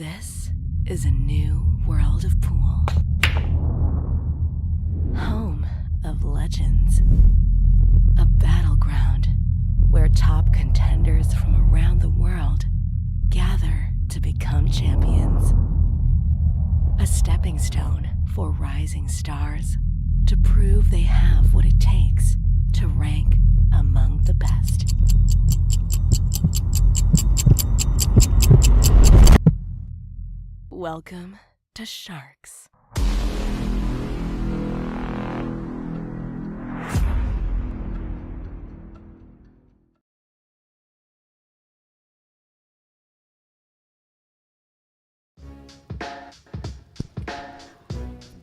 This is a new world of pool. Home of legends. A battleground where top contenders from around the world gather to become champions. A stepping stone for rising stars to prove they have what it takes to rank among the best. Welcome to Sharks.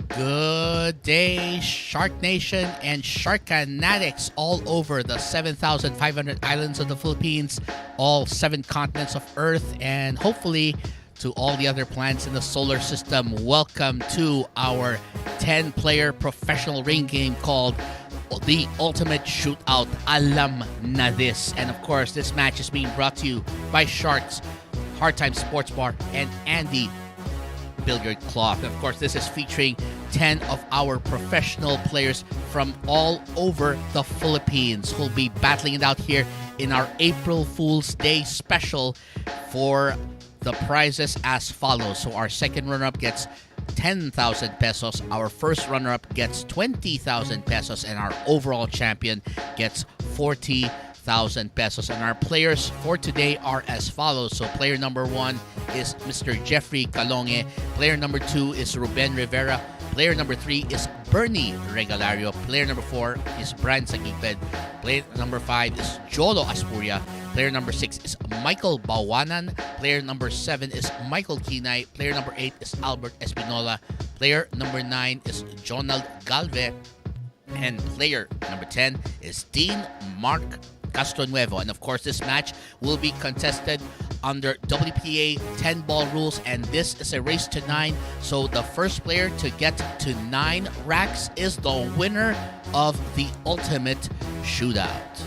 Good day, Shark Nation and Shark fanatics all over the 7,500 islands of the Philippines, all 7 continents of Earth, and hopefully to all the other planets in the solar system. Welcome to our 10-player professional ring game called the Ultimate Shootout. Alam na this. And of course, this match is being brought to you by Sharks, Hard Time Sports Bar, and Andy Billiard Cloth. And of course, this is featuring 10 of our professional players from all over the Philippines who'll be battling it out here in our April Fool's Day special for the prizes as follows. So our second runner-up gets 10,000 pesos, our first runner-up gets 20,000 pesos, and our overall champion gets 40,000 pesos. And our players for today are as follows. So player number 1 is Mr. Jeffrey Calonge. Player number 2 is Ruben Rivera. Player number 3 is Bernie Regalario. Player number 4 is Bryant Saguiped. Player number 5 is Jolo Aspuria. Player number 6 is Michael Baoanan. Player number 7 is Michael Quinay. Player number 8 is Albert Espinola. Player number 9 is Jonald Galve. And player number 10 is Dean Mark Castronuevo. And of course, this match will be contested under WPA 10-ball rules, and this is a race to 9. So the first player to get to 9 racks is the winner of the Ultimate Shootout.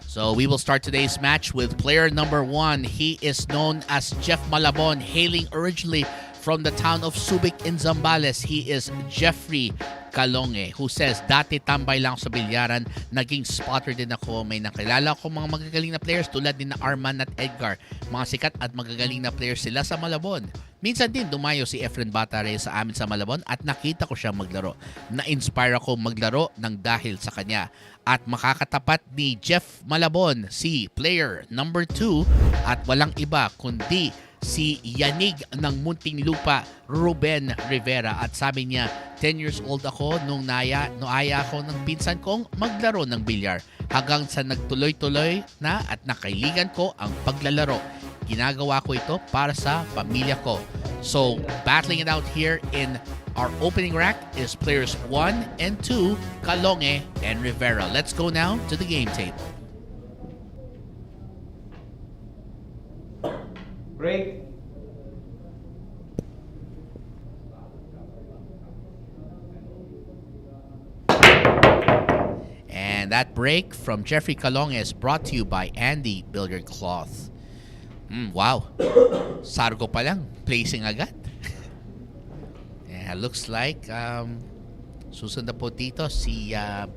So we will start today's match with player number 1. He is known as Jeff Malabon, hailing originally from the town of Subic in Zambales. He is Jeffrey Calonge, who says, dati tambay lang sa bilyaran, naging spotter din ako. May nakilala ko mga magagaling na players tulad din na Arman at Edgar. Mga sikat at magagaling na players sila sa Malabon. Minsan din dumayo si Efren Batare sa amin sa Malabon at nakita ko siya maglaro. Na-inspire ako maglaro ng dahil sa kanya. At makakatapat ni Jeff Malabon si player number 2 at walang iba kundi si Yanig ng Muntinlupa, Ruben Rivera. At sabi niya, 10 years old ako nung naaya ako ng pinsan kong maglaro ng bilyar. Hanggang sa nagtuloy-tuloy na at nakailigan ko ang paglalaro. Ginagawa ko ito para sa pamilya ko. So, battling it out here in our opening rack is players 1 and 2, Calonge and Rivera. Let's go now to the game table. Break. And that break from Jeffrey Calonge is brought to you by Andy Billiard Cloth. Wow. Sargo pa lang. Placing agad. Yeah, looks like susunod po dito si ang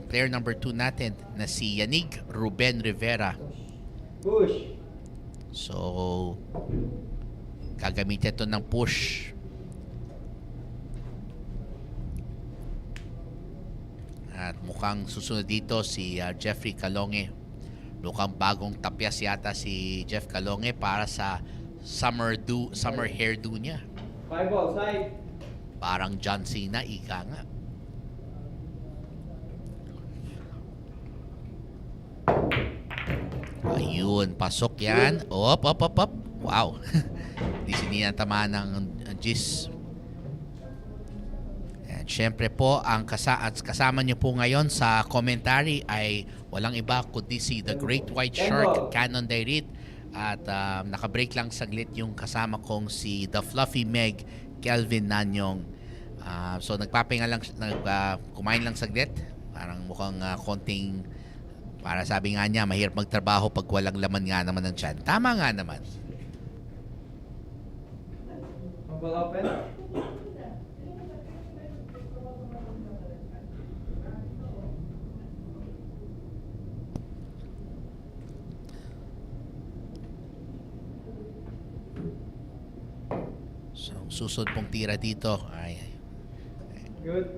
player number 2 natin na si Yanig Ruben Rivera. Push. So, gagamitin ito ng push. At mukhang susunod dito si Jeffrey Calonge. Mukhang bagong tapyas yata si Jeff Calonge para sa summer hairdo niya. 5 ball side. Parang John Cena, ika nga. Ayun, pasok yan. Op. Wow. Di siniyan tamaan ng Gis. And syempre po, ang kasama niyo po ngayon sa commentary ay walang iba kundi si The Great White Shark, Canon Dairit. At nakabreak lang saglit yung kasama kong si The Fluffy Meg, Kelvin Nanyong. So nagpapahinga lang, kumain lang saglit. Parang mukhang konting Para sabi nga niya, mahirap magtrabaho pag walang laman nga naman ng tiyan. Tama nga naman. Mobile open. So, susunod pong tira dito ay Good.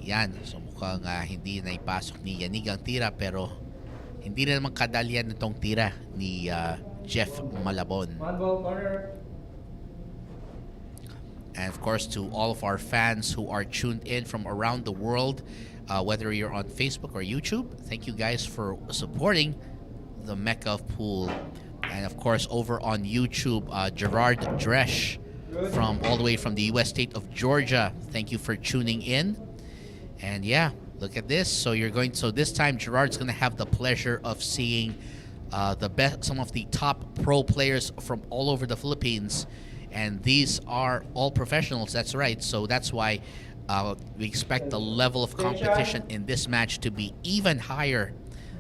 yan. So, mukhang hindi na ipasok ni Yanig ang tira, pero hindi na naman kadalian itong tira ni Jeff Malabon. One ball corner. And of course, to all of our fans who are tuned in from around the world, whether you're on Facebook or YouTube, thank you guys for supporting the Mecca of Pool. And of course, over on YouTube, Gerard Dresch from all the way from the U.S. state of Georgia. Thank you for tuning in. And yeah, look at this. So this time Gerard's gonna have the pleasure of seeing some of the top pro players from all over the Philippines. And these are all professionals. That's right. So that's why we expect the level of competition in this match to be even higher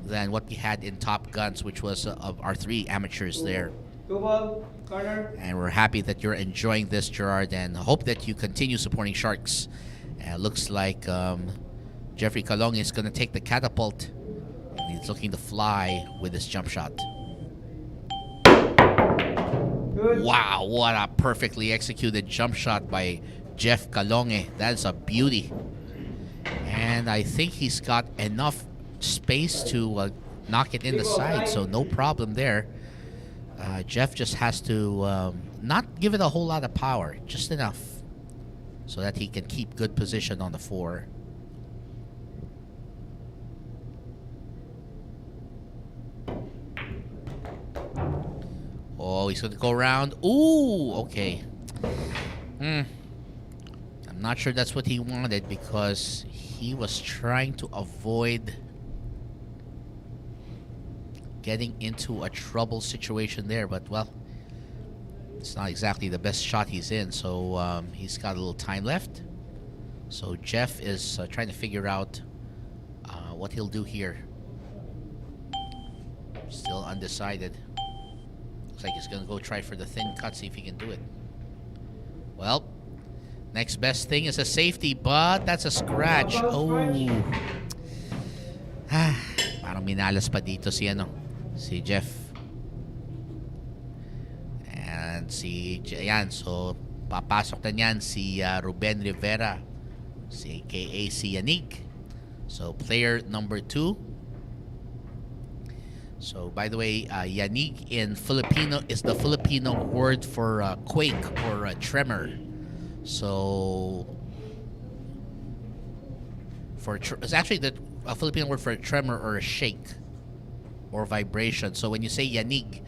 than what we had in Top Guns, which was of our 3 amateurs there. Two ball corner. And we're happy that you're enjoying this, Gerard, and hope that you continue supporting Sharks. Looks like Jeffrey Calonge is going to take the catapult. And he's looking to fly with this jump shot. Good. Wow, what a perfectly executed jump shot by Jeff Calonge. That's a beauty. And I think he's got enough space to knock it in the side, so no problem there. Jeff just has to not give it a whole lot of power, just enough so that he can keep good position on the 4. Oh, he's going to go around. Ooh, okay. I'm not sure that's what he wanted because he was trying to avoid getting into a trouble situation there. But, well, it's not exactly the best shot he's in. So he's got a little time left. So Jeff is trying to figure out what he'll do here. Still undecided. Looks like he's going to go try for the thin cut, see if he can do it. Well, next best thing is a safety, but that's a scratch. Oh. Parang minalas pa dito si Jeff. And so papasok na niyan si Ruben Rivera, aka si Yanig. So player number 2. So by the way, Yanig in Filipino is the Filipino word for quake or tremor. So it's actually a Filipino word for a tremor or a shake or vibration. So when you say Yanig,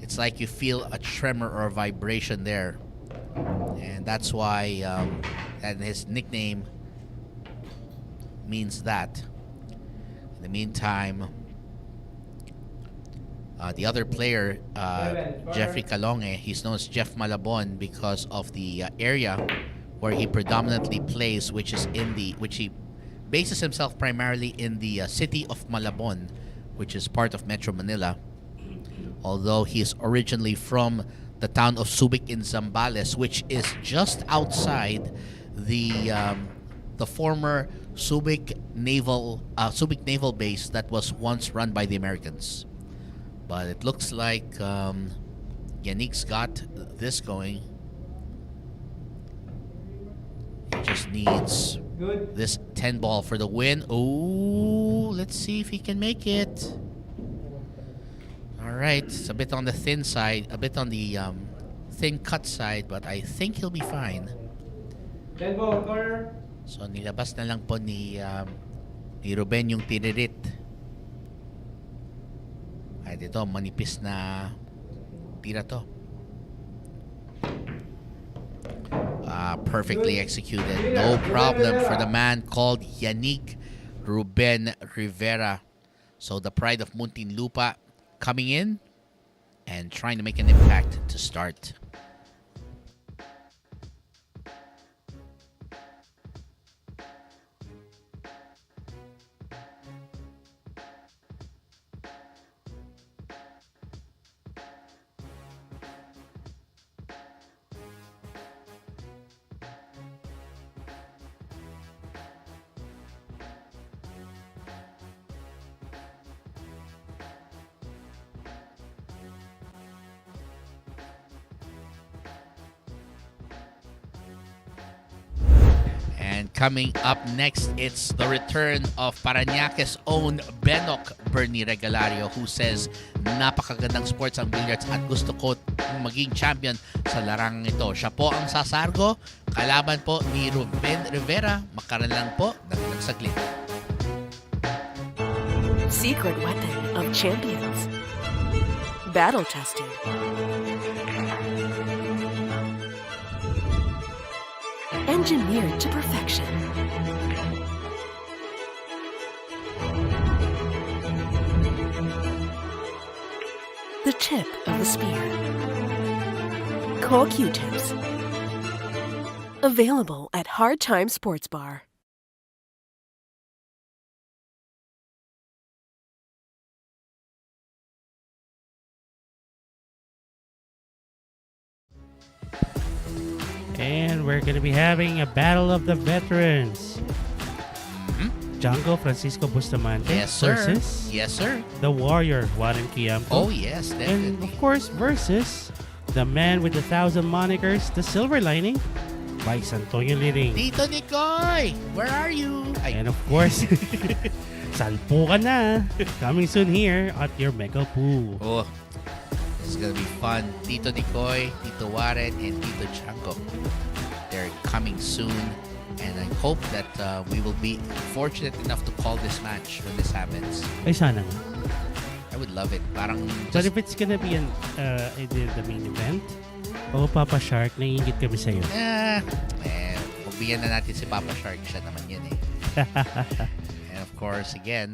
it's like you feel a tremor or a vibration there. And that's why and his nickname means that. In the meantime, the other player, Jeffrey Calonge, he's known as Jeff Malabon because of the area where he predominantly plays, which he bases himself primarily in the city of Malabon, which is part of Metro Manila. Although he's originally from the town of Subic in Zambales, which is just outside the former Subic Naval Base that was once run by the Americans. But it looks like Yannick's got this going. He just needs this 10 ball for the win. Oh, let's see if he can make it. All right, it's a bit on the thin side, a bit on the thin cut side, but I think he'll be fine. 10 ball corner. So nilabas na lang po ni Ruben yung tinirit. Ay, dito, manipis na tira to. Perfectly executed. No problem for the man called Yannick Ruben Rivera. So the pride of Muntinlupa coming in and trying to make an impact to start. Coming up next, it's the return of Parañaque's own Benok Bernie Regalario, who says, napakagandang sports ang billiards at gusto ko maging champion sa larang ito. Siya po ang sasargo, kalaban po ni Ruben Rivera. Makaroon lang po ng saglit. Secret weapon of champions. Battle tested. Engineered to perfection. The tip of the spear. Cool Q-tips. Available at Hard Time Sports Bar. And we're going to be having a battle of the veterans. Django Francisco Bustamante versus the warrior Warren Quiampo. Oh yes, definitely. And of course versus the man with 1,000 monikers, the silver lining, Vice Antonio Liring. Tito Nicoy, where are you? And of course, salpo ka na. Coming soon here at your Mega Pool. Oh, this is gonna be fun. Tito Nicoy, Tito Warren, and Tito Django. They're coming soon. And I hope that we will be fortunate enough to call this match when this happens. Ay, sana nga. I would love it. Parang But if it's gonna be the main event, Papa Shark, naiingit kami sa'yo. Magbigyan na natin si Papa Shark. Siya naman yun eh. And of course, again,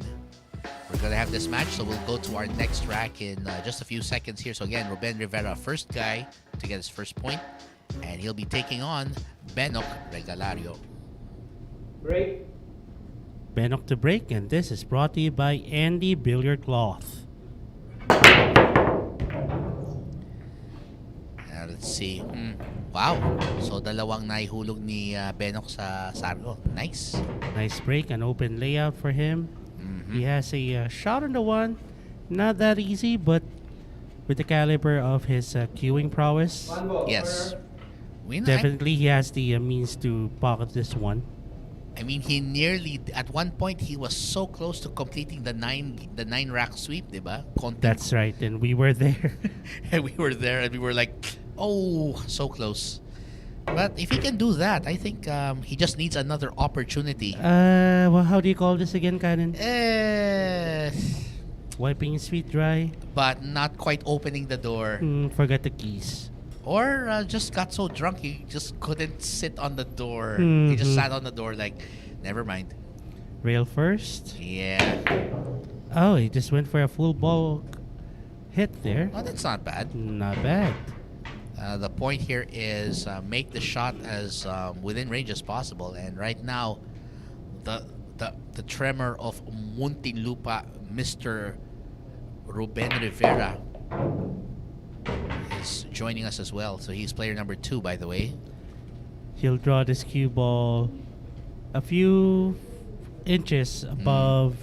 we're gonna have this match, so we'll go to our next track in just a few seconds here. So again, Ruben Rivera, first guy to get his first point, and he'll be taking on Benok Regalario. Break. Benok to break, and this is brought to you by Andy Billiard Cloth. Let's see. Wow. So dalawang naihulog ni Benok sa sargo. Nice. Nice break, an open layout for him. He has a shot on the one. Not that easy, but with the caliber of his cueing prowess, One ball. Yes. definitely he has the means to pocket this one. I mean, he nearly, at one point, he was so close to completing the nine rack sweep, diba? That's right, and we were there. And we were there, and we were like, oh, so close. But if he can do that, I think he just needs another opportunity. Well, how do you call this again, Kanan? Wiping his feet dry. But not quite opening the door. Forgot the keys. Or just got so drunk he just couldn't sit on the door. He just sat on the door like, never mind. Rail first. Yeah. Oh, he just went for a full ball hit there. Oh, that's not bad. Not bad. The point here is make the shot as within range as possible. And right now, the tremor of Muntinlupa, Mr. Ruben Rivera, is joining us as well. So he's player number 2, by the way. He'll draw this cue ball a few inches above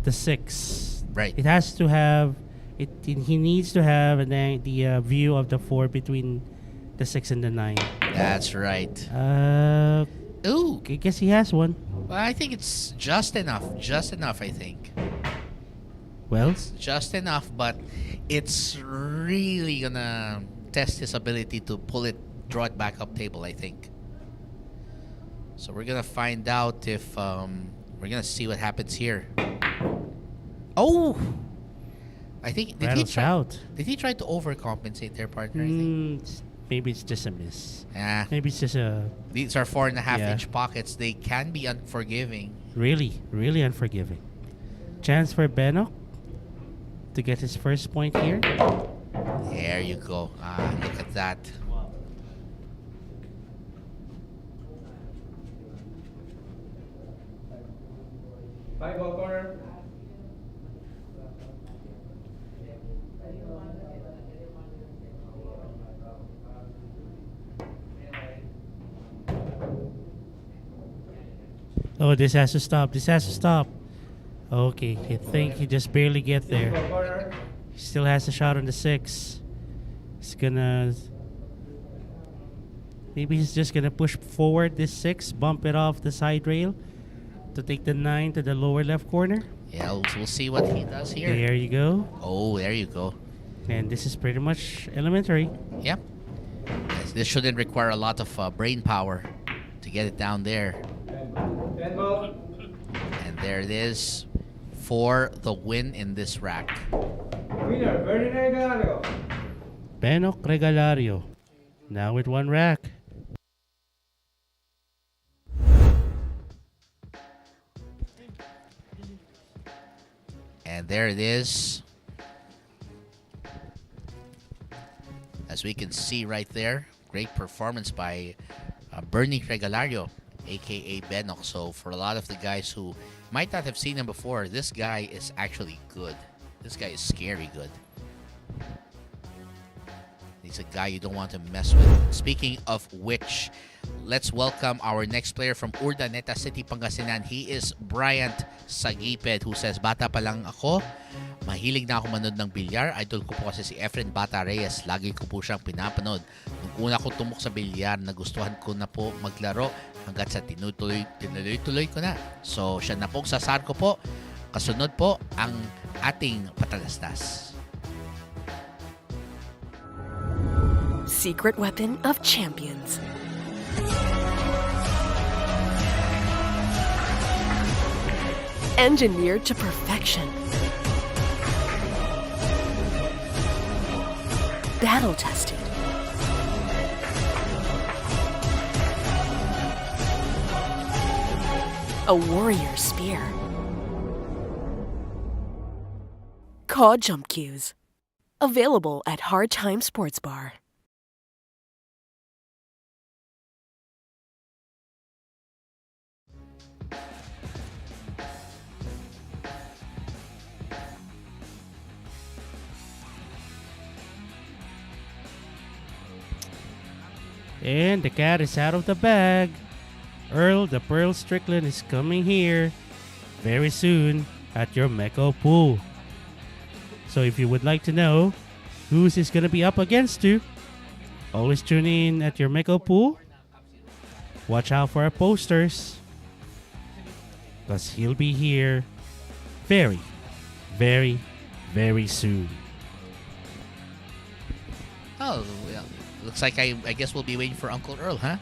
the 6. Right. It has to have it. He needs to have the view of the 4 between the 6 and the 9. That's right. Ooh, I guess he has one. Well, I think it's just enough. Just enough, I think. Well, It's just enough, but it's really gonna test his ability to draw it back up table, I think. So we're gonna find out if we're gonna see what happens here. Oh, I think did rattles out. he try to overcompensate their partner? I think. Maybe it's just a miss. Yeah. Maybe it's just a These are 4.5 Yeah. inch pockets. They can be unforgiving. really unforgiving. Chance for Benok to get his first point here. There you go. Look at that. Five ball corner. Oh, this has to stop. This has to stop. Okay, I think he just barely get Six ball there. corner. He still has a shot on the 6. He's gonna Maybe he's just gonna push forward this 6, bump it off the side rail to take the 9 to the lower left corner. Yeah, we'll see what he does here. There you go. Oh, there you go. And this is pretty much elementary. Yep. Yes, this shouldn't require a lot of brain power to get it down there. 10 ball. And there it is for the win in this rack. Winner, Regalario. Benok Regalario. Now with 1 rack. And there it is. As we can see right there, great performance by Bernie Regalario, aka Benok. So for a lot of the guys who might not have seen him before, this guy is actually good. This guy is scary good. He's a guy you don't want to mess with. Speaking of which, let's welcome our next player from Urdaneta City, Pangasinan. He is Bryant Saguiped, who says, "Bata pa lang ako, mahilig na ako manood ng bilyar. Idol ko po kasi si Efren Bata Reyes. Lagi ko po siyang pinapanood. Nung una ko tumok sa bilyar, nagustuhan ko na po maglaro hanggat sa tinutuloy ko na. So, siya na po sasar ko po. Kasunod po ang ating patalastas." Secret weapon of champions. Engineered to perfection. Battle tested. A warrior spear. Caw jump cues. Available at Hard Time Sports Bar. And the cat is out of the bag. Earl the Pearl Strickland is coming here very soon at your Mecco pool. So if you would like to know who's he's going to be up against to, always tune in at your Mecco pool. Watch out for our posters, because he'll be here very, very, very soon. Oh, well, looks like I guess we'll be waiting for Uncle Earl, huh?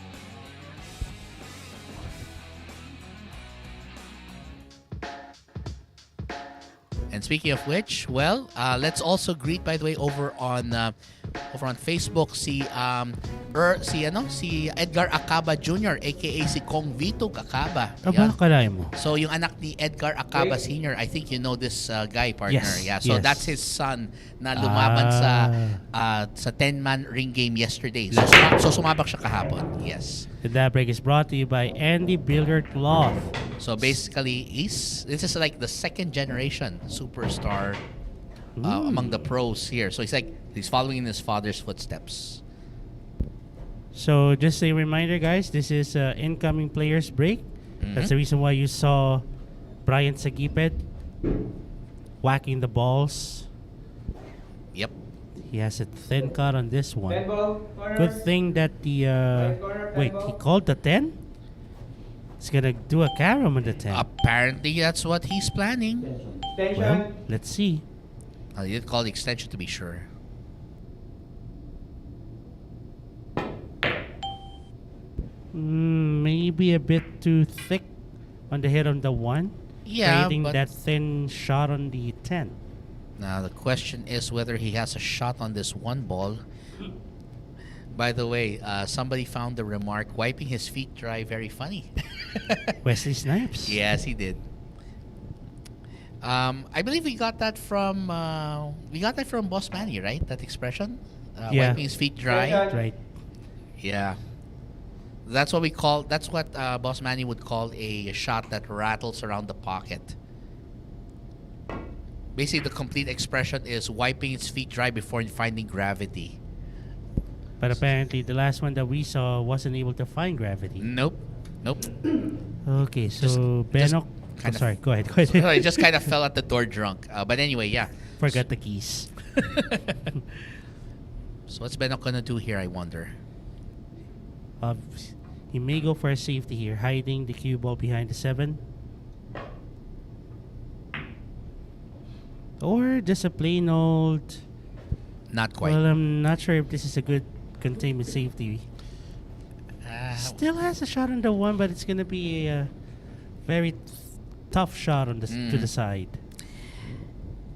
And speaking of which, well, let's also greet, by the way, over on Facebook si Edgar Acaba Jr. aka si Kong Vito Acaba. Aba, kalahin mo. So yung anak ni Edgar Acaba Sr., I think you know this guy, partner. Yes, Yeah. So yes. that's his son na lumaban sa 10-man ring game yesterday. So sumabak siya kahapon. Yes. The Dab Break is brought to you by Andy Billiard Cloth. So basically, this is like the second generation superstar among the pros here. So he's following in his father's footsteps. So just a reminder, guys, this is incoming players break. That's the reason why you saw Bryant Saguiped whacking the balls. Yep. He has a thin cut on this 10 one. ball. Corner. Good thing that the wait, he called the 10? He's gonna do a carom on the 10. Apparently, that's what he's planning. Extension. Well, let's see. He did call the extension to be sure. Maybe a bit too thick on the head on the 1. Yeah, Creating but that thin shot on the 10. now the question is whether he has a shot on this one ball. By the way, somebody found the remark "wiping his feet dry" very funny. Wesley Snipes. Yes, he did. I believe we got that from Boss Manny, right? That expression, Yeah. wiping his feet dry. Right. Yeah, that's what Boss Manny would call a shot that rattles around the pocket. Basically, the complete expression is wiping its feet dry before finding gravity. But apparently, the last one that we saw wasn't able to find gravity. Nope. Okay, so Benok. kind of- Sorry, go ahead. It just kind of fell at the door drunk. But anyway, yeah. Forgot the keys. So what's Benok gonna do here, I wonder? Uh, he may go for a safety here, hiding the cue ball behind the 7. Or just a plain old... Not quite. Well, I'm not sure if this is a good containment safety. Still has a shot on the 1, but it's going to be a very tough shot on the to the side.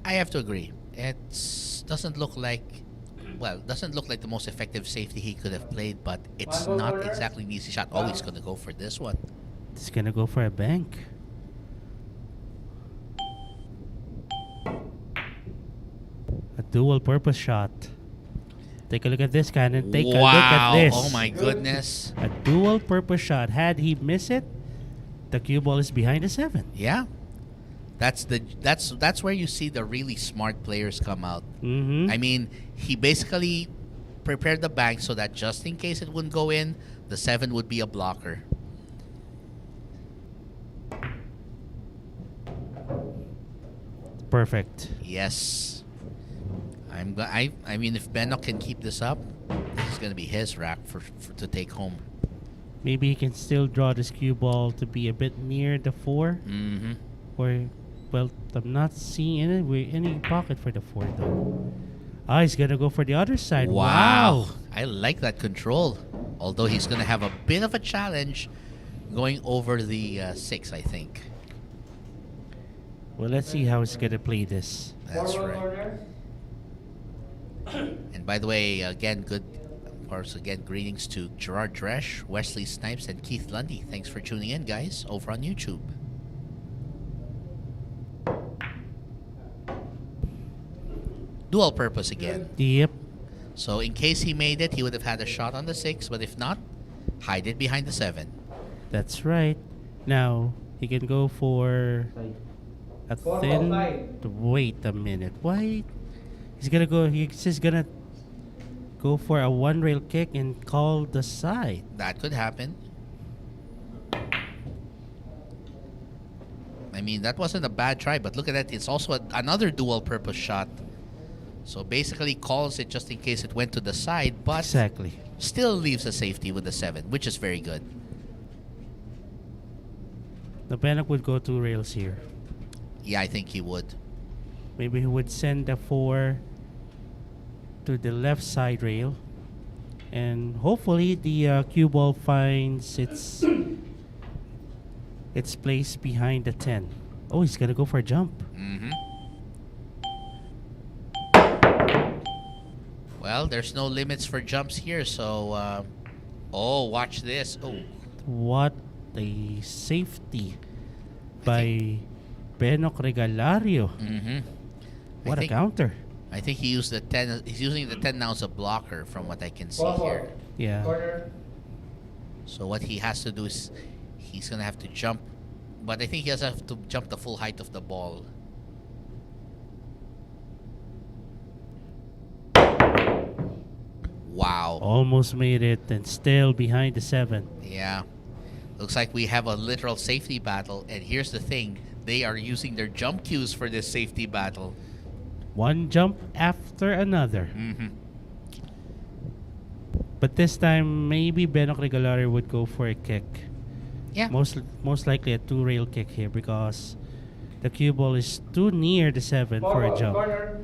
I have to agree. It doesn't look like the most effective safety he could have played, but it's not exactly an easy shot. Oh, he's going to go for this one. He's going to go for a bank. A dual purpose shot. Take a look at this, Cannon. Take a look at this. Oh my goodness. A dual purpose shot. Had he missed it, the cue ball is behind the 7. Yeah. That's where you see the really smart players come out. Mm-hmm. I mean, he basically prepared the bank so that just in case it wouldn't go in, the 7 would be a blocker. Perfect. Yes. I mean, if Benno can keep this up, this is going to be his rack for to take home. Maybe he can still draw this cue ball to be a bit near the 4. Mm-hmm. Or, well, I'm not seeing any pocket for the 4 though. Ah, he's gonna go for the other side. Wow. I like that control. Although he's going to have a bit of a challenge going over the 6, I think. Well, let's see how he's gonna play this. That's right. And by the way, again, greetings to Gerard Dresch, Wesley Snipes, and Keith Lundy. Thanks for tuning in, guys, over on YouTube. Dual purpose again. Yep. So in case he made it, he would have had a shot on the 6, but if not, hide it behind the 7. That's right. Now, he can go for a thin... Wait a minute. Why? He's just gonna go for a 1-rail kick and call the side. That could happen. I mean, that wasn't a bad try, but look at that. It's also another dual purpose shot. So basically calls it just in case it went to the side, but Exactly. still leaves a safety with the 7, which is very good. The Bannock would go 2 rails here. Yeah, I think he would. Maybe he would send the 4 to the left side rail. And hopefully the cue ball finds its place behind the 10. Oh, he's going to go for a jump. Mm-hmm. Well, there's no limits for jumps here, so... oh, watch this. Oh. What a safety by Benok Regalario. Mm-hmm. What a counter. I think he used the 10. He's using the 10 now as a blocker from what I can see here. Yeah. Corner. So what he has to do is he's going to have to jump. But I think he has to have to jump the full height of the ball. Wow. Almost made it and still behind the 7. Yeah. Looks like we have a literal safety battle. And here's the thing. They are using their jump cues for this safety battle. One jump after another. Mm-hmm. But this time, maybe Benok Regalario would go for a kick. Yeah. Most likely a 2-rail kick here because the cue ball is too near the 7 for a jump. Corner.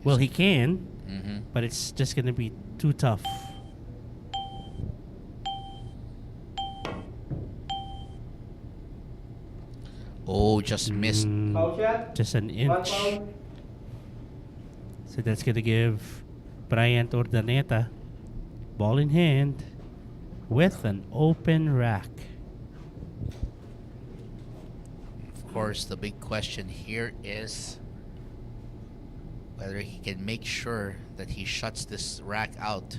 Well, he can, Mm-hmm. but it's just going to be too tough. Oh, just missed. Foul shot. Just an 1 inch. foul. So that's going to give Bryant Urdaneta ball in hand with an open rack. Of course, the big question here is whether he can make sure that he shuts this rack out.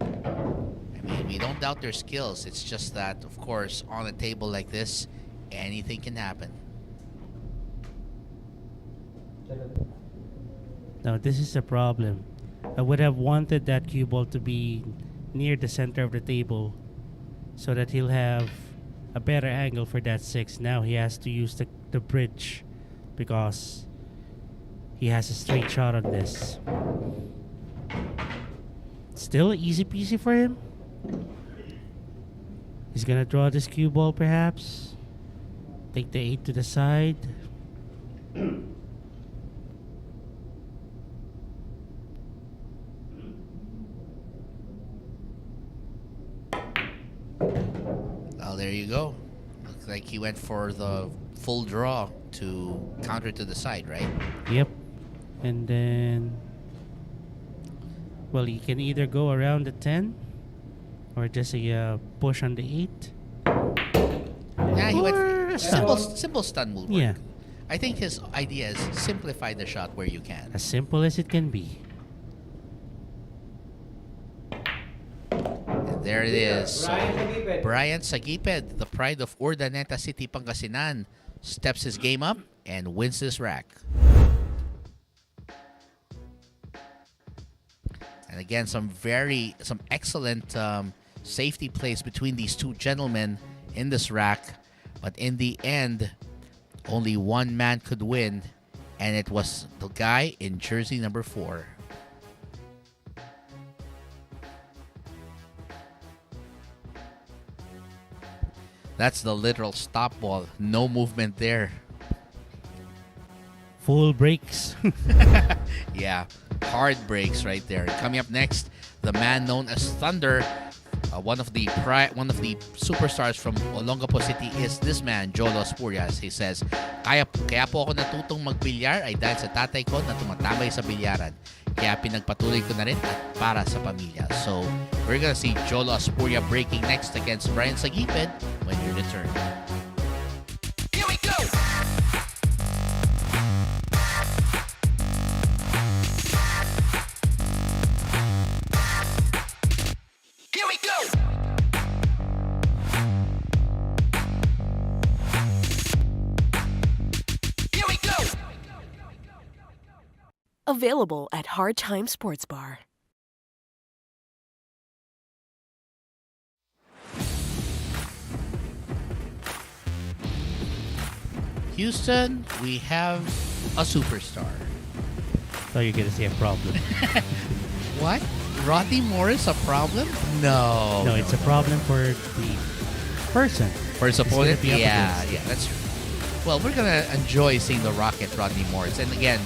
I mean, we don't doubt their skills. It's just that, of course, on a table like this, anything can happen. Now, this is the problem. I would have wanted that cue ball to be near the center of the table so that he'll have a better angle for that 6. Now he has to use the bridge because he has a straight shot on this. Still easy peasy for him. He's gonna draw this cue ball, perhaps. Take the 8 to the side. Well, there you go. Looks like he went for the full draw to counter to the side, right? Yep. And then, well, you can either go around the 10 or just a push on the 8. Yeah, he Or went a stun. simple stun will work. Yeah, I think his idea is simplify the shot where you can. as simple as it can be. And there it is. So, Bryant Saguiped. Bryant Saguiped, the pride of Urdaneta City, Pangasinan, steps his game up and wins this rack. And again, some excellent safety plays between these two gentlemen in this rack. But in the end, only one man could win, and it was the guy in jersey number 4. That's the literal stop ball. No movement there. Full breaks. Yeah, hard breaks right there. Coming up next, the man known as Thunder, one of the superstars from Olongapo City is this man, Jolo Aspuria. He says, kaya po ako natutong magbilyar ay dahil sa tatay ko na tumatambay sa bilyaran. Kaya pinagpatuloy ko na rin at para sa pamilya. So, we're gonna see Jolo Aspuria breaking next against Bryant Saguiped when we return. Here we go! Available at Hard Time Sports Bar. Houston, we have a superstar. Thought you were gonna say a problem. What? Rodney Morris a problem? No. No, it's a problem for the person. For his He's gonna opponent? be up Yeah, against. yeah, that's true. Well, we're going to enjoy seeing the Rocket, Rodney Morris. And again,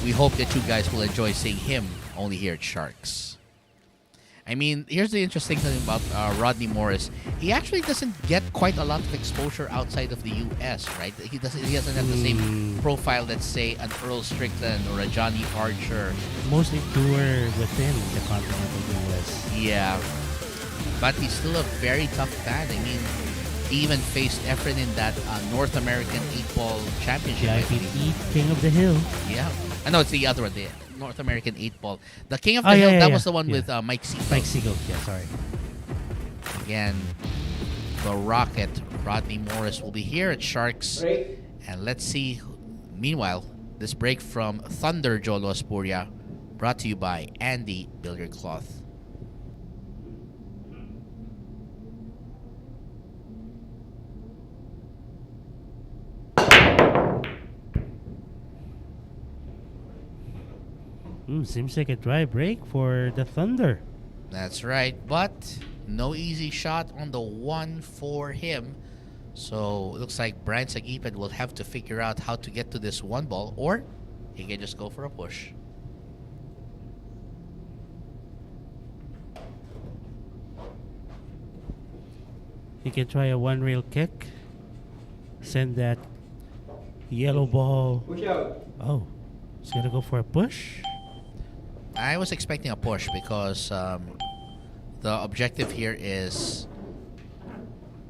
we hope that you guys will enjoy seeing him only here at Sharks. I mean, here's the interesting thing about Rodney Morris. He actually doesn't get quite a lot of exposure outside of the U.S., right? He doesn't have the same profile that, say, an Earl Strickland or a Johnny Archer. Mostly tour within the continental US. Yeah. But he's still a very tough fan. I mean, he even faced Efren in that North American 8-ball championship. The I believe. IPT King of the Hill. Yeah. I know it's the other one, the North American 8-ball. The King of the Hill, that was the one with Mike Seagull. Mike Seagull, yeah, sorry. Again, the Rocket, Rodney Morris, will be here at Sharks. Break. And let's see. Meanwhile, this break from Thunder Jolo Aspuria, brought to you by Andy Billiard Cloth. Seems like a dry break for the Thunder. That's right, but no easy shot on the one for him. So it looks like Bryant Saguiped will have to figure out how to get to this one ball, or he can just go for a push. He can try a one rail kick. Send that yellow ball. Push out. Oh, he's gonna go for a push. I was expecting a push because the objective here is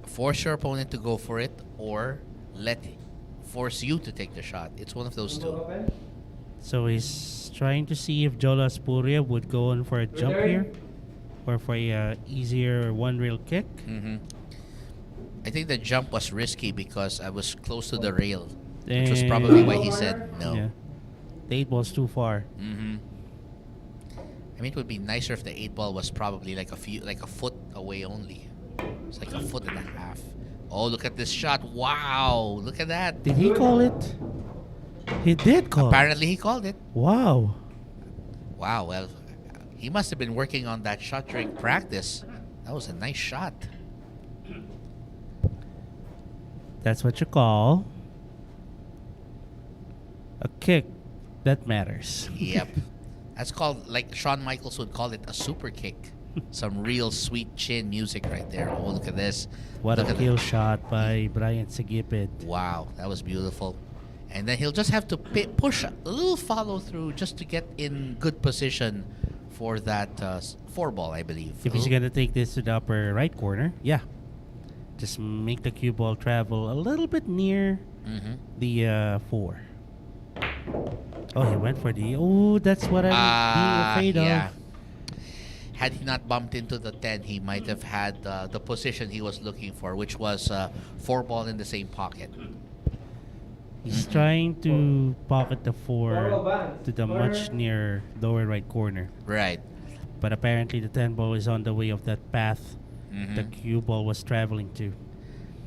force your opponent to go for it or force you to take the shot. It's one of those two. Open. So he's trying to see if Jolo Aspuria would go on for a jump here or for a easier one rail kick. Mm-hmm. I think the jump was risky because I was close to the rail, which was probably why he said no. Yeah. The 8-ball's too far. Mm-hmm. I mean, it would be nicer if the 8-ball was probably like a foot away only. It's like a foot and a half. Oh, look at this shot! Wow, look at that! Did he call it? He did call. Apparently, he called it. Wow. Wow. Well, he must have been working on that shot during practice. That was a nice shot. That's what you call a kick that matters. Yep. That's called, like Shawn Michaels would call it, a super kick. Some real sweet chin music right there. Oh, look at this. What Look a at kill shot by Bryant Saguiped. Wow, that was beautiful. And then he'll just have to push a little follow through just to get in good position for that 4-ball, I believe. If he's gonna take this to the upper right corner, yeah, just make the cue ball travel a little bit near the 4. Oh, he went for the. Oh, that's what I'm being afraid of. Had he not bumped into the 10, he might have had the position he was looking for, which was 4-ball in the same pocket. He's trying to pocket the 4 to the much near lower right corner. Right. But apparently the 10 ball is on the way of that path the cue ball was traveling to.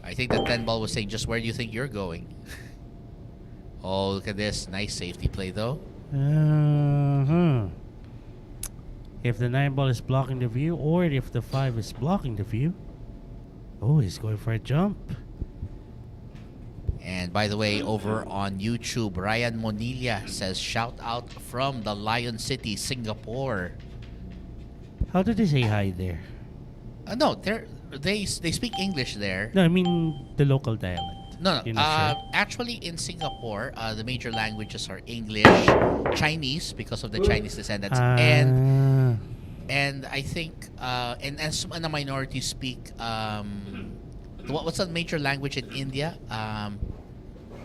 I think the 10 ball was saying, just where do you think you're going? Oh, look at this. Nice safety play, though. If the 9 ball is blocking the view, or if the 5 is blocking the view. Oh, he's going for a jump. And by the way, over on YouTube, Ryan Monilla says, shout out from the Lion City, Singapore. How did they say hi there? No, they speak English there. No, I mean the local dialect. No. You're not sure? Actually, in Singapore, the major languages are English, Chinese because of the Chinese descendants, and I think and some of the minorities speak what's the major language in India?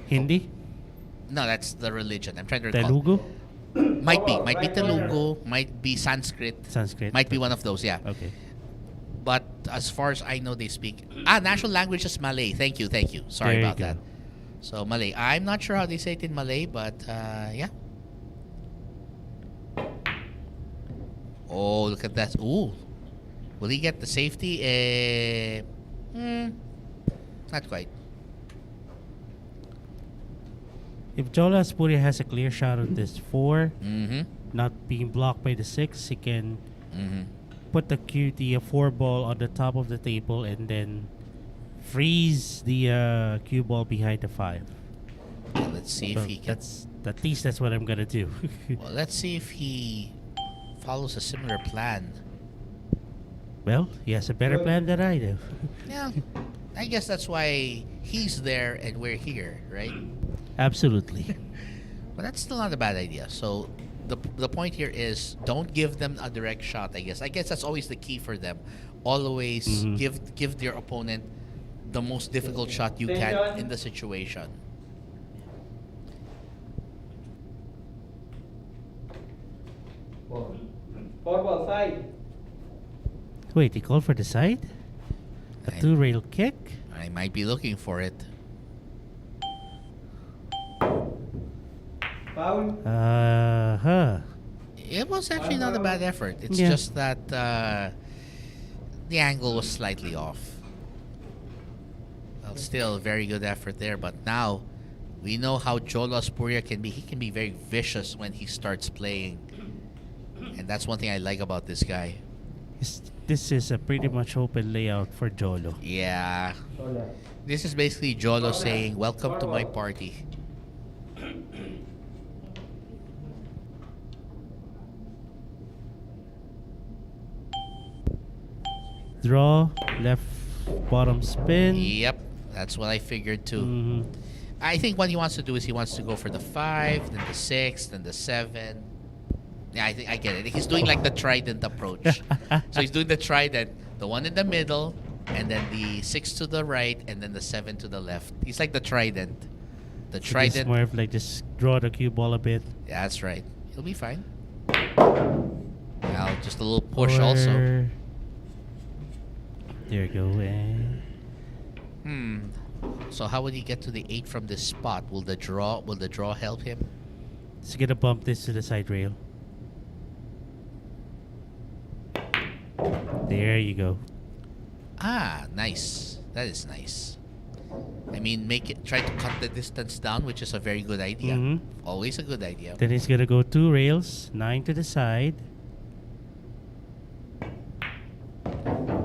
Hindi? No, that's the religion. I'm trying to recall. Telugu? Might be Telugu, might be Sanskrit. Might be one of those, yeah. Okay. But as far as I know, they speak... national language is Malay. Thank you. Sorry There you about go. that. So, Malay. I'm not sure how they say it in Malay, but yeah. Oh, look at that. Ooh. Will he get the safety? Not quite. If Jolo Aspuria has a clear shot of this 4, Mm-hmm. not being blocked by the 6, he can put the 4 ball on the top of the table and then freeze the cue ball behind the 5. Okay, let's see So if he can... at least that's what I'm gonna do. Well, let's see if he follows a similar plan. Well, he has a better plan than I do. Yeah. I guess that's why he's there and we're here, right? Absolutely. But that's still not a bad idea. So the point here is don't give them a direct shot, I guess. I guess that's always the key for them. Always give your opponent the most difficult shot you can in the situation. Four-ball side. Wait, he called for the side? A 2-rail kick? I might be looking for it. Foul. It was actually not a bad effort. It's Yeah. just that the angle was slightly off. Well, still a very good effort there. But now we know how Jolo Aspuria can be. He can be very vicious when he starts playing. And that's one thing I like about this guy. This is a pretty much open layout for Jolo. Yeah. This is basically Jolo saying, welcome to my party. Draw, left bottom spin. Yep. That's what I figured too. Mhm. I think what he wants to do is he wants to go for the 5, then the 6, then the 7. Yeah, I think I get it. He's doing like the trident approach. So he's doing the trident, the one in the middle, and then the 6 to the right, and then the 7 to the left. He's like the trident. The It's trident. more of like just draw the cue ball a bit. Yeah, that's right. He'll be fine. Now just a little push also. Or- There you go. So how would he get to the 8 from this spot? Will the draw help him? Just gonna bump this to the side rail. There you go. Ah, nice. That is nice. I mean, try to cut the distance down, which is a very good idea. Mhm. Always a good idea. Then he's gonna go 2 rails, 9 to the side.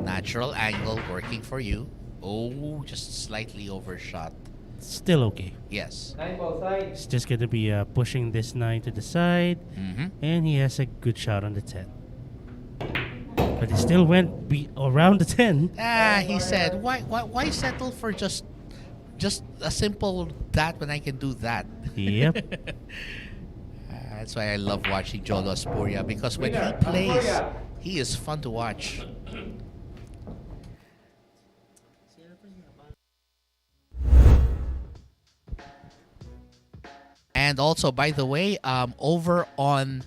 Not Natural angle working for you. Oh, just slightly overshot. Still okay. Yes. 9 ball side. He's just gonna be pushing this 9 to the side, and he has a good shot on the 10. But he still went around the 10. He said, why settle for just a simple that when I can do that? Yep. That's why I love watching Jolo Aspuria, because when he plays, he is fun to watch. And also, by the way, over on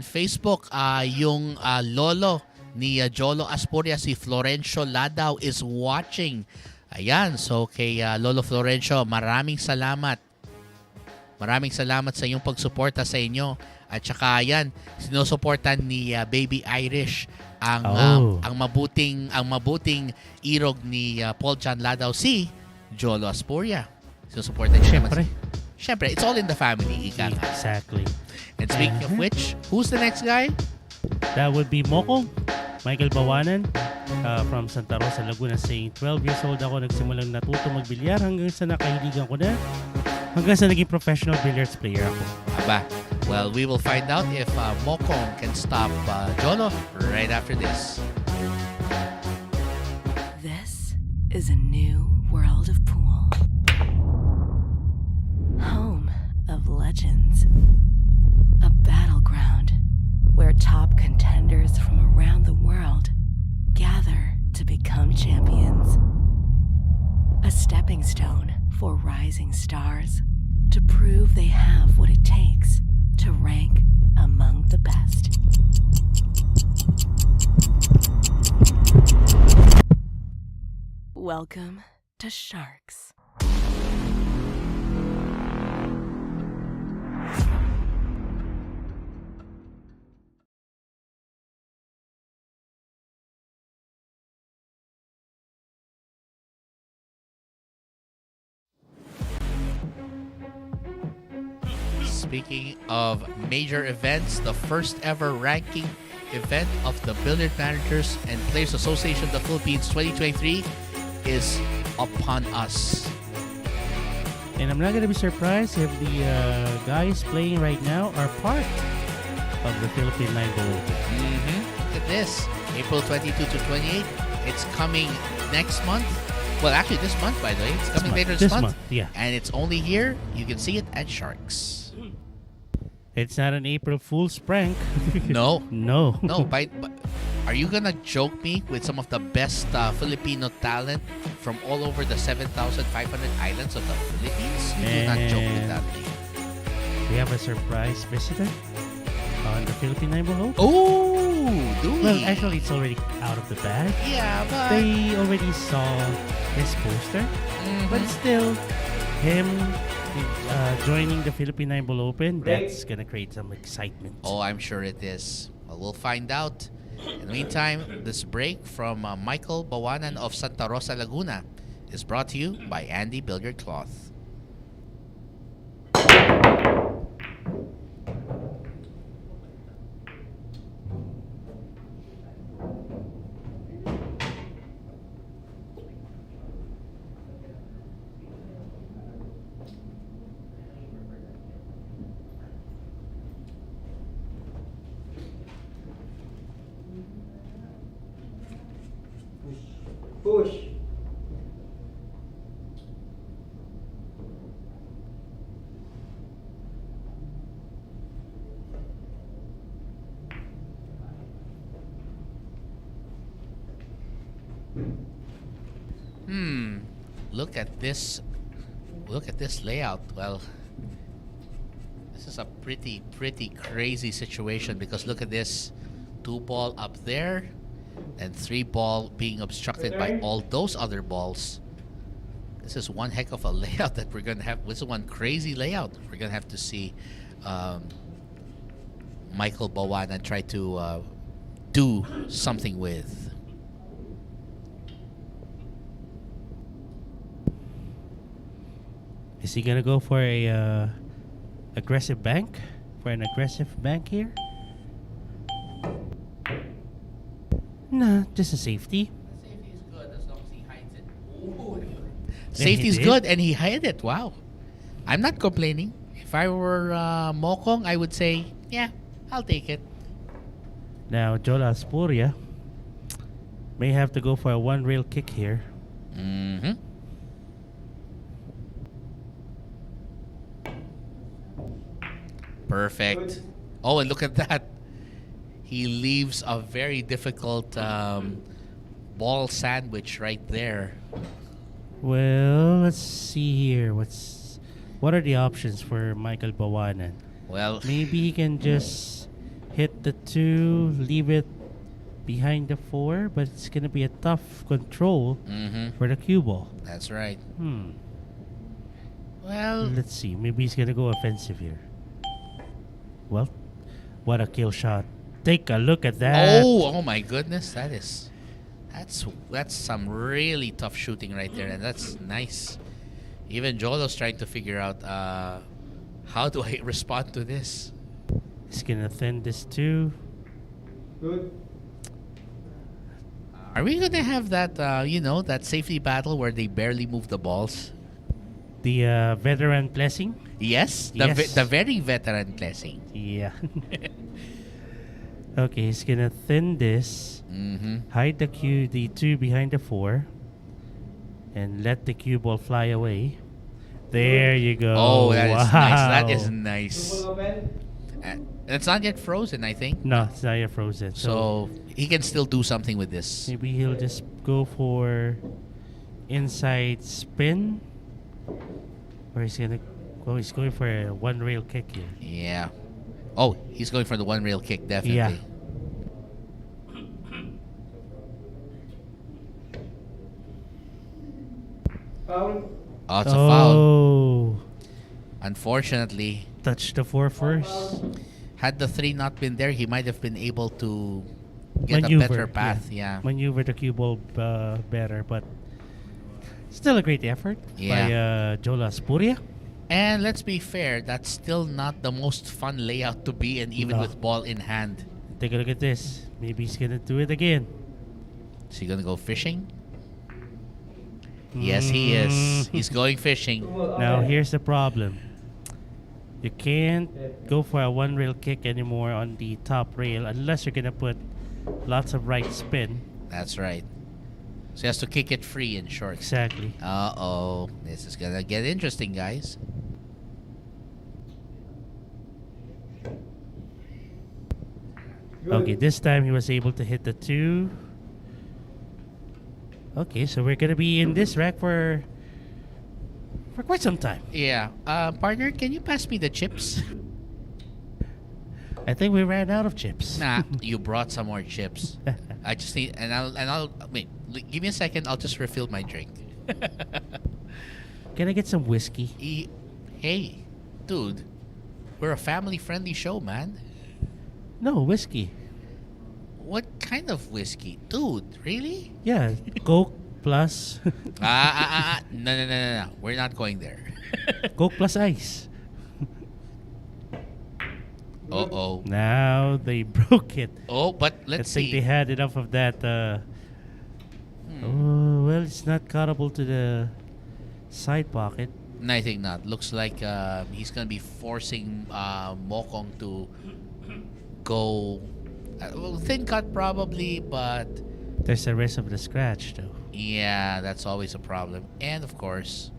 Facebook, yung lolo ni Jolo Aspuria, si Florencio Ladaw, is watching. Ayan, so kay Lolo Florencio, maraming salamat. Maraming salamat sa iyong pagsuporta sa inyo. At saka ayan, sinusuportan ni Baby Irish ang mabuting irog ni Paul John Ladaw, si Jolo Aspuria. Sinusuportan niya naman. Siyempre, it's all in the family. Ika nga. Exactly. And speaking of which, who's the next guy? That would be Moko, Michael Baoanan, from Santa Rosa, Laguna, saying 12 years old ako, nagsimulang natuto magbilyar hanggang sa nakahiligan ko na, hanggang sa naging professional billiards player ako. Aba, well, we will find out if Mokong can stop Jolo right after this. This is a new world of pool. Home of legends. A battleground where top contenders from around the world gather to become champions. A stepping stone for rising stars to prove they have what it takes to rank among the best. Welcome to Sharks. Speaking of major events, the first ever ranking event of the Billiard Managers and Players Association of the Philippines 2023 is upon us. And I'm not going to be surprised if the guys playing right now are part of the Philippine Nine Ball Open. Look at this. April 22 to 28. It's coming next month. Well, actually this month, by the way. It's coming later this month. Yeah. And it's only here. You can see it at Sharks. It's not an April Fool's prank. No. No. No, but are you gonna joke me with some of the best Filipino talent from all over the 7,500 islands of the Philippines? You do not joke with that. We have a surprise visitor on the Philippine Nine Ball Open. Oh, do we? Well, actually, it's already out of the bag. Yeah, but They already saw his poster. But still, him joining the Philippine Nine Ball Open, that's gonna create some excitement. oh, I'm sure it is. Well, we'll find out. In the meantime, this break from Michael Baoanan of Santa Rosa, Laguna is brought to you by Andy Billiard Cloth. Push. Look at this. Look at this layout. Well, this is a pretty crazy situation because look at this. 2 ball up there and 3 ball being obstructed by all those other balls. This is one heck of a layout that we're gonna have. This is one crazy layout we're gonna have to see Michael Baoanan try to do something with. Is he gonna go for a aggressive bank? For an aggressive bank here? Nah, just a safety. Safety's did. good, and he hit it. Wow. I'm not complaining. If I were Mokong, I would say, yeah, I'll take it. Now, Jolo Aspuria may have to go for a one rail kick here. Mm-hmm. Perfect. Good. Oh, and look at that. He leaves a very difficult ball sandwich right there. Well, let's see here. What are the options for Michael Baoanan? Well, Maybe he can just hit the 2, leave it behind the 4, but it's gonna be a tough control mm-hmm. for the cue ball. That's right. Well, Well, let's see. Maybe he's gonna go offensive here. Well, what a kill shot! Take a look at that. oh my goodness, that's some really tough shooting right there, and that's nice. Even Jolo's trying to figure out how do I respond to this. He's gonna thin this too. Good. Are we gonna have that that safety battle where they barely move the balls? The veteran blessing. Yes, Yes. the very veteran blessing. Yeah. Okay, he's gonna thin this, Mm-hmm. hide the 2 behind the 4, and let the cue ball fly away. There you go. Oh, that is nice. That Wow. is nice. Full open. It's not yet frozen, I think. No, it's not yet frozen. So he can still do something with this. Maybe he'll just go for inside spin, or he's going for a one rail kick here. Yeah. Oh, he's going for the one rail kick, definitely. Yeah. Foul. Oh, it's a foul. Oh, Unfortunately, touch the 4 first. had the 3 not been there, he might have been able to get Maneuver, a better path. Yeah. Maneuver the cue ball better, but still a great effort by Jolo Aspuria. And let's be fair, that's still not the most fun layout to be in, even No. with ball in hand. Take a look at this. Maybe he's gonna do it again. Is he gonna go fishing? Yes, he is. He's going fishing. Now here's the problem. You can't go for a one rail kick anymore on the top rail unless you're gonna put lots of right spin. That's right. So he has to kick it free in short. Exactly. Uh-oh. This is gonna get interesting, guys. Good. Okay, this time he was able to hit the 2. Okay, so we're gonna be in this rack for quite some time. Yeah. Partner, can you pass me the chips? I think we ran out of chips. Nah, you brought some more chips. I just need, and I'll wait. Give me a second. I'll just refill my drink. Can I get some whiskey? Hey, dude, we're a family-friendly show, man. No, whiskey. What kind of whiskey, dude? Really? Yeah, Coke plus No. We're not going there. Coke plus ice. Uh-oh. Now they broke it. Oh, but I let's think they see. had enough of that. Oh, well, it's not cuttable to the side pocket. No, I think not. Looks like he's gonna be forcing Mokong to go thin cut probably, but There's the rest of the scratch, though. yeah, that's always a problem. And of course,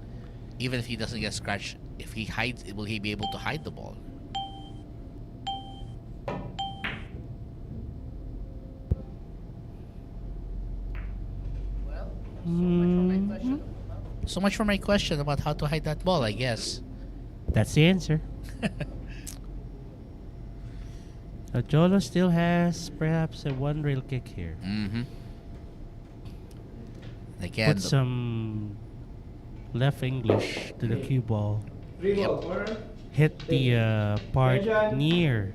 even if he doesn't get scratched, if he hides, will he be able to hide the ball? So much for my question about how to hide that ball, I guess. That's the answer. Jolo still has perhaps a one rail kick here. Mm-hmm. Again, Put some left English to the cue ball. 3 Yep. ball. Corner. Hit the part Attention. near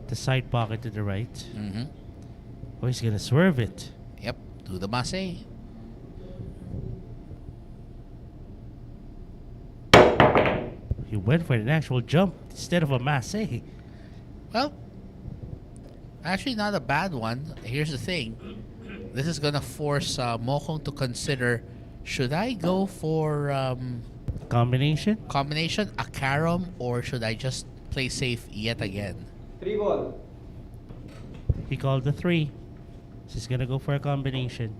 the side pocket to the right. mm-hmm. Oh, he's gonna swerve it. Yep, do the masse. He went for an actual jump instead of a masse. Well, actually not a bad one. Here's the thing. This is gonna force Mokong to consider Should I go for Combination? combination, a carom, or should I just play safe yet again? 3 ball. He called the 3. She's gonna go for a combination.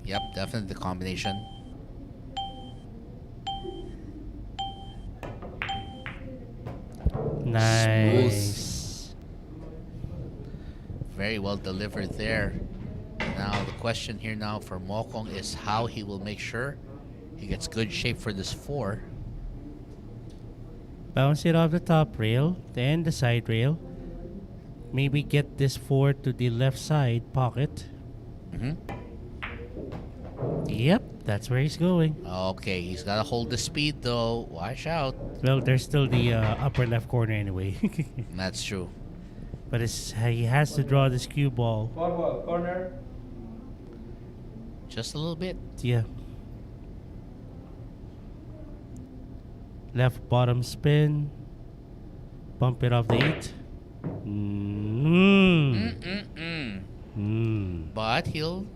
Yep, definitely the combination. Nice. Very well delivered there. Now the question here now for Mokong is how he will make sure he gets good shape for this 4. Bounce it off the top rail, then the side rail. Maybe get this 4 to the left side pocket. Mm-hmm. Yep, that's where he's going. Okay, he's got to hold the speed though. Watch out. Well, there's still the upper left corner anyway. That's true. But he has to draw this cue ball. 4 ball. Corner. Just a little bit. Yeah. Left bottom spin. Bump it off the 8. But he'll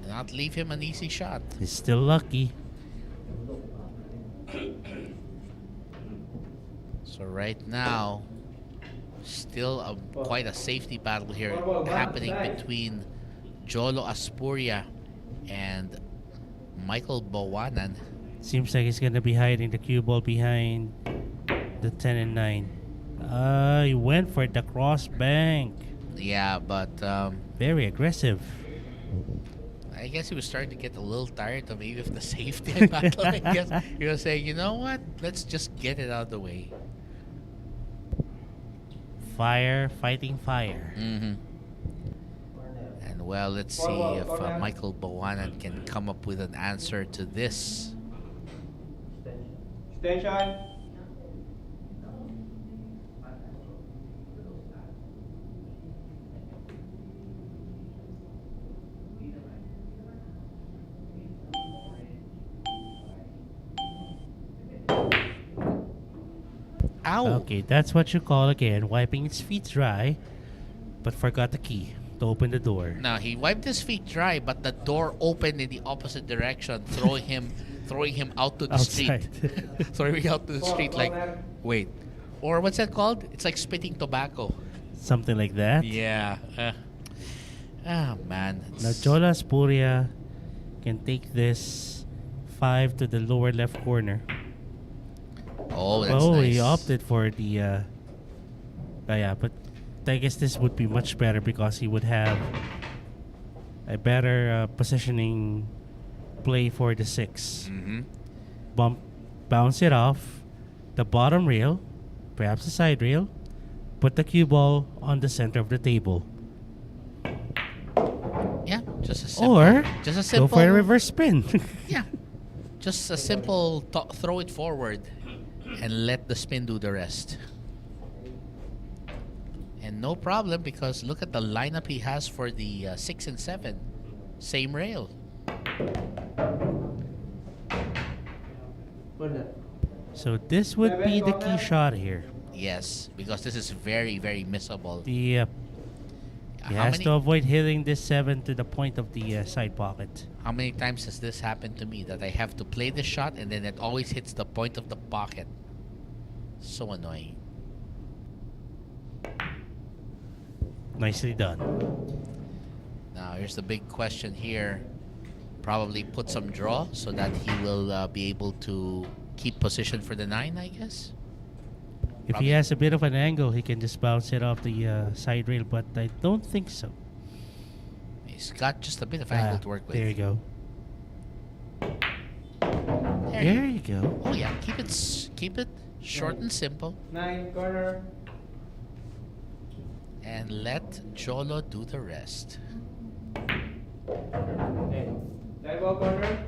not leave him an easy shot. He's still lucky. So right now, still quite a safety battle here happening between Jolo Aspuria and Michael Baoanan. Seems like he's gonna be hiding the cue ball behind the 10 and 9. He went for the cross bank. Yeah, but Very aggressive. I guess he was starting to get a little tired of maybe of the safety battle. I guess he was saying, you know what? Let's just get it out of the way. Fire fighting fire. Mm-hmm. And well, let's see if Michael Baoanan can come up with an answer to this. Extension. Ow! Okay, that's what you call again wiping his feet dry, but forgot the key to open the door. Now he wiped his feet dry, but the door opened in the opposite direction, throwing him out to the Outside. street. Throwing out to the street like, wait. Or what's that called? It's like spitting tobacco. Something like that. Yeah. Man. Now Jolo Aspuria can take this 5 to the lower left corner. Oh, that's He nice. opted for the yeah, but I guess this would be much better because he would have a better positioning play for the 6. Mm-hmm. Bounce it off the bottom rail, perhaps the side rail, put the cue ball on the center of the table. Yeah, just a simple. Or just a go simple. for a reverse spin. Yeah, just a simple throw it forward, and let the spin do the rest. And no problem because look at the lineup he has for the 6 and 7, same rail. So this would be the key shot here. Yes, because this is very, very missable. He has to avoid hitting this 7 to the point of the side pocket. How many times has this happened to me that I have to play the shot and then it always hits the point of the pocket? So annoying. Nicely done. Now here's the big question here. Probably put some draw so that he will be able to keep position for the 9, I guess. If he has a bit of an angle, he can just bounce it off the side rail, but I don't think so. He's got just a bit of angle to work with. There you go. There you go. Oh yeah, keep it short and simple, 9 corner. and let Jolo do the rest. 10 ball corner.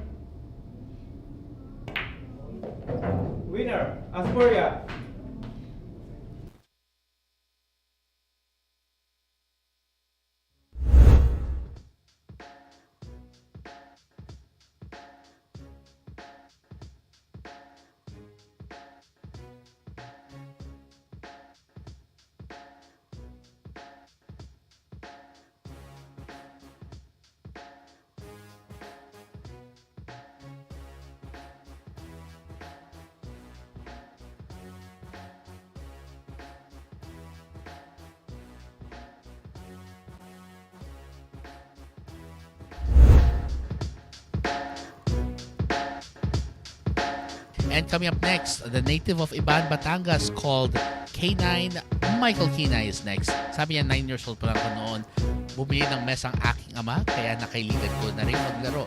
Winner, Aspuria. And coming up next, the native of Ibaan, Batangas called K9. Michael Quinay is next. Sabi niya, 9 years old pa lang ako noon. Bumili ng mesa ang aking ama, kaya nakailigan ko na rin maglaro.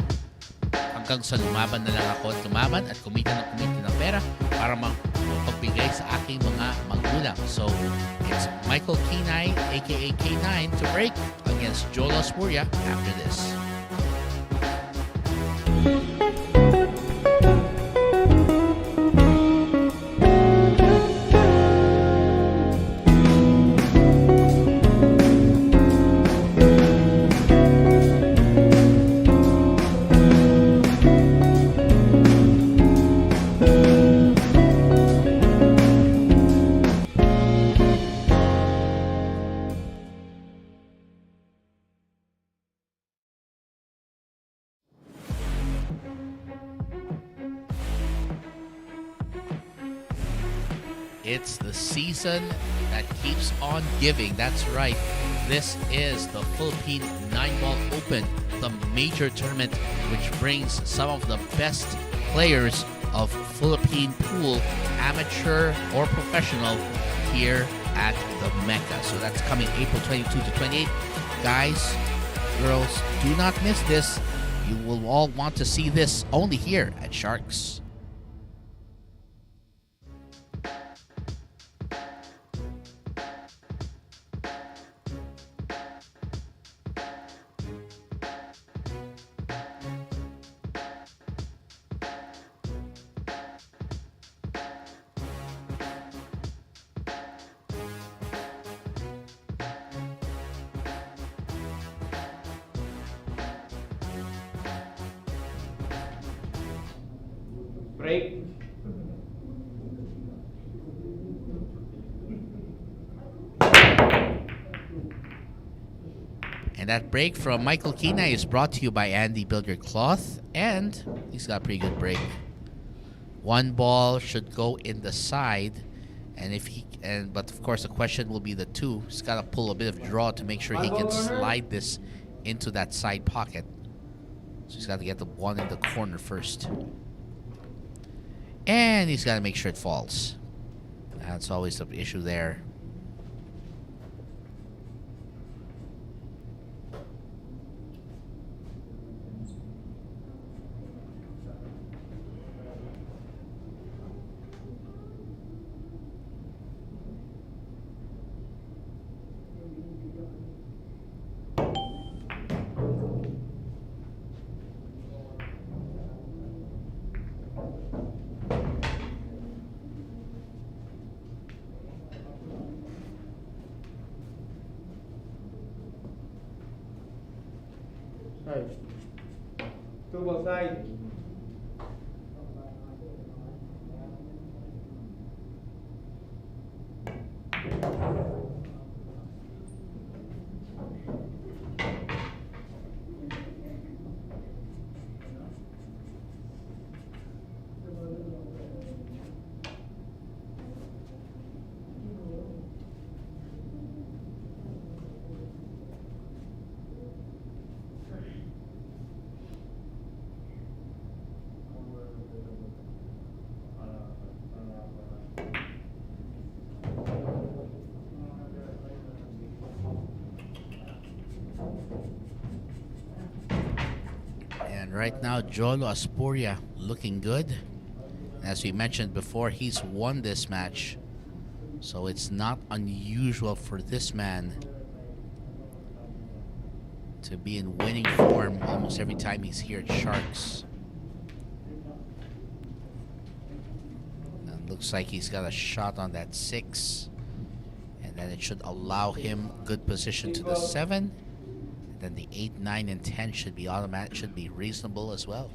Hanggang sa lumaban na lang ako at lumaban at kumita ng pera para mapagbigay sa aking mga magulang. So, it's Michael Quinay, aka K9, to break against Jolo Aspuria after this. It's the season that keeps on giving. That's right. This is the Philippine 9-Ball Open, the major tournament which brings some of the best players of Philippine pool, amateur or professional, here at the Mecca. So that's coming April 22 to 28. Guys, girls, do not miss this. You will all want to see this only here at Sharks. Break. And that break from Michael Quinay is brought to you by Andy Build Your Cloth, and he's got a pretty good break. One ball should go in the side, but of course the question will be the two. He's got to pull a bit of draw to make sure he can slide this into that side pocket. So he's got to get the one in the corner first. And he's got to make sure it falls. That's always the issue there. Two ball side. Right now, Jolo Aspuria looking good. As we mentioned before, he's won this match. So it's not unusual for this man to be in winning form almost every time he's here at Sharks. And looks like he's got a shot on that 6. And then it should allow him good position to the 7. Then the 8, 9, and 10 should be automatic, should be reasonable as well.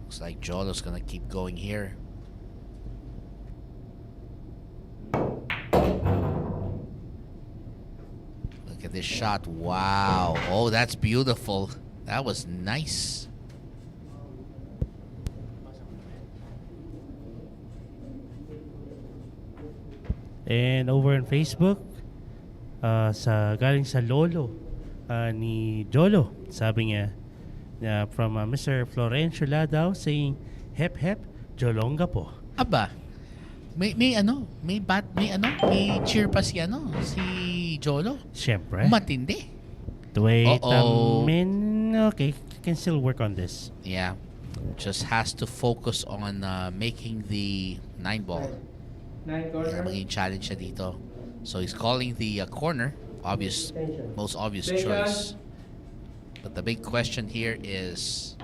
Looks like Jolo's gonna keep going here. Look at this shot. Wow. Oh, that's beautiful. That was nice. And over on Facebook, galing sa lolo ni Jolo, sabi niya, from Mr. Florencio Ladao saying, hep hep, Olongapo. Aba, may cheer pa si Jolo. Siyempre. Matindi. Wait Uh-oh. a minute. Okay, can still work on this. Yeah. Just has to focus on making the 9 ball. Yan ang maging challenge siya dito. So he's calling the corner. Most obvious choice. But the big question here is,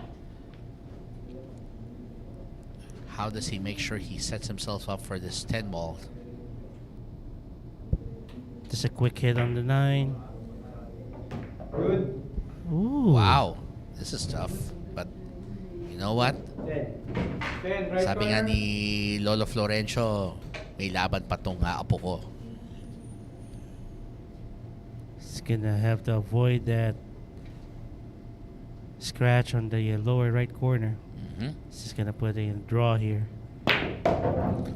how does he make sure he sets himself up for this 10 ball? Just a quick hit on the 9. Good. Ooh. Wow. This is tough. But you know what? 10. Right Sabi nga corner. ni Lolo Florencio, may laban pa tong apo ko. He's gonna have to avoid that scratch on the lower right corner. Mhm. He's just gonna put a draw here.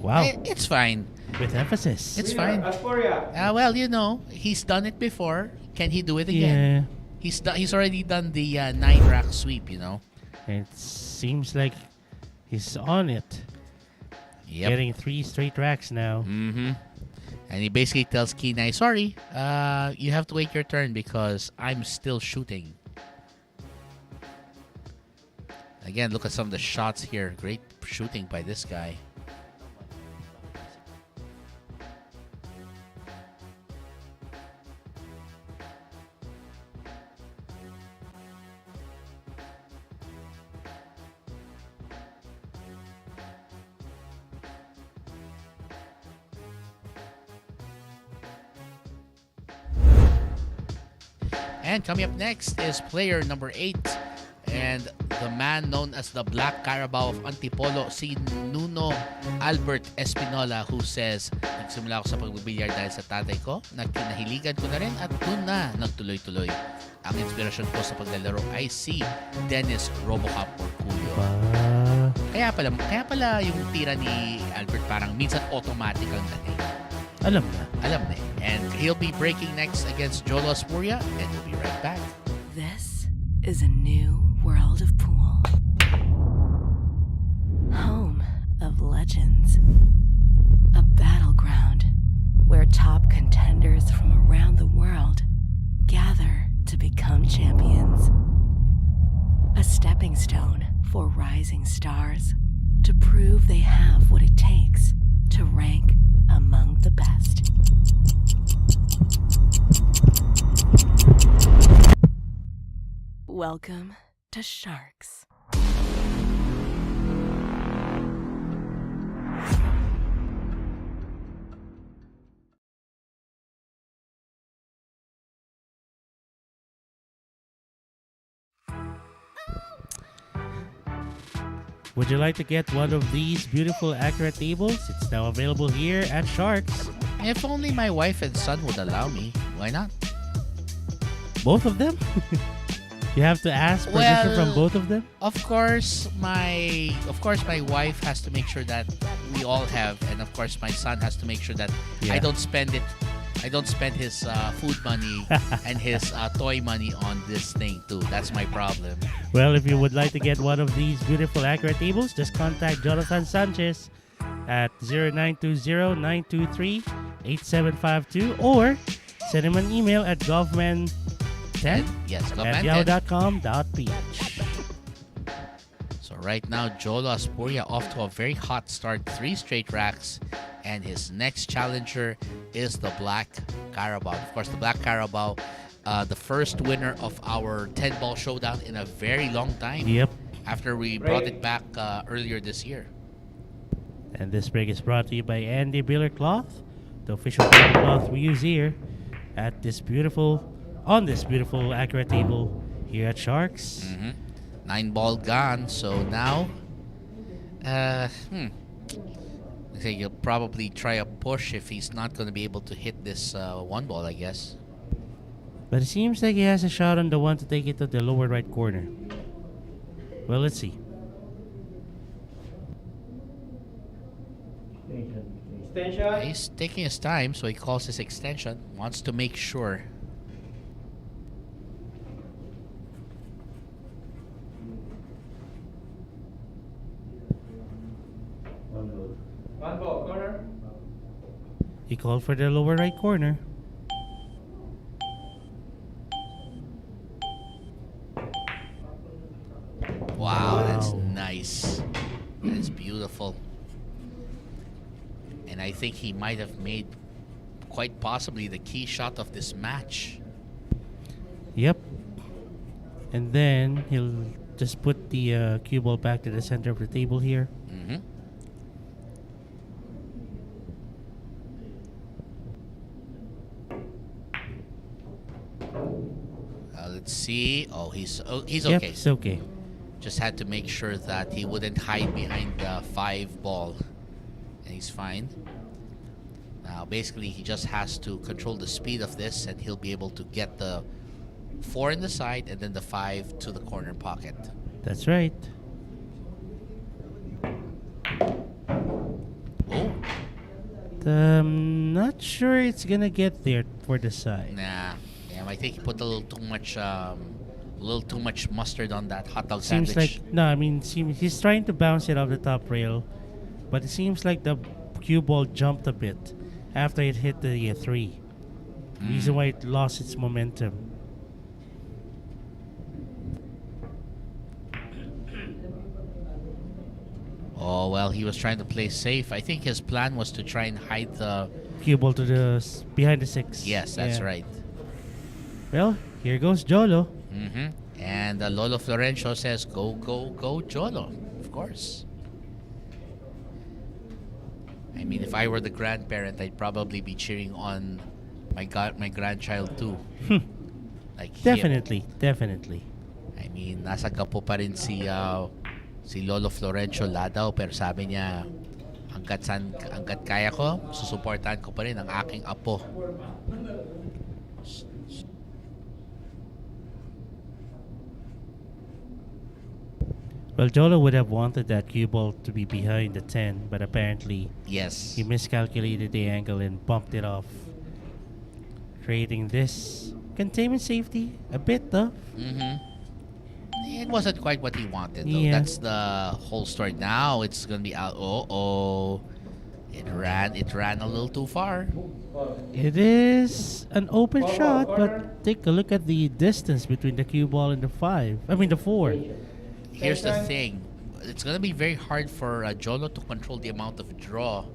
Wow. It's fine. With emphasis. It's fine. Aspuria. Well, he's done it before. Can he do it again? Yeah. He's already done the 9 rack sweep, It seems like he's on it. Yep. Getting 3 straight racks now. Mm-hmm. And he basically tells Quinay, sorry, you have to wait your turn because I'm still shooting. Again, look at some of the shots here. Great shooting by this guy. And coming up next is player number 8. And the man known as the Black Carabao of Antipolo, si Nuno Albert Espinola, who says, nagsimula ako sa pagbibilyar dahil sa tatay ko, nahiligan ko na rin at doon na nagtuloy-tuloy. Ang inspirasyon ko sa paglalaro ay si Dennis Robocop or Cuyo. Kaya pala yung tira ni Albert parang minsan automatic ang dating. Alam na. And he'll be breaking next against Jolo Aspuria, and we'll be right back. This is a new world of pool. Home of legends. A battleground where top contenders from around the world gather to become champions. A stepping stone for rising stars to prove they have what it takes to rank among the best. Welcome to Sharks. Would you like to get one of these beautiful accurate tables? It's now available here at Sharks. If only my wife and son would allow me. Why not? Both of them? You have to ask permission Well, from both of them? Of course, my wife has to make sure that we all have, and of course, my son has to make sure that Yeah. I don't spend his food money and his toy money on this thing too. That's my problem. Well, if you would like to get one of these beautiful accurate tables, just contact Jonathan Sanchez at 0920-923-8752 or send him an email at govman10 Yes, at Govman 10. yahoo.com.ph. So right now, Jolo Aspuria off to a very hot start, 3 straight racks, and his next challenger is the Black Carabao. Of course, the Black Carabao, the first winner of our 10-ball showdown in a very long time. Yep. After we brought it back earlier this year. And this break is brought to you by Andy Biller Cloth, the official cloth we use here at this beautiful accurate table here at Sharks. 9-ball gone, so now say he'll probably try a push if he's not going to be able to hit this 1 ball, I guess. But it seems like he has a shot on the one to take it to the lower right corner. Well, let's see. Extension. He's taking his time, so he calls his extension. Wants to make sure. One ball, corner. He called for the lower right corner. Wow, that's Wow. nice. That's beautiful. And I think he might have made quite possibly the key shot of this match. Yep. And then he'll just put the cue ball back to the center of the table here. Mm-hmm. Let's see. Oh, he's Yep, okay. it's okay. Just had to make sure that he wouldn't hide behind the 5 ball. And he's fine. Now, basically, he just has to control the speed of this, and he'll be able to get the 4 in the side and then the 5 to the corner pocket. That's right. Oh, Not sure it's gonna get there for the side. nah. Yeah, I think he put a little too much mustard on that hot dog Seems sandwich. like no, I mean he's trying to bounce it off the top rail, but it seems like the cue ball jumped a bit after it hit the 3. Reason why it lost its momentum. Oh, well, he was trying to play safe. I think his plan was to try and hide the... Cue ball to the behind the 6. Yes, that's Yeah. right. Well, here goes Jolo. Mm-hmm. And Lolo Florencio says, go, go, go, Jolo. Of course. I mean, if I were the grandparent, I'd probably be cheering on my grandchild too. Like him. Definitely. I mean, nasa gapo pa rin si Lolo Florencio Ladaw, pero sabi niya, hanggat kaya ko, susuportahan ko pa rin ang aking apo. Well, Jolo would have wanted that cue ball to be behind the 10, but apparently Yes. he miscalculated the angle and bumped it off, creating this containment safety. A bit though. Mm-hmm. It wasn't quite what he wanted, though. Yeah. That's the whole story. Now it's gonna be out. Oh, it ran a little too far. It is an open shot, but take a look at the distance between the cue ball and the 5. I mean the 4. Here's the thing: it's gonna be very hard for Jolo to control the amount of draw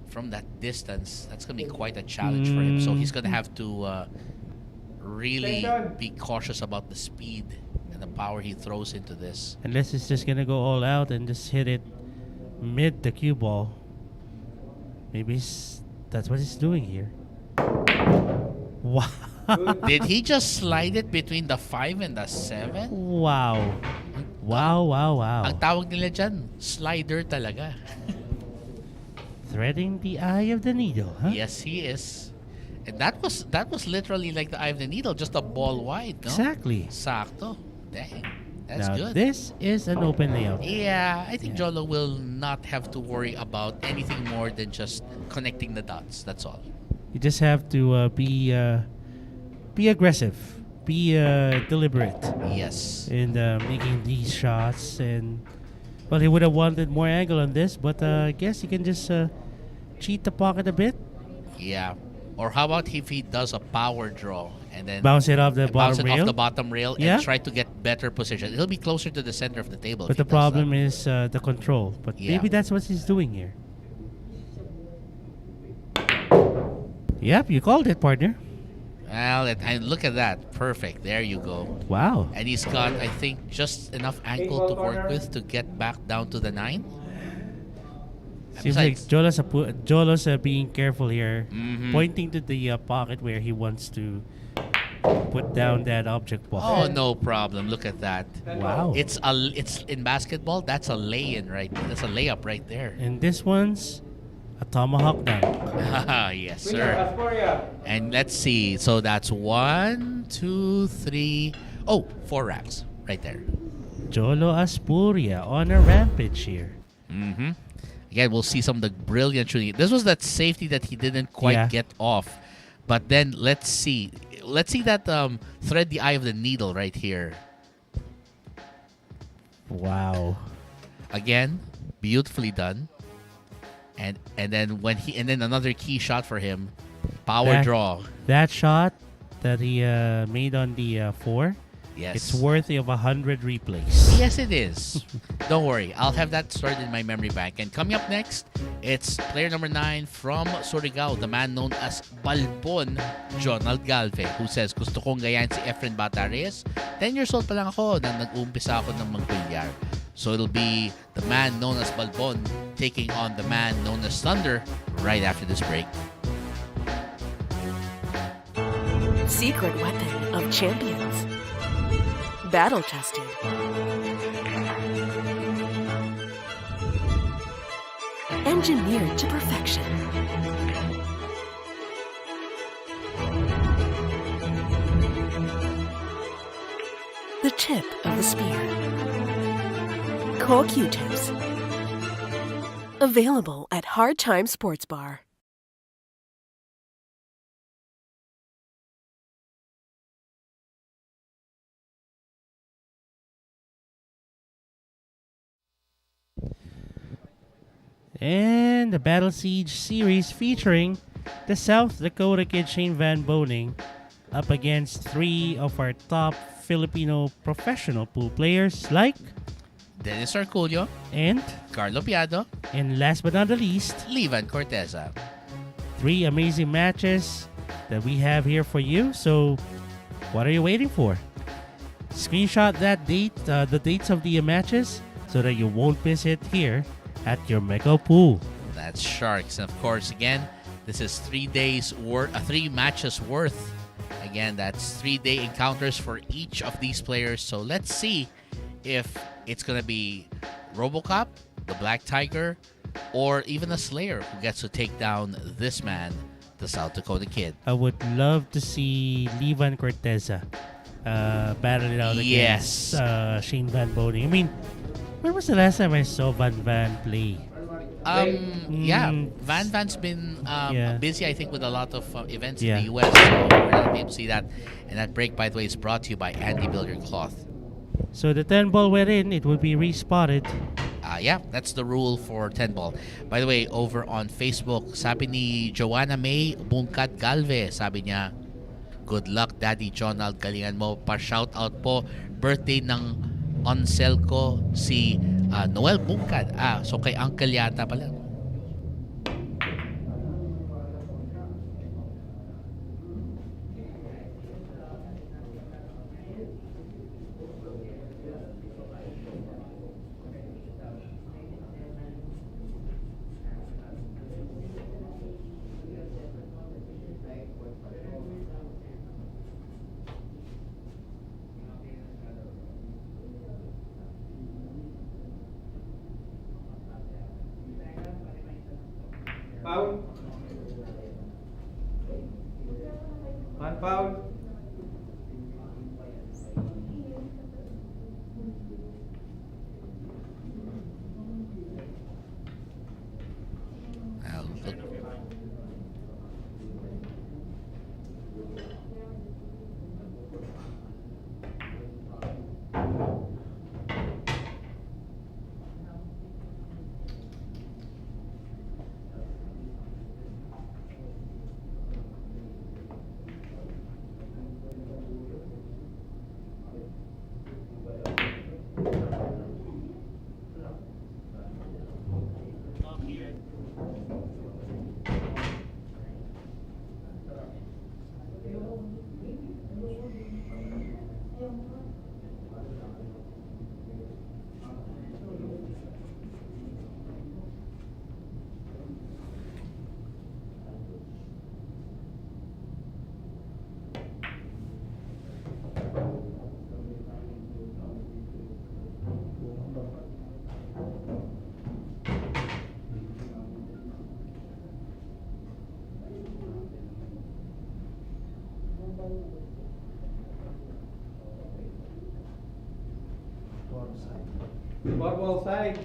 from that distance. That's gonna be quite a challenge for him. So he's gonna have to really be cautious about the speed and the power he throws into this. Unless it's just gonna go all out and just hit it mid the cue ball. Maybe that's what he's doing here. Wow. Did he just slide it between the 5 and the 7? Wow. Wow. Ang tawag nila dyan, slider talaga. Threading the eye of the needle, huh? Yes, he is. And that was literally like the eye of the needle, just a ball wide, no? Exactly. Sakto. Dang. That's Now, good. this is an open layout. Yeah, I think Jolo will not have to worry about anything more than just connecting the dots. That's all. You just have to be aggressive, be deliberate Yes. in making these shots. And well, he would have wanted more angle on this, but I guess you can just cheat the pocket a bit, Yeah. Or how about if he does a power draw and then bounce it off the bounce bottom it rail. off the bottom rail Yeah. and try to get better position? He'll be closer to the center of the table. But the problem is the control. But Yeah. maybe that's what he's doing here. Yep, you called it, partner. Well, and look at that. Perfect. There you go. Wow. And he's got, I think, just enough angle to work with to get back down to the 9. Seems Besides- like Jolo's being careful here, Mhm. pointing to the pocket where he wants to put down that object ball. Oh, no problem. Look at that. Wow. It's in basketball. That's a lay-in right. That's a layup right there. And this one's a tomahawk dunk. Yes, Winner, sir. Aspuria. And let's see. So that's 1, 2, 3. Oh, 4 racks right there. Jolo Aspuria on a rampage here. Mm-hmm. Again, we'll see some of the brilliant shooting. This was that safety that he didn't quite Yeah. get off. But then let's see. Let's see that thread the eye of the needle right here. Wow. Again, beautifully done. And then another key shot for him. Power That- draw. That shot that he made on the 4, Yes. it's worthy of 100 replays. Yes, it is. Don't worry. I'll have that stored in my memory bank. And coming up next, it's player number 9 from Surigao, the man known as Balbon, Jonald Galve, who says, gusto kong gayahin si Efren Bata Reyes. 10 years old pa lang ako nang nag-uumpisa ako ng magbilyar. So it'll be the man known as Balbon taking on the man known as Thunder right after this break. Secret weapon of champions. Battle tested. Engineered to perfection. The tip of the spear. Core Q-tips. Available at Hard Time Sports Bar. And the Battle Siege series featuring the South Dakota kid Shane Van Boning up against 3 of our top Filipino professional pool players like Dennis Arculio, and Carlo Piado, last but not the least, Livan Corteza. 3 amazing matches that we have here for you. So what are you waiting for? Screenshot that date, the dates of the matches so that you won't miss it here at your Mega Pool. That's Sharks. And of course, again, this is 3 days worth, 3 matches worth. Again, that's 3-day encounters for each of these players. So let's see if it's going to be RoboCop, the Black Tiger, or even a Slayer who gets to take down this man, the South Dakota kid. I would love to see Livan Corteza battle it out Yes. against Shane Van Boning. I mean, when was the last time I saw Van play? Yeah, Van's been Yeah. busy, I think, with a lot of events Yeah. in the U.S., so we're not able to see that. And that break, by the way, is brought to you by Andy Billiard Cloth. So the 10 ball we're in, it would be respotted. Yeah, that's the rule for 10 ball. By the way, over on Facebook, sabi ni Joanna May Bungkad Galve, sabi niya, good luck, Daddy Jonald, galingan mo. Pa-shoutout po, birthday ng Uncel ko, si Noel Bungkad. So kay Uncle yata pala. Foul. Man foul. Look. Ball side.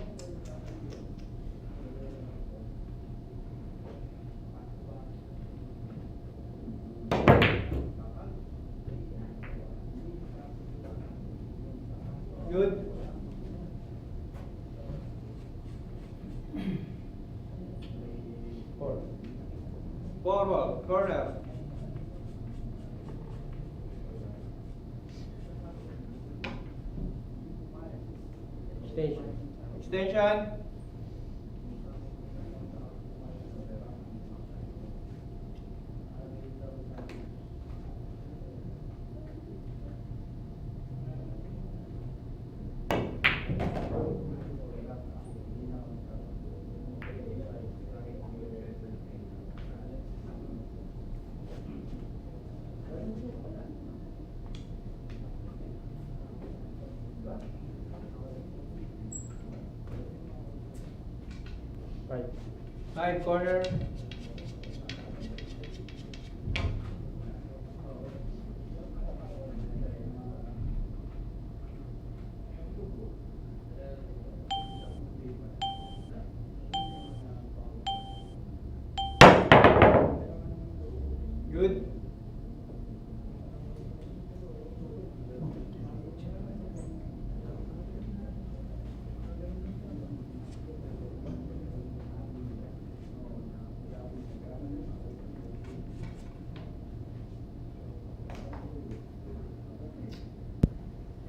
Extension. Right corner. Good.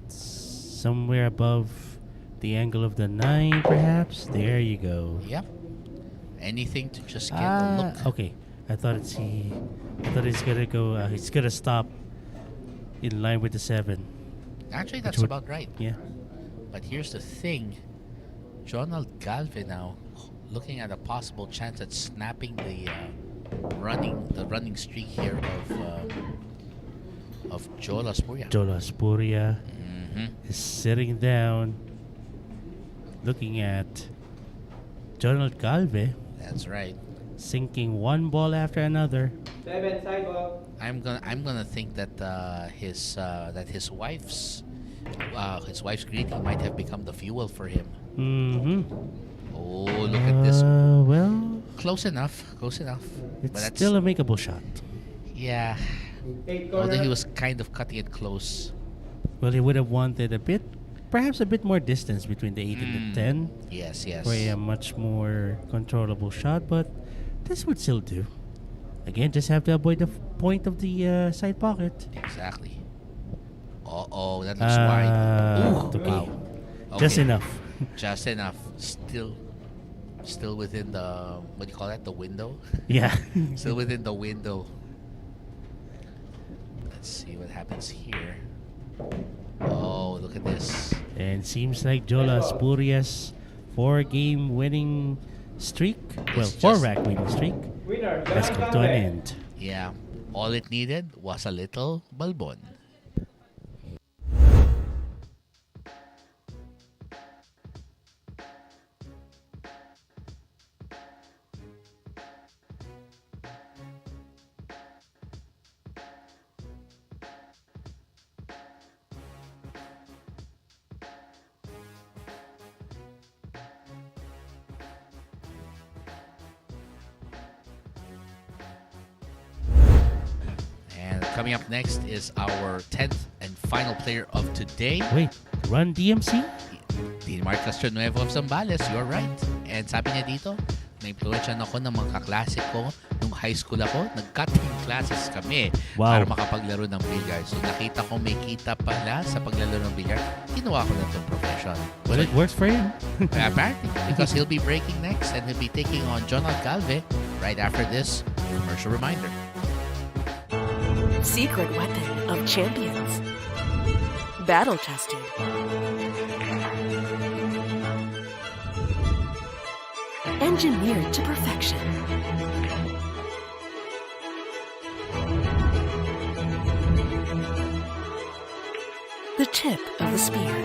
Somewhere above the angle of the 9, perhaps. There you go. Yep. Anything to just get a look. Okay. I thought he's gonna go. He's gonna stop in line with the 7. Actually, that's would- about right. Yeah. But here's the thing. Jonald Galve now looking at a possible chance at snapping the running streak here of Jolo Aspuria. Jolo Aspuria Mhm. is sitting down, looking at Jonald Galve That's right. sinking one ball after another. 7 sidewalk. I'm gonna think that his wife's greeting might have become the fuel for him. Mm-hmm. Oh, look at this. Well, Close enough. But it's that's still a makeable shot. yeah. 8 corner. Although he was kind of cutting it close. Well, he would have wanted perhaps a bit more distance between the 8 and the 10 Yes. for a much more controllable shot, but this would still do. Again, just have to avoid the point of the side pocket. Exactly. Oh, that looks wide. Ooh, okay. wow. Just Okay. enough. Just enough. Still within the, what do you call that? The window. Yeah. Still within the window. Let's see what happens here. Oh, look at this. And seems like Jolo Aspuria's 4-game winning streak, well, It's 4-rack winning streak, Winner. has Jonald come to an Galve. end. Yeah. All it needed was a little balbon. And coming up next is our 10th and final player of today. Wait, Run DMC? Mark Castronuevo of Zambales, you're right. And sabi niya dito, na-influensyan ako ng mga kaklase ko nung high school ako. Nag-cutting classes kami Wow. para makapaglaro ng billiard. So nakita ko may kita pala sa paglalaro ng billiard. Ginawa ko na itong profession. Well, it works for him. Apparently, because he'll be breaking next and he'll be taking on Jonald Galve right after this commercial reminder. Secret weapon of champions. Battle tested. Engineered to perfection. The tip of the spear.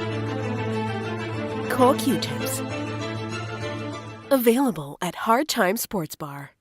Cool Q-tips. Available at Hard Time Sports Bar.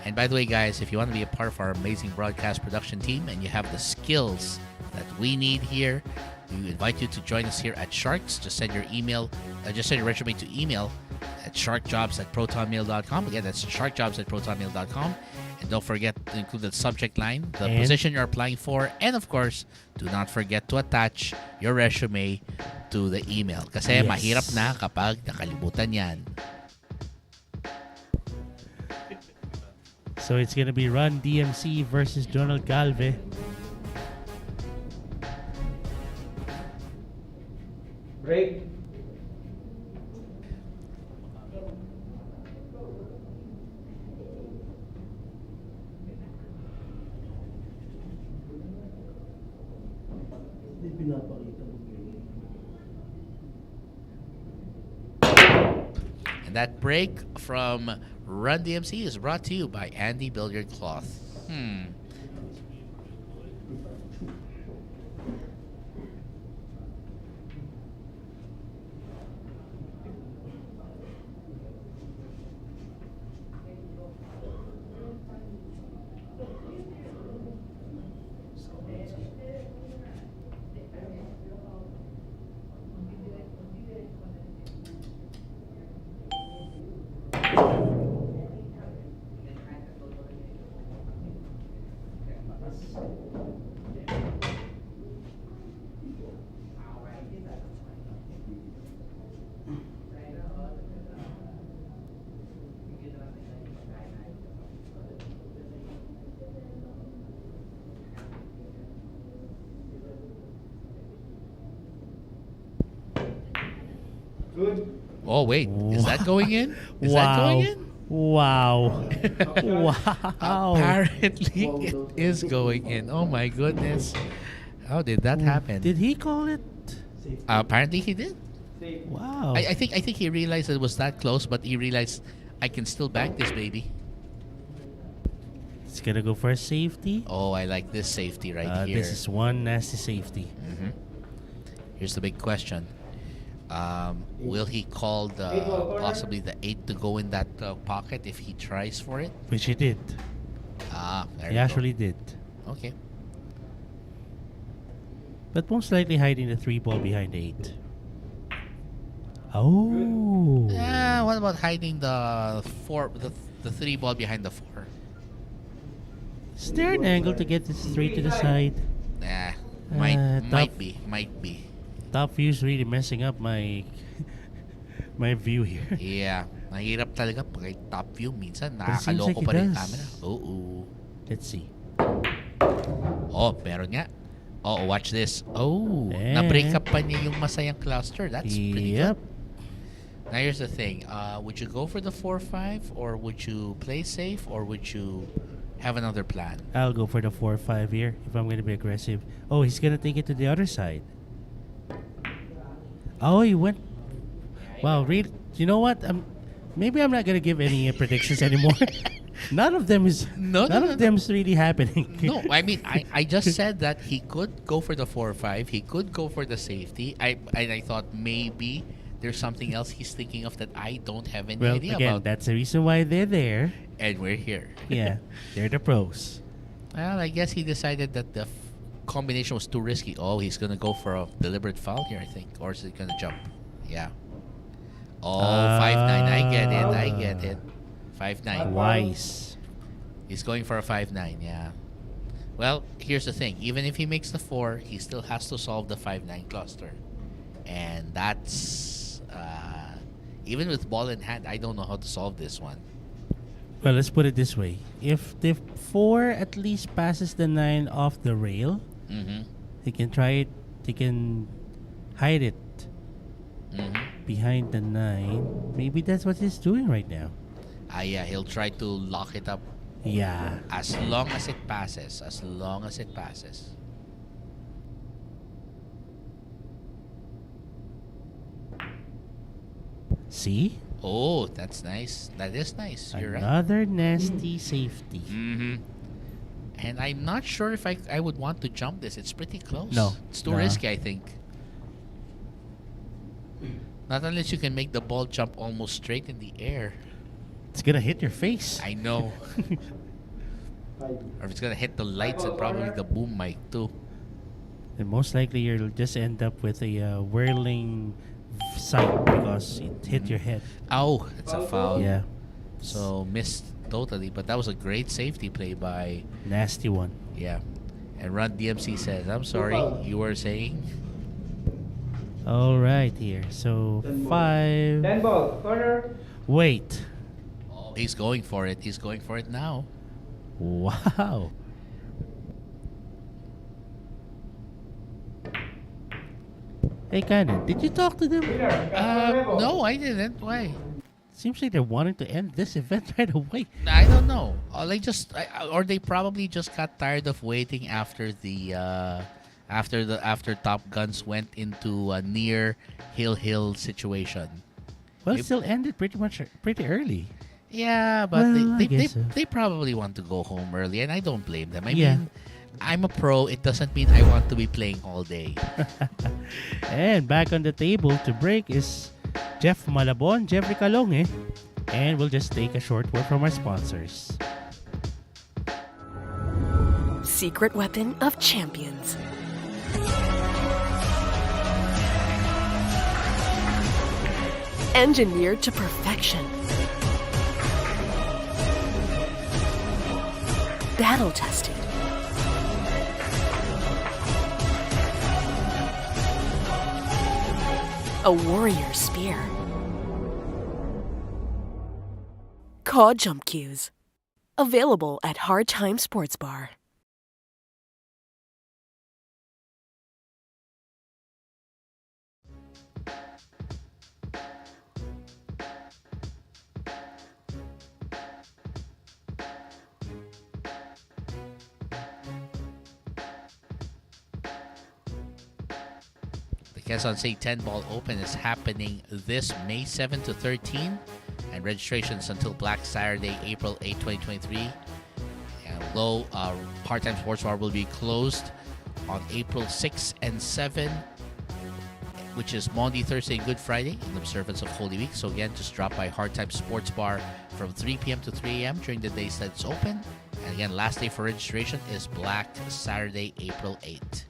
And by the way, guys, if you want to be a part of our amazing broadcast production team and you have the skills that we need here, We invite you to join us here at Sharks. Just send your email, just send your resume to email at sharkjobs@protonmail.com. Again, that's sharkjobs@protonmail.com. And don't forget to include the subject line, the And- position you're applying for, and of course, do not forget to attach your resume to the email. Kasi Yes. mahirap na kapag nakalimutan yan. So it's gonna be Run DMC versus Jonald Galve. Break. And that break from Run DMC is brought to you by Andy Billiard Cloth. Good. Oh, wait. Is that going in? Is that going in? Wow. Wow. Apparently, it is going in. Oh, my goodness. How did that happen? Did he call it? Apparently, he did. Safe. Wow. I think he realized it was that close, but he realized I can still bank this baby. It's gonna go for a safety. Oh, I like this safety right here. This is one nasty safety. Mhm. Here's the big question. Will he call possibly the 8 to go in that pocket if he tries for it? Which he did. There He you go. actually did. Okay. But most likely hiding the 3 ball behind the 8. Oh. What about hiding the 4, the 3 ball behind the 4? Is there an angle to get this 3 to the side? Might Tough. be. Top view's really messing up my my view here. Yeah, mahirap talaga pag top view. Minsan But it seems nakakaloko like it pa rin does. camera. Oo. Let's see. Oh, meron nga. Oh, watch this. Oh, Eh. na-break up pa niya yung masayang cluster. That's pretty Yep. good. Now here's the thing. Would you go for the 4-5 or would you play safe or would you have another plan? I'll go for the 4-5 here if I'm gonna be aggressive. Oh, he's gonna take it to the other side. Oh, he went. Wow, really? You know what? Maybe I'm not gonna give any predictions anymore. None of them is. No, none no, of no. them's really happening. No, I mean, I just said that he could go for the 4-5. He could go for the safety. I thought maybe there's something else he's thinking of that I don't have any Well, idea again, about. that's the reason why they're there. And we're here. Yeah, they're the pros. Well, I guess he decided that the combination was too risky. Oh, he's gonna go for a deliberate foul here, I think, or is he gonna jump? Yeah. Oh, 5-9. I get it. 5-9. Wise. He's going for a 5-9. Yeah. Well, here's the thing. Even if he makes the 4, he still has to solve the 5-9 cluster, and that's even with ball in hand, I don't know how to solve this one. Well, let's put it this way: if the 4 at least passes the 9 off the rail, Mm-hmm. he can try it. He can hide it Mm-hmm. behind the 9. Maybe that's what he's doing right now. Yeah, he'll try to lock it up Yeah. as long as it passes. As long as it passes. See? Oh, that's nice. That is nice. You're right. Another nasty safety. Mm-hmm. And I'm not sure if I would want to jump this. It's pretty close. No. It's too Nah. risky, I think. Not unless you can make the ball jump almost straight in the air. It's gonna hit your face. I know. Five. Or if it's gonna hit the lights and probably the boom mic too. And most likely you'll just end up with a whirling sight because it hit your head. Oh, it's a foul. Yeah, So missed totally, but that was a great safety play by nasty one. yeah. And Run DMC says, "I'm sorry, you were saying." All right, here. So 5. 10 ball, corner. Wait. He's going for it. He's going for it now. Wow. Hey, Cannon, did you talk to them? Winner, Castronuevo. No, I didn't. Why? Seems like they're wanting to end this event right away. I don't know. Or they probably just got tired of waiting after after Top Guns went into a near hill situation. Well, Maybe- it still ended pretty early. Yeah, but Well, I they guess so. they probably want to go home early, and I don't blame them. I Yeah. mean, I'm a pro. It doesn't mean I want to be playing all day. And back on the table to break is Jeff Malabon, Jeffrey Calonge. And we'll just take a short word from our sponsors. Secret weapon of champions. Engineered to perfection. Battle tested. A warrior spear. Caw Jump Cues. Available at Hard Time Sports Bar. The Quezon City 10 Ball Open is happening this May 7 to 13, and registrations until Black Saturday, April 8, 2023. And Part-Time Sports Bar will be closed on April 6 and 7, which is Monday, Thursday, and Good Friday in observance of Holy Week. So again, just drop by Hard Time Sports Bar from 3 p.m. to 3 a.m. during the days that it's open. And again, last day for registration is Black Saturday, April 8.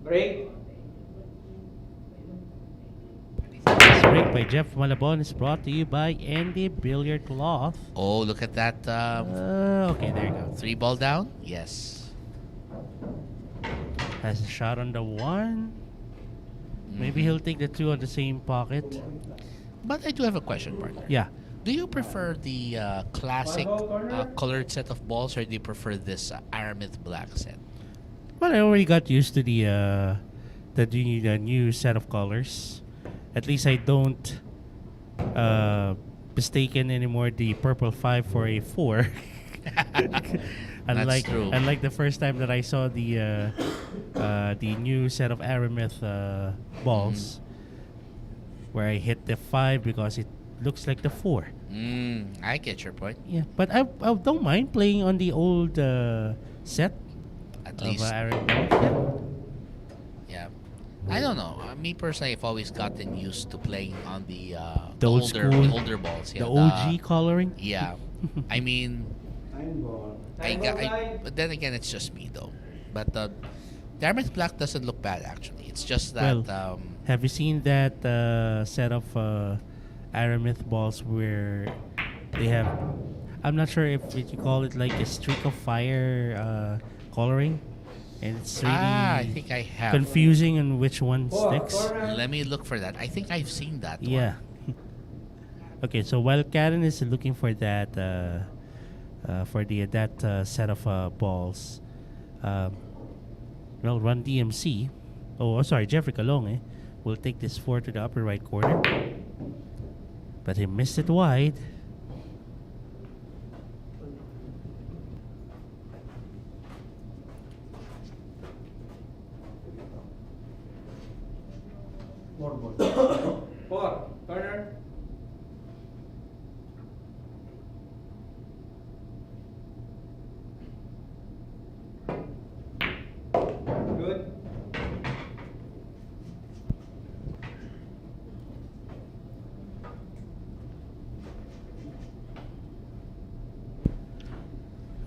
Break. This break by Jeff Malabon is brought to you by Andy Billiard Cloth. Oh, look at that. Okay, there you go. 3 ball down? Yes. Has a shot on the 1. Maybe he'll take the 2 on the same pocket. But I do have a question, partner. Yeah. Do you prefer the classic colored set of balls, or do you prefer this Aramith black set? Well, I already got used to the new set of colors. At least I don't mistaken anymore the purple 5 for a 4. That's true. Unlike the first time that I saw the new set of Aramith balls, where I hit the 5 because it looks like the 4. I get your point. Yeah, but I don't mind playing on the old set At of least, Aramith. yeah. I don't know. Me personally, I've always gotten used to playing on the old older balls. The Yeah, OG coloring. Yeah. I mean, 9 ball. but then again, it's just me though. But the Aramith black doesn't look bad actually. It's just that Have you seen that set of Aramith balls where they have? I'm not sure if you call it like a streak of fire coloring, and it's really I think I have. confusing on which one 4, sticks. corner. Let me look for that. I think I've seen that one. Yeah. Okay, so while Karen is looking for that, set of balls, well, Run DMC. Oh, sorry, Jeffrey Calonge will take this 4 to the upper right corner, but he missed it wide. More ball. 4, corner.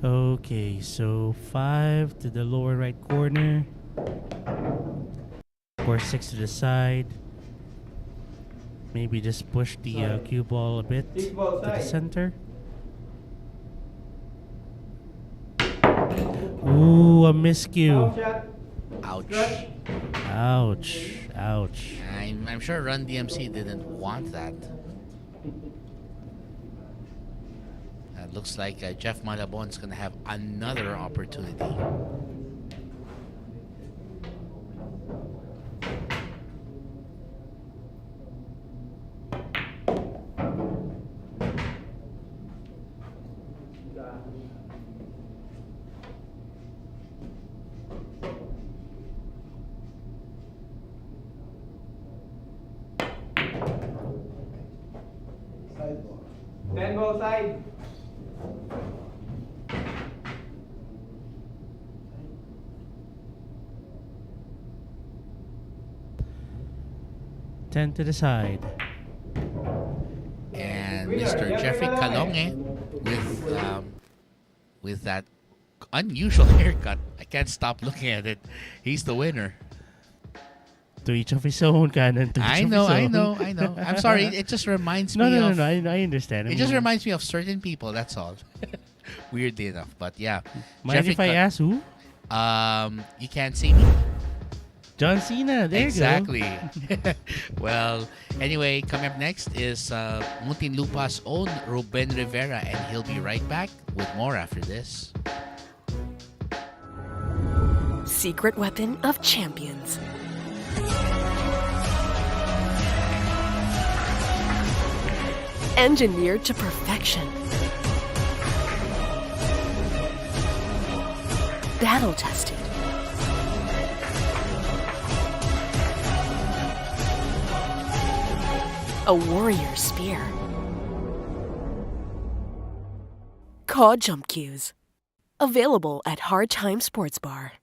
Okay, so 5 to the lower right corner. Of course, 6 to the side. Maybe just push the cue ball a bit Kick ball to the side. center. Ooh, a miscue. Foul shot. Ouch. Strike. Ouch. Ouch. I'm sure Run DMC didn't want that. Looks like Jeff Malabon's gonna have another opportunity. Side ball. 10 ball side. Ten to the side. And Mr. Jeffrey Calonge with that unusual haircut. I can't stop looking at it. He's the winner. To each of his own, Canon. To each I of know, his I own. know, I know. I'm sorry. It just reminds No, me no, of. no, no. I understand. It just reminds me of certain people. That's all. Weirdly enough, but yeah. Mind Jeffrey if I ask who? You can't see me. John Cena. There Exactly. you go. Well, anyway, coming up next is Muntinlupa's own Ruben Rivera, and he'll be right back with more after this. Secret weapon of champions. Engineered to perfection. Battle tested. A warrior spear. Caw Jump Cues. Available at Hard Time Sports Bar.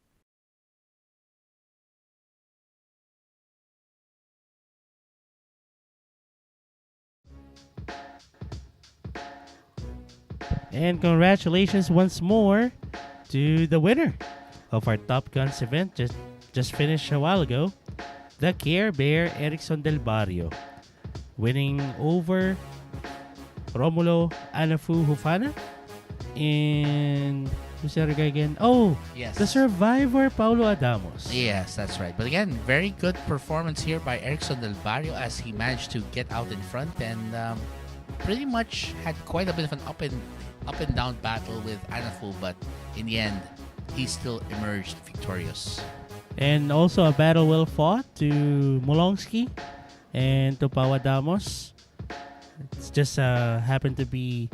And congratulations once more to the winner of our Top Guns event just finished a while ago, the Care Bear Erickson Del Barrio, winning over Romulo Anafu Hufana and who's the other guy again? Oh, Yes. the Survivor Paulo Adamos. Yes, that's right. But again, very good performance here by Erickson Del Barrio as he managed to get out in front and pretty much had quite a bit of an up and down battle with Anafu, but in the end, he still emerged victorious. And also a battle well fought to Molonsky and to Pau Adamos. It's just happened to be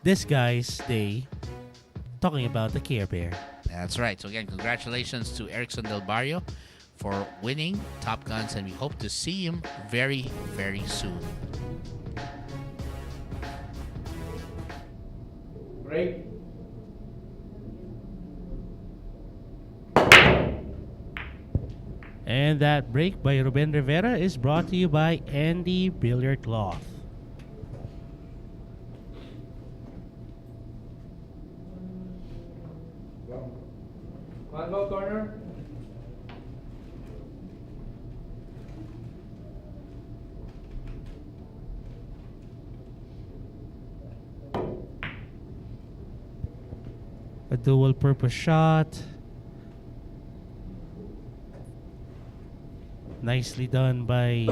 this guy's day talking about the Care Bear. That's right. So again, congratulations to Erickson Del Barrio for winning Top Guns, and we hope to see him very, very soon. Break. And that break by Ruben Rivera is brought to you by Andy Billiard Cloth. One ball corner. A dual purpose shot. Nicely done by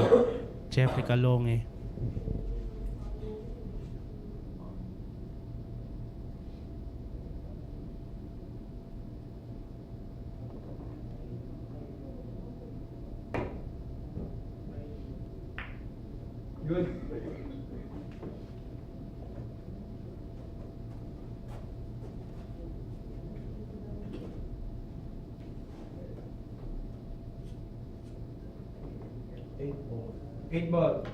Jeffrey Calonge. Good. Eight ball.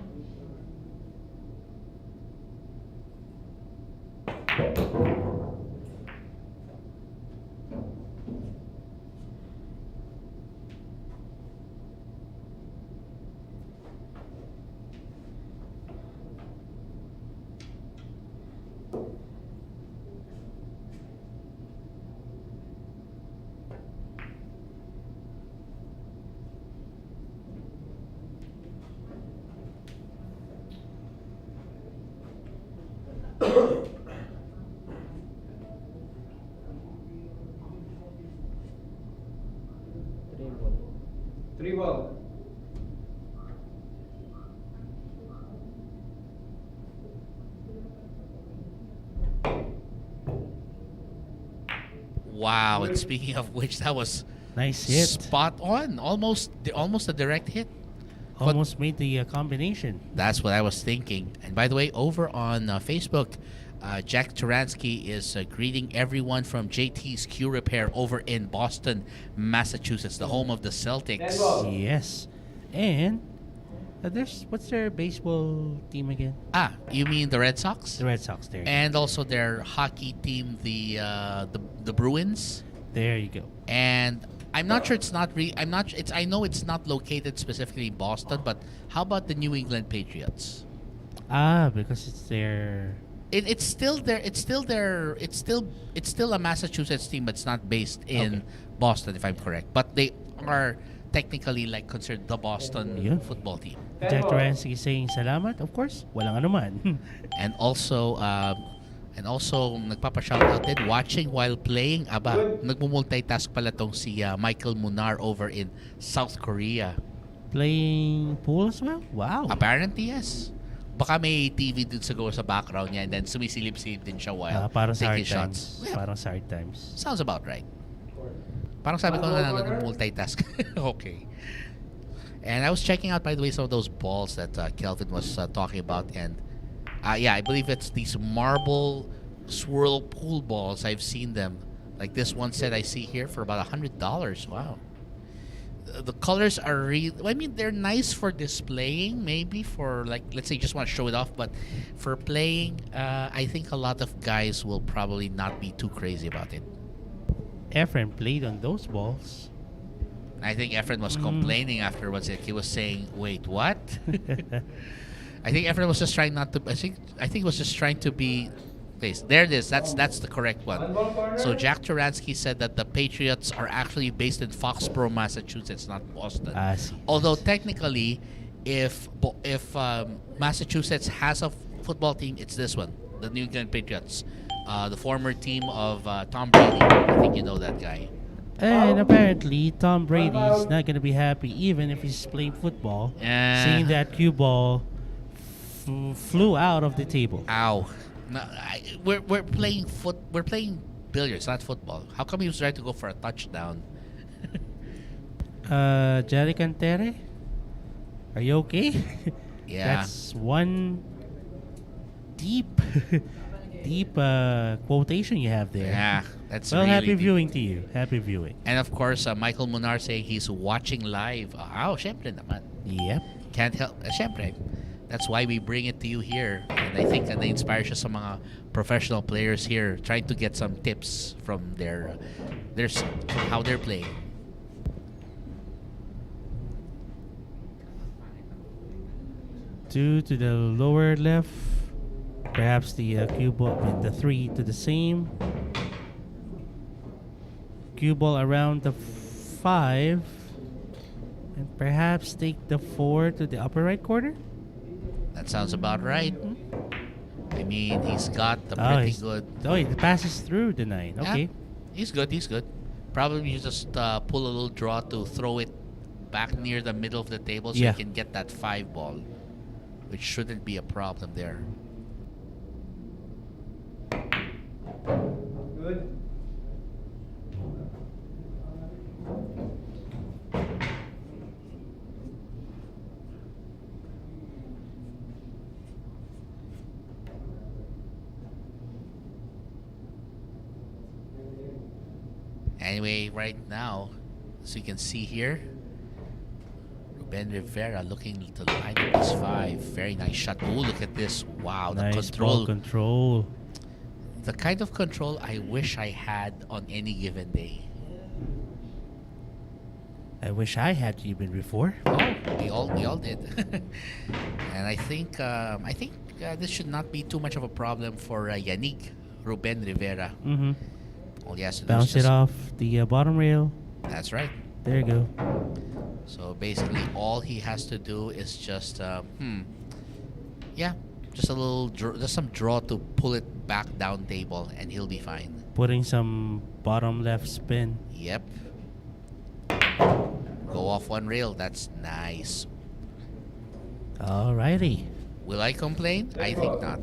Wow. And speaking of which, that was Nice hit. spot on. Almost a direct hit. Almost made the combination. That's what I was thinking. And by the way, over on Facebook, Jack Turansky is greeting everyone from JT's Q Repair over in Boston, Massachusetts, the home of the Celtics. Yes. And what's their baseball team again? You mean the Red Sox? The Red Sox. There you And also their hockey team, the Bruins. go. There you go. And I'm not sure it's not I know it's not located specifically in Boston, but how about the New England Patriots? Because it's their... It's still there. It's still a Massachusetts team, but it's not based in Boston, if I'm correct. But they are technically like considered the Boston Yeah. football team. Jack Turansky saying salamat, of course. Walang anuman. And also nagpapa-shoutout din watching while playing. Nagmumultitask pala tong si Michael Munar over in South Korea. Playing pool as well? Wow. Apparently, yes. Baka may TV dun siguro sa background niya and then sumisilip-silip din siya while Parang sa taking hard shots. times. Parang sa hard times. Sounds about right. Parang sabi ko na nag-multitask. Okay. And I was checking out, by the way, some of those balls that Kelvin was talking about. And I believe it's these marble swirl pool balls. I've seen them. Like this one set I see here for about $100. Wow. The colors are real. I mean, they're nice for displaying, maybe for like, let's say, you just want to show it off. But for playing, I think a lot of guys will probably not be too crazy about it. Efren played on those balls. I think Efren was complaining afterwards. He was saying, "Wait, what?" I think Efren was just trying not to. I think he was just trying to be. There it is. That's the correct one. So Jack Turansky said that the Patriots are actually based in Foxborough, Massachusetts, not Boston. I see. Although technically, if Massachusetts has a football team, it's this one, the New England Patriots, the former team of Tom Brady. I think you know that guy. And apparently, Tom Brady's not going to be happy even if he's playing football. Seeing that cue ball flew out of the table. Ow. No, we're playing we're playing billiards, not football. How come he was trying to go for a touchdown? Jerry Cantere? Are you okay? Yeah. That's one deep quotation you have there. Yeah, that's Well, really happy deep. viewing to you. Happy viewing. And of course, Michael Munar saying he's watching live. Syempre naman. Yep. Can't help. Syempre. That's why we bring it to you here. And I think that na-inspire siya sa mga professional players here trying to get some tips from from how they're playing. Two to the lower left. Perhaps the cue ball with the three to the same. Cue ball around the 5. And perhaps take the 4 to the upper right corner. That sounds about right. I mean, he's got the pretty good. Oh, it passes through the 9. Okay. Yeah, he's good. Probably you just pull a little draw to throw it back near the middle of the table so you can get that 5 ball, which shouldn't be a problem there. Good. Anyway, right now, as you can see here, Ruben Rivera looking to line up his 5. Very nice shot. Oh, look at this. Wow, the Nice ball control. The kind of control I wish I had on any given day. I wish I had even before. Oh, we all did. And I think this should not be too much of a problem for Yannick Ruben Rivera. Mm-hmm. All he has to do Bounce is it off the bottom rail. That's right. There you go. So basically, all he has to do is just, just a little, just some draw to pull it back down table, and he'll be fine. Putting some bottom left spin. Yep. Go off one rail. That's nice. Alrighty. Will I complain? I think not.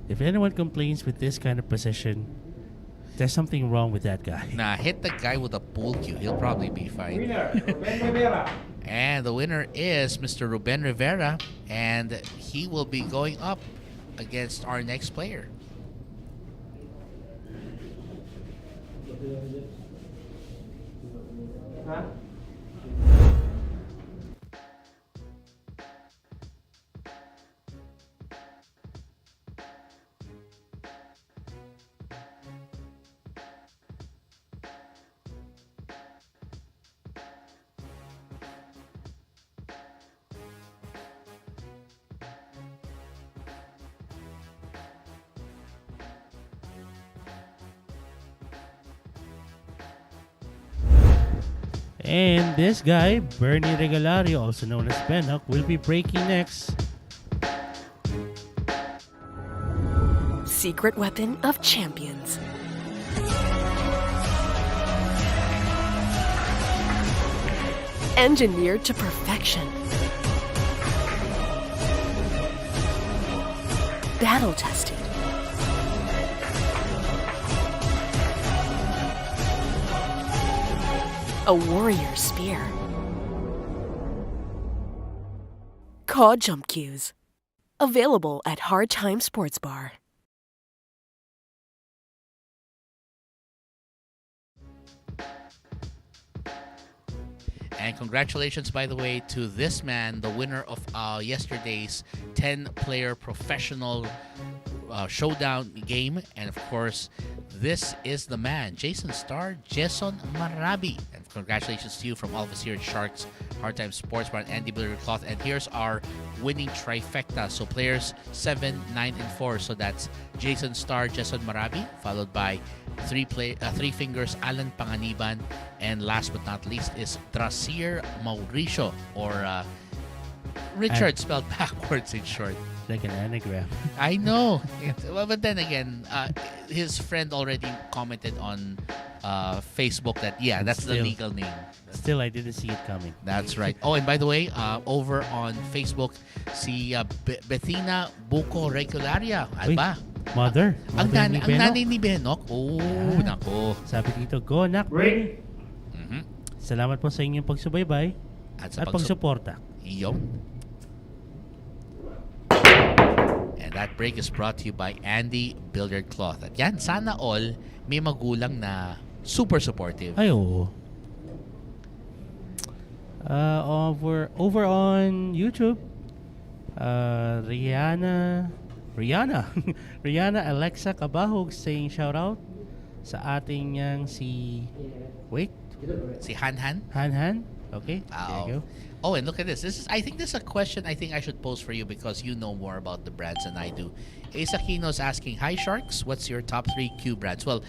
If anyone complains with this kind of position, There's something wrong with that guy. Nah, hit the guy with a pool cue. He'll probably be fine. Winner, Ruben Rivera. And the winner is Mr. Ruben Rivera, and he will be going up against our next player. Huh? And this guy, Bernie Regalario, also known as Benok, will be breaking next. Secret weapon of champions. Engineered to perfection. Battle tested. A warrior spear. Caw Jump Cues. Available at Hard Time Sports Bar. And congratulations, by the way, to this man, the winner of yesterday's 10-player professional showdown game. And of course, this is the man, Jason Starr, Jason Marabi. And congratulations to you from all of us here at Sharks Hard Time Sports Bar and Andy Billiard Cloth. And here's our winning trifecta. So players 7, 9, and 4. So that's Jason Starr, Jason Marabi, followed by Three Fingers, Alan Panganiban, and last but not least is Trasier Mauricio, or Richard spelled backwards in short. Like an anagram. I know. Well, but then again, his friend already commented on Facebook that, yeah, that's the Still. legal name. Still, I didn't see it coming. That's right. Oh, and by the way, over on Facebook, si Bethina Buco Regalaria. Uy, Alba. Mother. Ang Mother ni Benok. nanay ni Benok. Oh, Yeah. nako. Sabi dito, go nak. Break. Mhm. Salamat po sa inyong pagsubaybay At sa at pagsuporta. Yun. And that break is brought to you by Andy Billiard Cloth. At yan, sana all may magulang na super supportive. Ay, oo. Over on YouTube, Rihanna Rihanna Alexa Cabahog saying shout out sa ating yang si Si Han. Han. Okay, there Oh. you go. Oh, and look at this. I think this is a question I think I should pose for you because you know more about the brands than I do. Ace Aquino's asking, "Hi Sharks, what's your top 3 Q brands?" Well,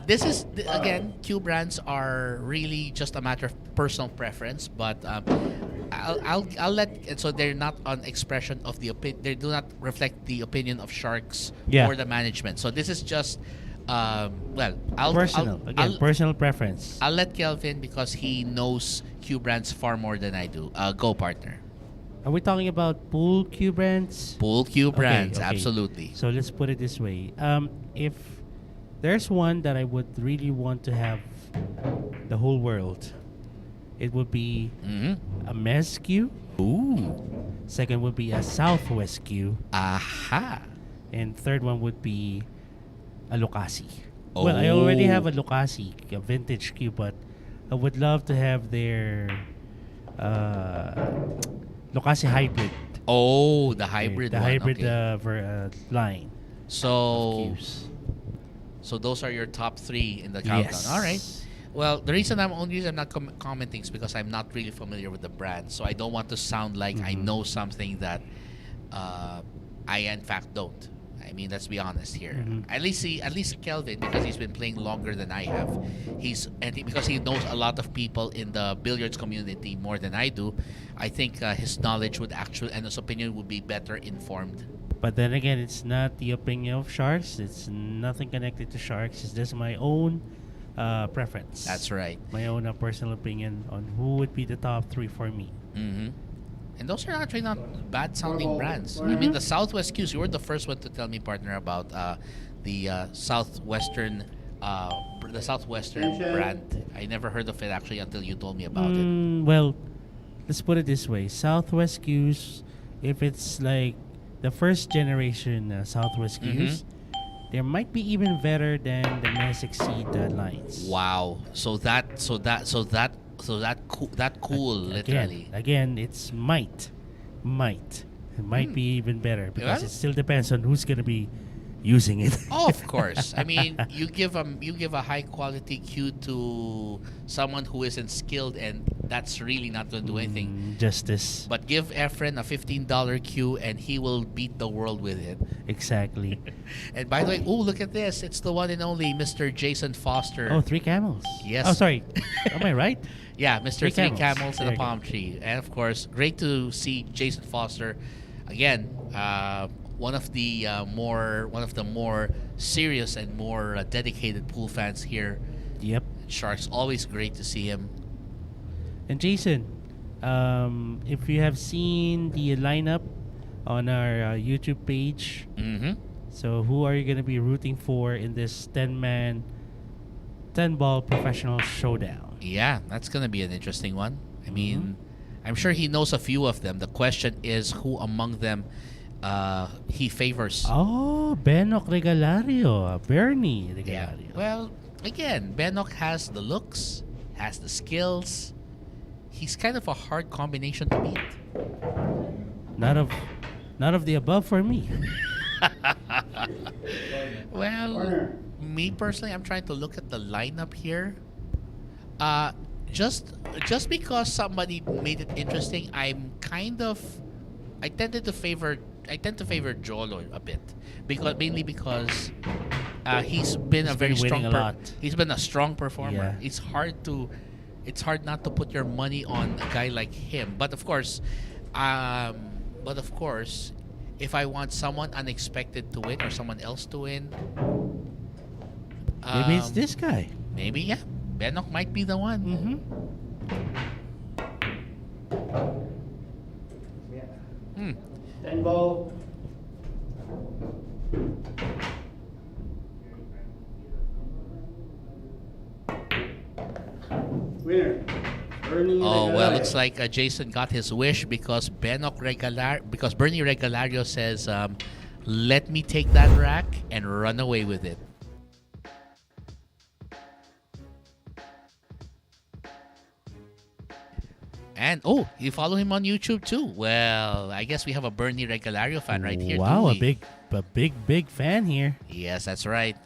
this is again, Q brands are really just a matter of personal preference, but I'll let, so they're not an expression of the opinion. They do not reflect the opinion of Sharks Yeah. or the management. So this is just Personal preference. I'll let Kelvin because he knows Q brands far more than I do. Go, partner. Are we talking about pool Q brands? Pool Q brands, okay. absolutely. So let's put it this way. If there's one that I would really want to have the whole world, it would be a Mez Q. Ooh. Second would be a Southwest Q. Aha. And third one would be a Lucasi. Well, I already have a Lucasi, a vintage Q, but I would love to have their Lucasi hybrid. Oh, the hybrid The one. hybrid Okay. line. So, Qs. so those are your top 3 in the countdown. Yes. All right. Well, the only reason I'm not commenting is because I'm not really familiar with the brand, so I don't want to sound like I know something that I in fact don't. I mean, let's be honest here. At least Kelvin, because he's been playing longer than I have. Because he knows a lot of people in the billiards community more than I do. I think his knowledge and his opinion would be better informed. But then again, it's not the opinion of Sharks. It's nothing connected to Sharks. It's just my own preference. That's right. My own personal opinion on who would be the top 3 for me. Mm-hmm. And those are actually not bad sounding brands. I mean, the Southwest Qs, you were the first one to tell me, partner, about the Southwestern the Southwestern brand. I never heard of it actually until you told me about it. Well, let's put it this way: Southwest Q's, if it's like the first generation Southwest Q's, they might be even better than the Mass Exceed lines. Wow. So that cool, literally. Again, it's might. It might be even better because Well, it still depends on who's gonna be using it. Oh, of course. I mean, you give a high quality cue to someone who isn't skilled, and that's really not going to do anything. Justice. But give Efren a $15 cue, and he will beat the world with it. Exactly. And by the way, look at this! It's the one and only Mr. Jason Foster. Oh, 3 camels. Yes. Oh, sorry. Am I right? Yeah, Mr. Three Three Camels. Camels and There a you go. Palm Tree. And of course, great to see Jason Foster again. One of the more serious and more dedicated pool fans here. Yep. Sharks, always great to see him. And Jason, if you have seen the lineup on our YouTube page, Mm-hmm. so who are you going to be rooting for in this 10-man, 10-ball professional showdown? Yeah, that's gonna be an interesting one. I mean, I'm sure he knows a few of them. The question is who among them he favors. Oh, Benok Regalario. Bernie Yeah. Regalario. Well, again, Benok has the looks, has the skills. He's kind of a hard combination to beat. None of the above for me. Well, me personally, I'm trying to look at the lineup here. Just because somebody made it interesting, I tend to favor Jolo a bit mainly because he's been a very been winning strong a lot. he's been a strong performer. Yeah. It's hard not to put your money on a guy like him. But of course, if I want someone unexpected to win or someone else to win, Maybe it's this guy. maybe, yeah, Benok might be the one. Hmm. 10 ball. Winner. Oh well, looks like Jason got his wish because Bernie Regalario says, "Let me take that rack and run away with it." And you follow him on YouTube too. Well, I guess we have a Bernie Regalario fan right here. Wow, don't we? a big fan here. Yes, that's right.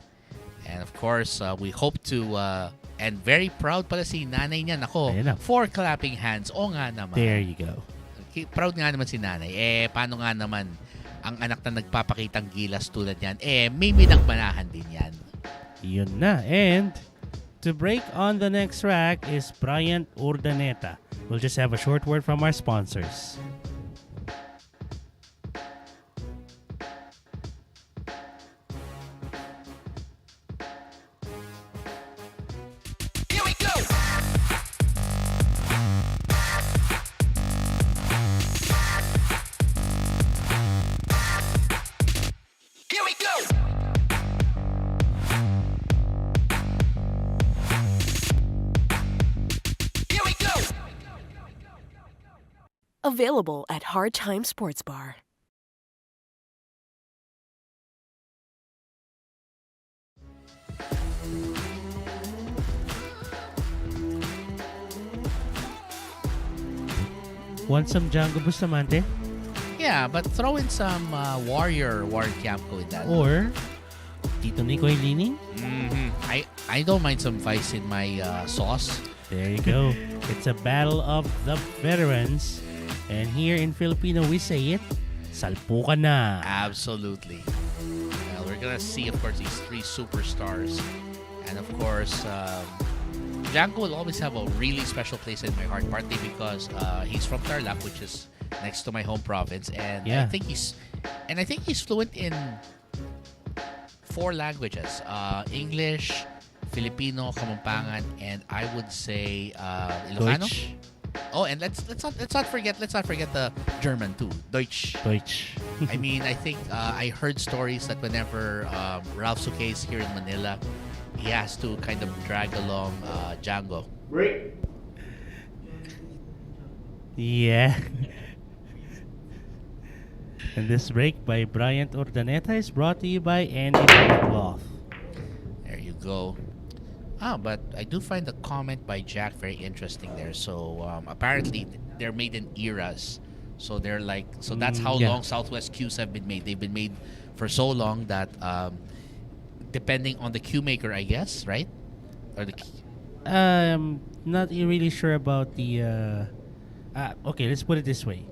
And of course, we hope to and very proud pala si nanay niya. Nako, Ayan na. 4 clapping hands. O nga naman. There you go. Proud nga naman si nanay. Paano nga naman ang anak na nagpapakitang gilas tulad yan? May minakmanahan din yan. Yun na. And to break on the next rack is Bryant Urdaneta. We'll just have a short word from our sponsors. Available at Hard Time Sports Bar. Want some Django Bustamante? Yeah, but throw in some Warren Campo in that. Or Tito Nicoy Lining? I don't mind some Vice in my sauce. There you go. It's a battle of the veterans. And here in Filipino, we say it, salpo ka na. Absolutely. Well, we're gonna see, of course, these 3 superstars, and of course, Django will always have a really special place in my heart, partly because he's from Tarlac, which is next to my home province, and Yeah. I think he's fluent in 4 languages: English, Filipino, Kamampangan, and I would say Ilocano. Deutsch. Oh, and let's not forget the German too, Deutsch. Deutsch. I mean, I think I heard stories that whenever Ralph Suquet is here in Manila, he has to kind of drag along Django. Break. Yeah. And this break by Bryant Urdaneta is brought to you by Andy Cloth. There you go. But I do find the comment by Jack very interesting there. So apparently they're made in eras. So they're like, so that's how Yeah. long Southwest queues have been made. They've been made for so long that depending on the queue maker, I guess, right? Or the Not really sure about the. Okay, let's put it this way.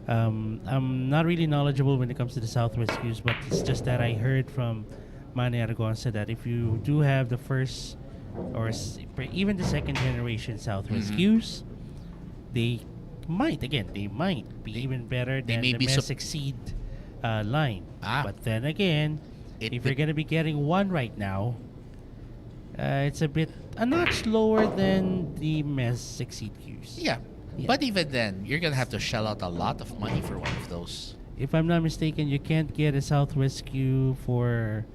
I'm not really knowledgeable when it comes to the Southwest queues, but it's just that I heard from Manny Aragonza that if you do have the first or even the second generation Southwest queues, they might be even better they than may the be Mess Exceed line. Ah. But then again, It if de- you're gonna be getting one right now, it's a notch lower than the Mess Exceed queues. Yeah. Yeah. But even then, you're going to have to shell out a lot of money for one of those. If I'm not mistaken, you can't get a Southwest queue for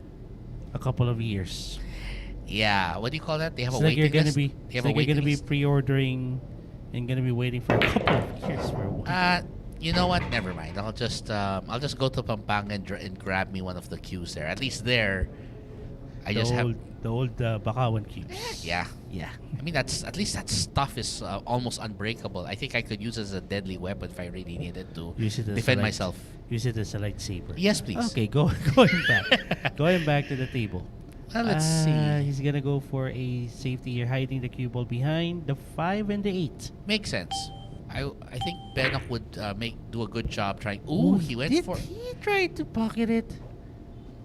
a couple of years. Yeah. What do you call that? They have It's a like you're waiting gonna list? be, They it's have a like you're waiting gonna be list? pre-ordering and gonna be waiting for a couple of years for one. You know what? Never mind. I'll just go to Pampanga and grab me one of the queues there. At least there, I the just old, have. the old Bakawan queues. Yeah. Yeah. I mean, that's at least that stuff is almost unbreakable. I think I could use it as a deadly weapon if I really needed to Use it as defend a light- myself. Use it as a lightsaber. Yes, please. Okay, going back. Going back to the table. Well, let's see. He's gonna go for a safety. You're hiding the cue ball behind the 5 and the 8. Makes sense. I think Benok would do a good job trying. Ooh, he went Did for. he try to pocket it,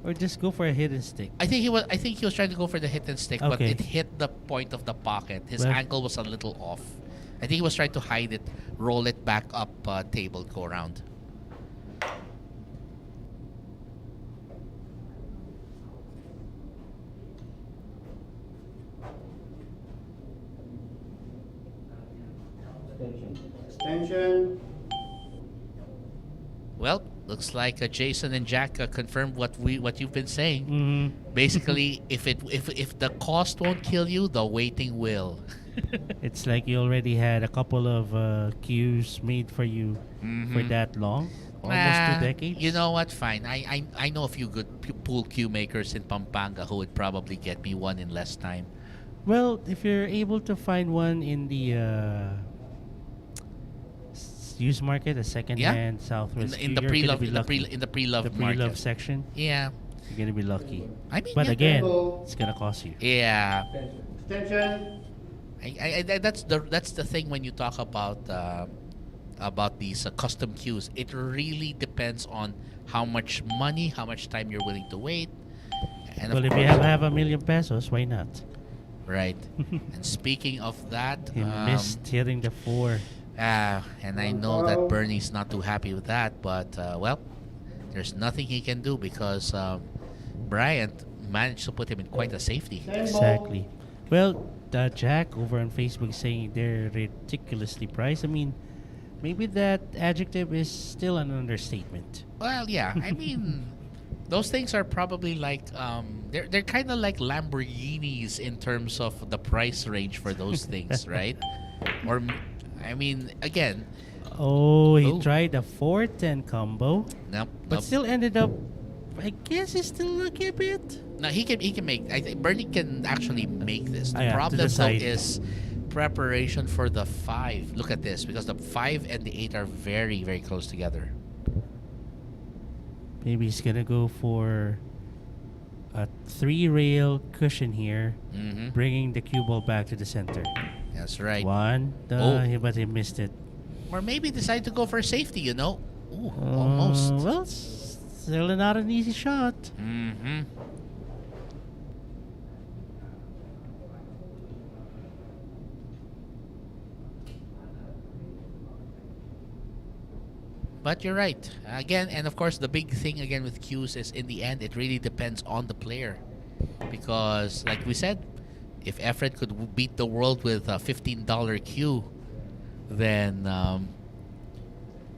or just go for a hidden stick? I think he was trying to go for the hit and stick, but Okay. it hit the point of the pocket. His Well- ankle was a little off. I think he was trying to hide it, roll it back up table, go around. Extension. Well, looks like Jason and Jack confirmed what you've been saying. Mm-hmm. Basically, if the cost won't kill you, the waiting will. It's like you already had a couple of cues made for you for that long, almost 2 decades. You know what? Fine. I know a few good pool queue makers in Pampanga who would probably get me one in less time. Well, if you're able to find one in the used market, a second-hand Southwest In queue, the you're pre-love gonna be lucky. in the pre-love The pre-love market. section, Yeah. you're gonna be lucky. I mean, But yeah. again, it's gonna cost you. Yeah. Extension. That's the thing when you talk about these custom queues. It really depends on how much money, how much time you're willing to wait. And Well, of if you course, have $1,000,000 pesos, why not? right. And speaking of that, He missed hitting the 4. and I know that Bernie's not too happy with that, but well, there's nothing he can do because Bryant managed to put him in quite a safety. Exactly. Well, Jack over on Facebook saying they're ridiculously priced. I mean, maybe that adjective is still an understatement. Well, yeah. I mean, those things are probably like they're kind of like Lamborghinis in terms of the price range for those things, right? Or I mean, again, Oh, he Oh. tried a 4-10 combo, nope. but still ended up. I guess he's still lucky a bit. No, he can make. I think Bernie can actually make this. The Yeah, to problem the though side. is preparation for the 5. Look at this, because the 5 and the 8 are very very close together. Maybe he's gonna go for a 3-rail cushion here, Mm-hmm. bringing the cue ball back to the center. That's right. One, Oh. but he missed it. Or maybe decide to go for safety. You know, ooh, almost. Well, still not an easy shot. Mm-hmm. But you're right. Again, and of course, the big thing again with queues is in the end, it really depends on the player. Because, like we said, if Efred could beat the world with a $15 queue, then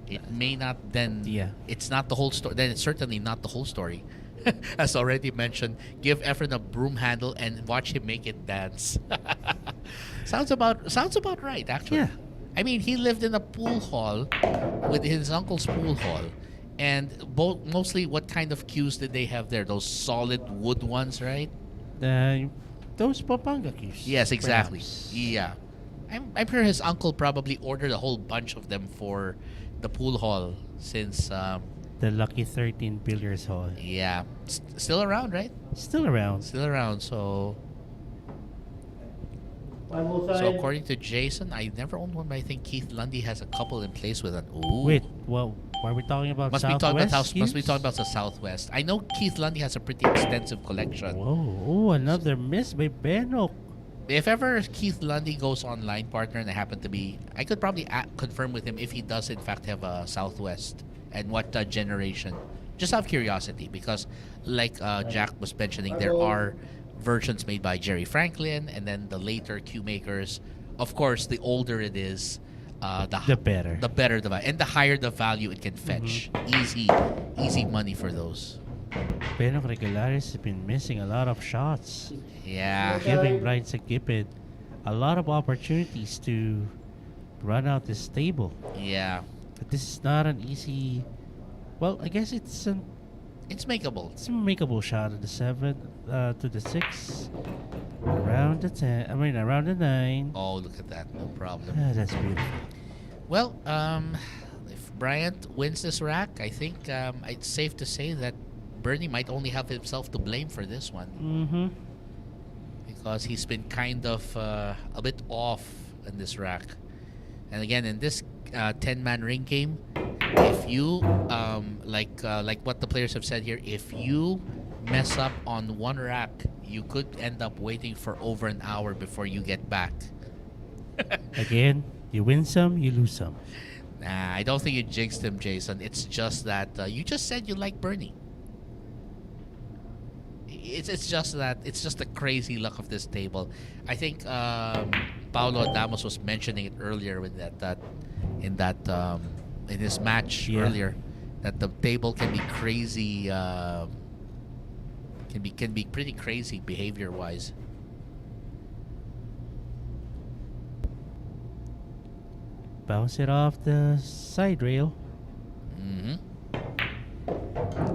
it may not. Then Yeah. it's not the whole story. Then it's certainly not the whole story. As already mentioned, give Efren a broom handle and watch him make it dance. Sounds about right, actually. Yeah. I mean, he lived in a pool hall with his uncle's pool hall. And mostly, what kind of cues did they have there? Those solid wood ones, right? Those Papanga cues. Yes, exactly. perhaps. Yeah. I'm sure his uncle probably ordered a whole bunch of them for the pool hall since, The Lucky 13 Billiards Hall. yeah, still around, right? Still around. Still around, so... Five more So side. according to Jason, I never owned one, but I think Keith Lundy has a couple in place with an... Ooh. Wait, well, are we talking about Must be Southwest talking about must be cues? talking about the Southwest. I know Keith Lundy has a pretty extensive collection. Whoa, another miss by Benok. If ever Keith Lundy goes online, partner, and I happen to be, I could probably confirm with him if he does in fact have a Southwest and what generation. Just out of curiosity, because like Jack was mentioning, there are versions made by Jerry Franklin, and then the later cue makers. Of course, the older it is, The better. the better the value, and the higher the value it can fetch. Easy money for those. Benok Regalario has been missing a lot of shots, Yeah. giving Bryant Saguiped a lot of opportunities to run out this table. Yeah. But this is not an easy. Well, I guess it's a makeable shot at the 7, to the 6, around the 10. I mean, around the 9. Oh, look at that. No problem. That's beautiful. Well, if Bryant wins this rack, I think it's safe to say that Bernie might only have himself to blame for this one, Mm-hmm. because he's been kind of a bit off in this rack. And again, in this 10-man ring game, if you like what the players have said here, if you mess up on one rack, you could end up waiting for over an hour before you get back. Again, you win some, you lose some. Nah, I don't think you jinxed him, Jason. It's just that you just said you like Bernie. It's just the crazy luck of this table. I think Paulo Damos was mentioning it earlier with in his match earlier, that the table can be crazy, can be pretty crazy behavior wise. Bounce it off the side rail. Mm-hmm.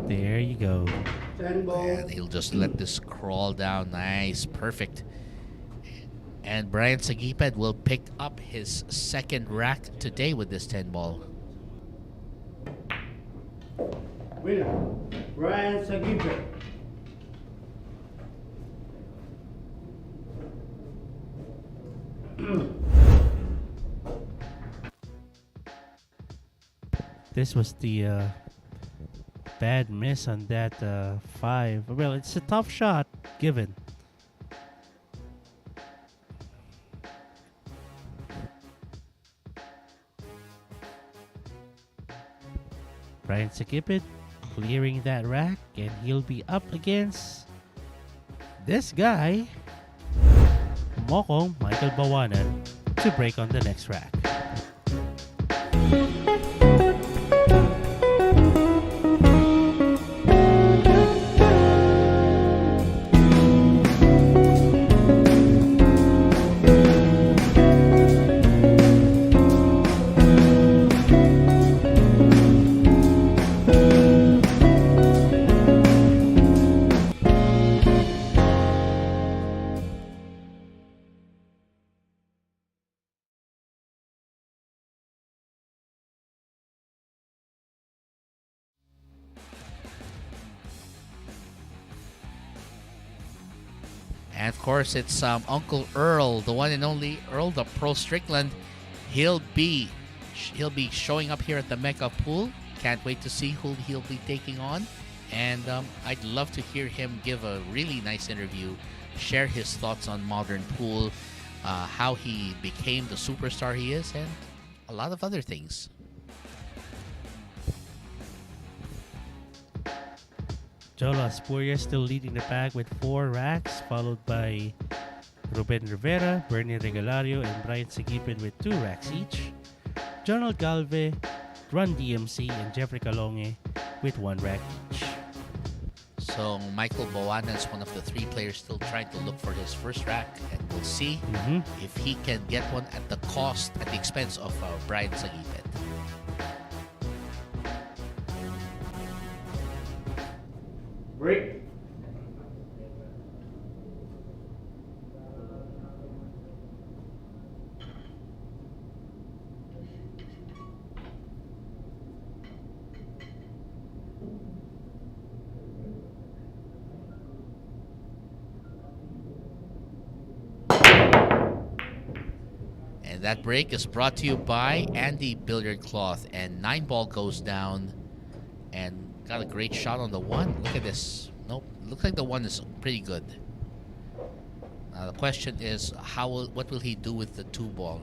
There you go. 10 ball. And he'll just let this crawl down. Nice, perfect. And Brian Saguiped will pick up his second rack today with this 10 ball. Winner. Bryant Saguiped. This was the bad miss on that 5. Well, it's a tough shot given. Brian Saguiped clearing that rack, and he'll be up against this guy, Mokong Michael Baoanan, to break on the next rack. And of course, it's Uncle Earl, the one and only Earl, the Pro Strickland. He'll be showing up here at the Mecca Pool. Can't wait to see who he'll be taking on. And I'd love to hear him give a really nice interview, share his thoughts on modern pool, how he became the superstar he is, and a lot of other things. Jolo Aspuria still leading the pack with 4 racks, followed by Ruben Rivera, Bernie Regalario, and Bryant Saguiped with 2 racks each. Jonald Galve, Run DMC, and Jeffrey Calonge with 1 rack each. So So Michael Baoanan is one of the three players still trying to look for his first rack, and we'll see if he can get one at the expense of Bryant Saguiped. Break. And that break is brought to you by Andy Billiard Cloth. And 9-ball goes down and got a great shot on the one. Look at this. Nope. Looks like the one is pretty good. The question is, what will he do with the 2-ball?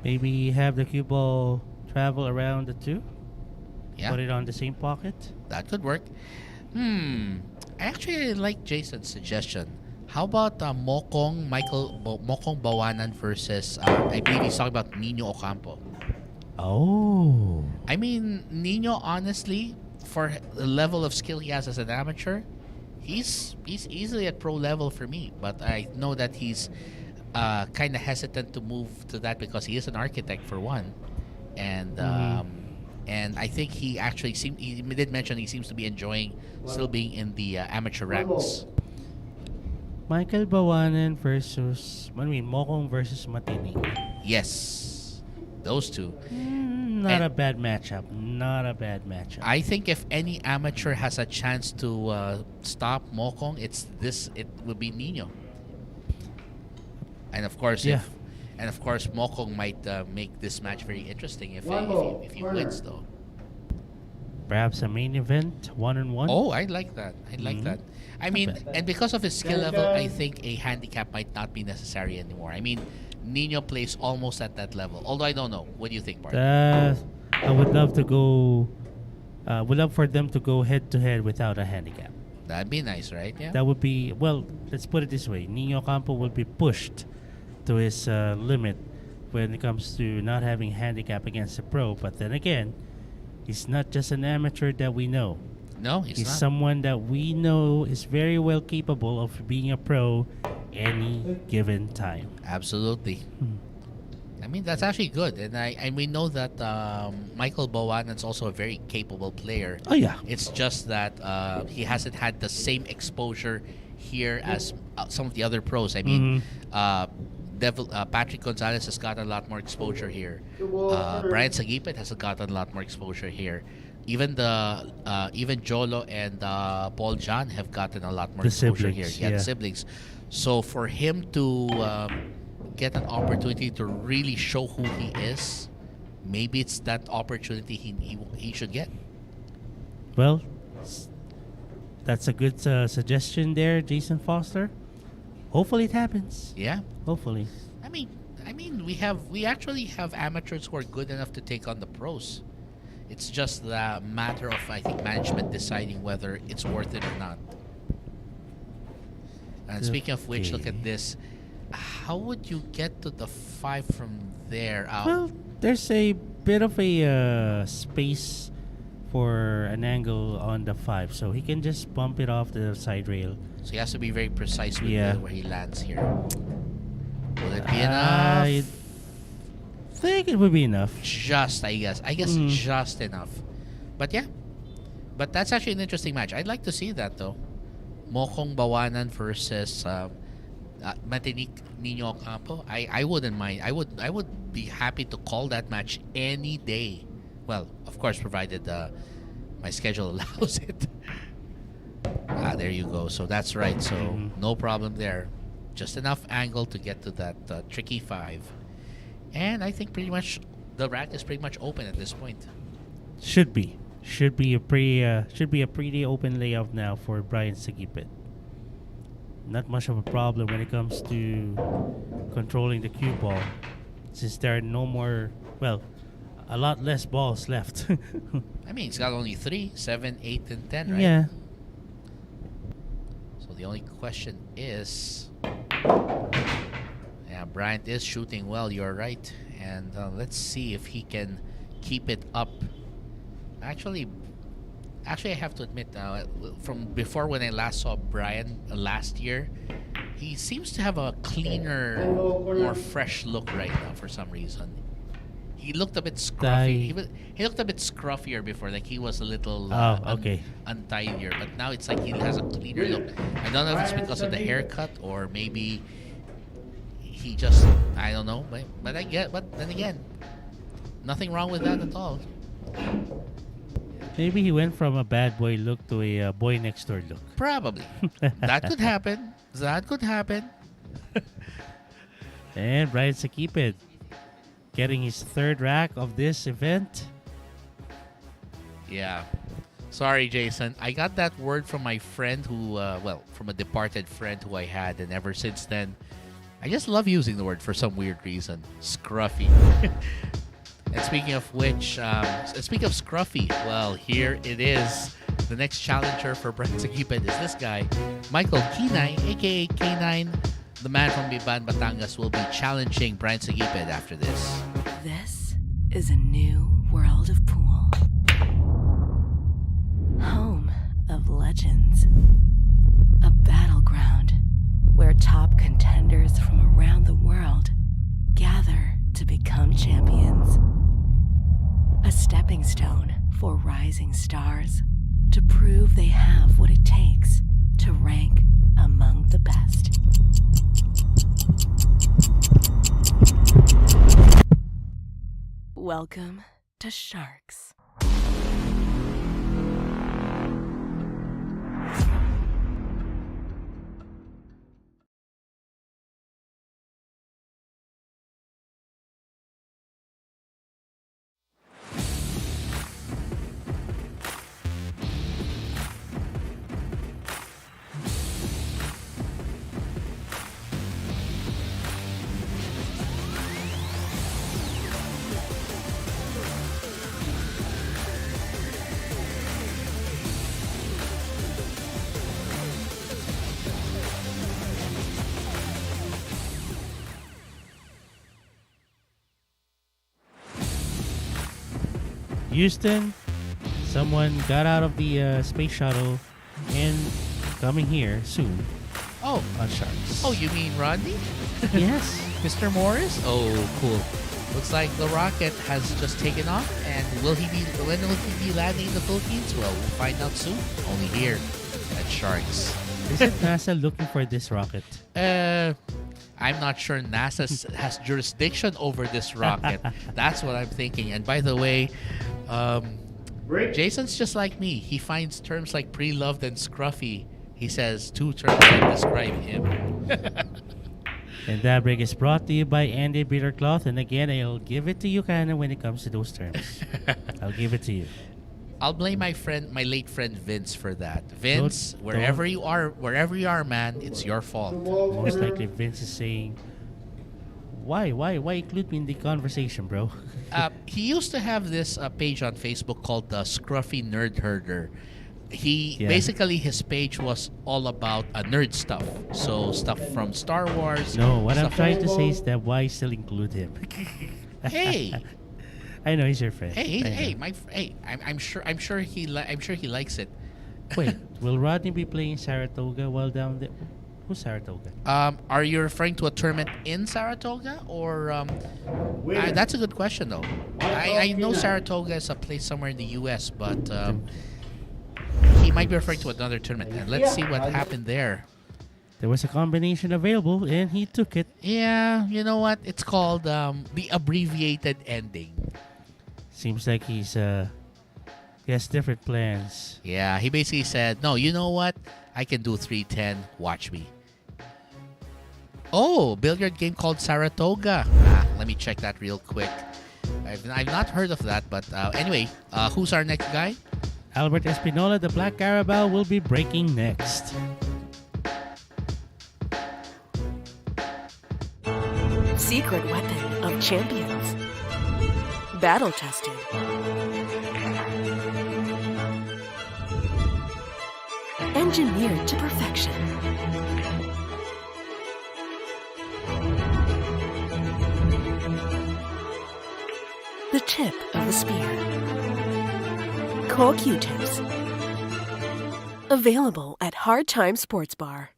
Maybe have the cue ball travel around the 2? Yeah, Put it on the same pocket? that could work. I actually like Jason's suggestion. How about Mokong Baoanan versus, I believe he's talking about Nino Ocampo. Oh. I mean, Nino, honestly, for the level of skill he has as an amateur, he's easily at pro level for me. But I know that he's kind of hesitant to move to that because he is an architect for one, and I think he actually he did mention he seems to be enjoying still being in the amateur ranks. Michael Baoanan versus, Mokong versus Matinik. Yes, those two. Not And- a bad matchup. Not a bad matchup. I think if any amateur has a chance to stop Mokong, it would be Nino. And of course, Yeah. Mokong might make this match very interesting if he Corner. wins, though. Perhaps a main event, 1-on-1. Oh, I like that. I like that. I mean, bad. and because of his skill level, I think a handicap might not be necessary anymore. I mean, Nino plays almost at that level. Although I don't know. What do you think, Bart? I would love to go. Would love for them to go head to head without a handicap. That'd be nice, right? Yeah. That would be, well, let's put it this way. Nino Campo will be pushed to his limit when it comes to not having handicap against a pro. But then again, he's not just an amateur that we know. No, he's He's not. someone that we know is very well capable of being a pro any given time. Absolutely. I mean, that's actually good. And we know that Michael Baoanan's also a very capable player. Oh, yeah. It's just that he hasn't had the same exposure here as some of the other pros. I mean, Patrick Gonzalez has got a lot more exposure here. Brian Saguiped has gotten a lot more exposure here. Even Jolo and Paul John have gotten a lot more The exposure siblings, here. Yeah, yeah. the siblings. So for him to get an opportunity to really show who he is, maybe it's that opportunity he should get. Well, that's a good suggestion there, Jason Foster. Hopefully it happens. Yeah. Hopefully. I mean, we actually have amateurs who are good enough to take on the pros. It's just the matter of, I think, management deciding whether it's worth it or not. And speaking of which, look Okay. at this. How would you get to the 5 from there? Well, there's a bit of a space for an angle on the 5, so he can just bump it off the side rail. So he has to be very precise with Yeah. where he lands here. Will it be I enough? think it would be enough. Just, I guess. Just enough. But yeah. But that's actually an interesting match. I'd like to see that, though. Mokong Baoanan versus Matinik Nino Ocampo. I wouldn't mind. I would be happy to call that match any day. Well, of course, provided my schedule allows it. There you go. So that's right. So no problem there. Just enough angle to get to that tricky 5. And I think pretty much the rack is pretty much open at this point. Should be a pretty open layout now for Brian Saguiped. Not much of a problem when it comes to controlling the cue ball, since there are no more, well, a lot less balls left. I mean, it's got only 3, 7, 8, and 10, right? Yeah. So the only question is, yeah, Bryant is shooting well. You're right, and let's see if he can keep it up. Actually, Actually, I have to admit now, from before when I last saw Brian last year, he seems to have a cleaner, more fresh look right now for some reason. He looked a bit scruffy. He looked a bit scruffier before, like he was a little untidier. But now it's like he has a cleaner look. I don't know if it's because of the haircut or maybe he just, I don't know. But then again, nothing wrong with that at all. Maybe he went from a bad boy look to a boy next door look. Probably. That could happen. That could happen. And Bryant Saguiped getting his third rack of this event. Yeah. Sorry, Jason. I got that word from my friend who, from a departed friend who I had, and ever since then, I just love using the word for some weird reason. Scruffy. And speaking of which, speaking of scruffy, well, here it is. The next challenger for Bryant Saguiped is this guy, Michael Quinay, aka K9. The man from Ibaan, Batangas, will be challenging Bryant Saguiped after this. This is a new world of pool. Home of legends. A battleground where top contenders from around the world gather to become champions. A stepping stone for rising stars to prove they have what it takes to rank among the best. Welcome to Sharks. Houston, someone got out of the space shuttle and coming here soon Oh, on Sharks. oh, you mean Rodney? Yes. Mr. Morris? Oh, cool. Looks like the rocket has just taken off, and when will he be landing in the Philippines? Well, we'll find out soon. Only here at Sharks. Isn't NASA looking for this rocket? I'm not sure NASA has jurisdiction over this rocket. That's what I'm thinking. And by the way, Jason's just like me. He finds terms like pre-loved and scruffy. He says two terms that describe him. And that break is brought to you by Andy Bittercloth. And again, I'll give it to you, Kana, when it comes to those terms. I'll give it to you. I'll blame my late friend Vince for that. Vince, wherever you are, man, it's your fault. Most likely Vince is saying, why include me in the conversation, bro? He used to have this page on Facebook called the Scruffy Nerd Herder. Basically his page was all about nerd stuff. So stuff from Star Wars. No, what I'm trying to say is that why still include him? Hey. I know he's your friend. I'm sure he likes it. Wait, will Rodney be playing Saratoga while down there? Who's Saratoga? Are you referring to a tournament in Saratoga or that's a good question though. I know Saratoga is a place somewhere in the US, but he might be referring to another tournament. And let's see what happened there. There was a combination available and he took it. Yeah, you know what? It's called the abbreviated ending. Seems like he has different plans. Yeah, he basically said, no, you know what? I can do 310. Watch me. Oh, billiard game called Saratoga. Let me check that real quick. I've not heard of that, but anyway, who's our next guy? Albert Espinola, the Black Carabao, will be breaking next. Secret weapon of champions. Battle tested. Engineered to perfection. The tip of the spear. Core Q-tips Available at Hard Time Sports Bar.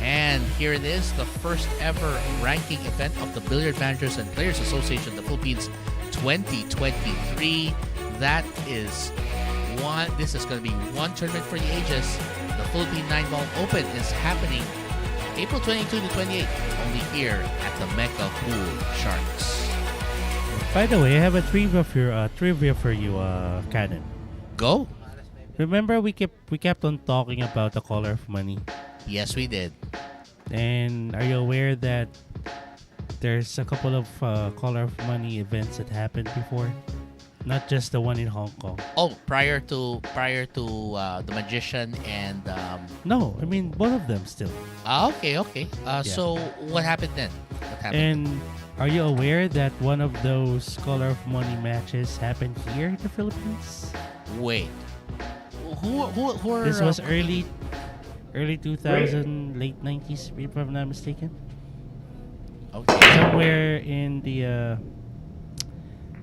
And here it is, the first ever ranking event of the Billiard Managers and Players Association of the Philippines 2023. That is one. This is going to be one tournament for the ages. The Philippine 9-Ball Open is happening April 22 to 28, only here at the Mecca Pool Sharks. By the way, I have a trivia for you, Cannon. Go. Remember we kept on talking about the color of money, Yes, we did. and are you aware that there's a couple of color of money events that happened before, not just the one in Hong Kong. Oh, prior to the Magician and No, I mean both of them still. okay. So what happened then? What happened? And are you aware that one of those color of money matches happened here in the Philippines? Wait. Who are, This was early 2000, late 90s, if I'm not mistaken. okay. Somewhere in the,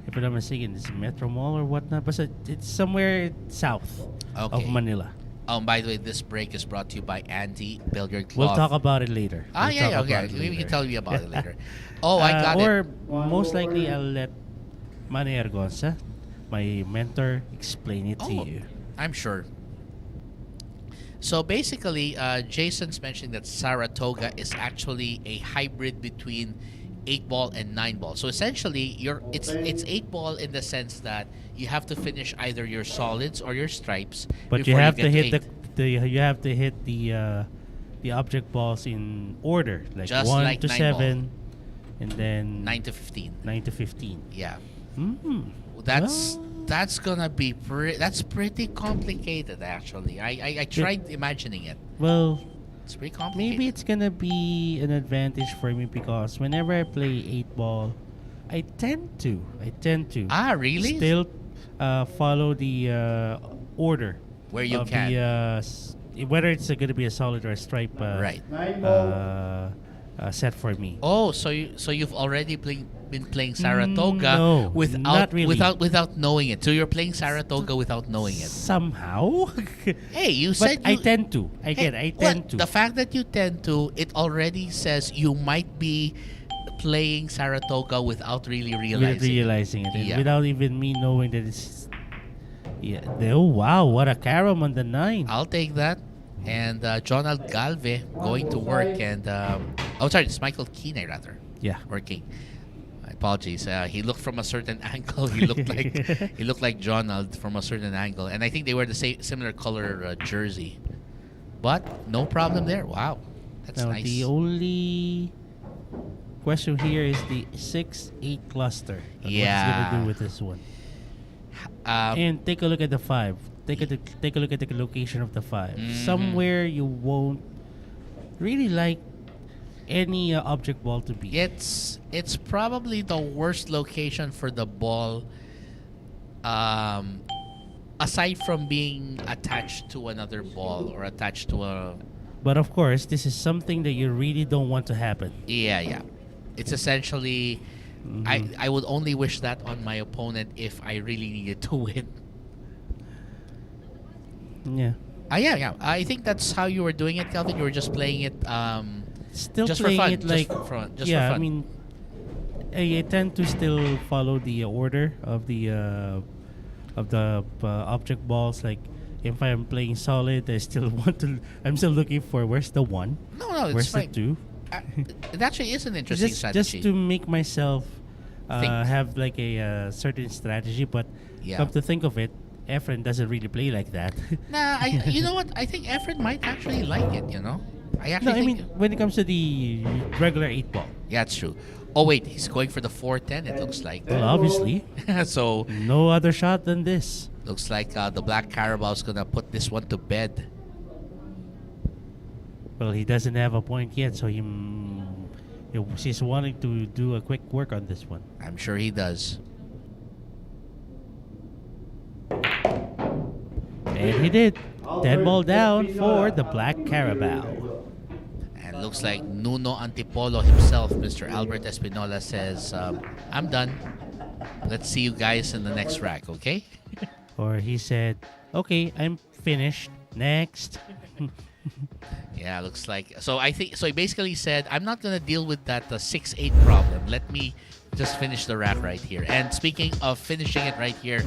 if I'm not mistaken, it's Metro Mall or whatnot. But it's somewhere south of Okay. Manila. By the way, this break is brought to you by Andy Billiard Club. We'll talk about it later. Ah, We'll yeah, talk okay. about it Maybe you later. can tell me about it later. Oh, I got or it. most likely I'll let Manny Argonza, my mentor, explain it to Oh, you. I'm sure. So basically, Jason's mentioning that Saratoga is actually a hybrid between 8-ball and 9-ball. So essentially, it's 8-ball in the sense that you have to finish either your solids or your stripes. But you before have to get hit eight. you have to hit the object balls in order, like Just 1 like to 9 7, and then 9 to 15. 9 to 15. Yeah. Mm. That's gonna be that's pretty complicated actually. I tried imagining it. Well, It's pretty complicated. maybe it's gonna be an advantage for me because whenever I play 8-ball, I tend to Really? still follow the order Where you of can. whether it's going to be a solid or a stripe Right. set for me. Oh, so you've already been playing Saratoga No, without not really. without knowing it. So you're playing Saratoga without knowing it. Somehow. Hey, you But said I you, tend to. I tend to. The fact that you tend to, it already says you might be playing Saratoga without really realizing. it, and Yeah. without even me knowing that it's. Yeah. Oh wow! What a carom on the 9. I'll take that. And Jonald Galve going to work, and sorry, it's Michael Quinay rather Yeah. working. Apologies. He looked from a certain angle. He looked like Jonald from a certain angle, and I think they were the same similar color jersey. But no problem there. Wow, that's Now nice. the only question here is the 6-8 cluster. And what it's Yeah. gonna do with this one? Um, And take a look at the 5. Take a look at the location of the 5. Mhm. Somewhere you won't really like any object ball to be. it's probably the worst location for the ball. Aside from being attached to another ball or attached to a But of course, this is something that you really don't want to happen. yeah. It's essentially I would only wish that on my opponent if I really needed to win. Yeah. Yeah. I think that's how you were doing it, Calvin. You were just playing it Still just for playing fun. it like just for fun. yeah, I mean, I tend to still follow the order of the object balls. Like if I'm playing solid, I still want to. I'm still looking for where's the 1, no, it's where's fine. the 2. It actually is an interesting Just strategy. to make myself Think. have like a certain strategy. But Yeah. come to think of it, Efren doesn't really play like that. Nah, you know what? I think Efren might actually like it. You know, I No, actually I think. mean when it comes to the regular 8-ball. Yeah, it's true. Oh wait, he's going for the 410. It looks like. Well, obviously, So no other shot than this. looks like the Black Carabao's gonna put this one to bed. Well, he doesn't have a point yet, so he's wanting to do a quick work on this one. I'm sure he does. And he did. 10 ball down for the Black Carabao. And looks like Nuno Antipolo himself, Mr. Albert Espinola, says, I'm done. Let's see you guys in the next rack, okay? Or he said, okay, I'm finished. Next. Yeah, looks like. So I think so. He basically said, "I'm not gonna deal with that 6-8 problem. Let me just finish the rack right here." And speaking of finishing it right here,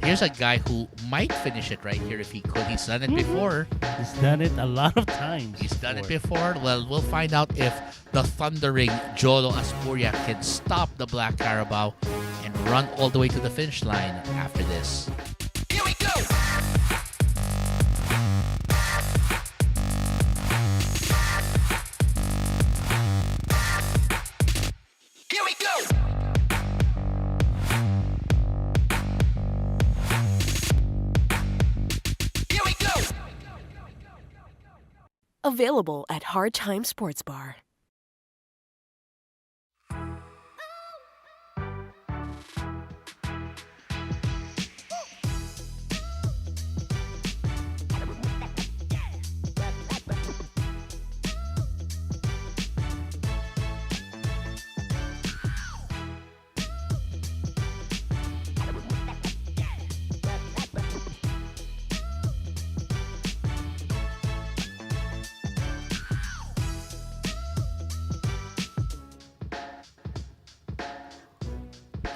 here's a guy who might finish it right here if he could. He's done it before. He's done it a lot of times. He's done it before. Well, we'll find out if the thundering Jolo Aspuria can stop the Black Carabao and run all the way to the finish line after this. Here we go! Here we go! Here we go! Available at Hard Time Sports Bar.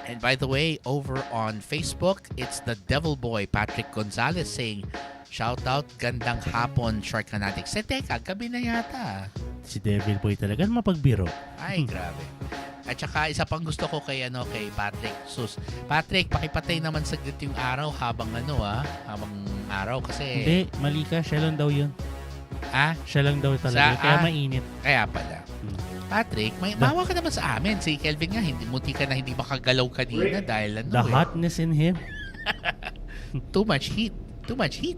And by the way, over on Facebook, it's the Devil Boy Patrick Gonzalez saying, "Shout out, gandang hapon, Shark Fanatics." Teka, gabi na yata. Si Devil Boy talaga mapagbiro. Ay, grabe. At saka isa pang gusto ko kay Patrick. Patrick, pakipatay naman saglit yung araw habang habang araw kasi Hindi, mali ka. Siya lang daw yun. Siya lang daw talaga. Kaya mainit. Kaya pala. Patrick, mawa ka naman sa amin. Si Kelvin nga, munti ka na hindi makagalaw kanina dahil The hotness in him. Too much heat. Too much heat.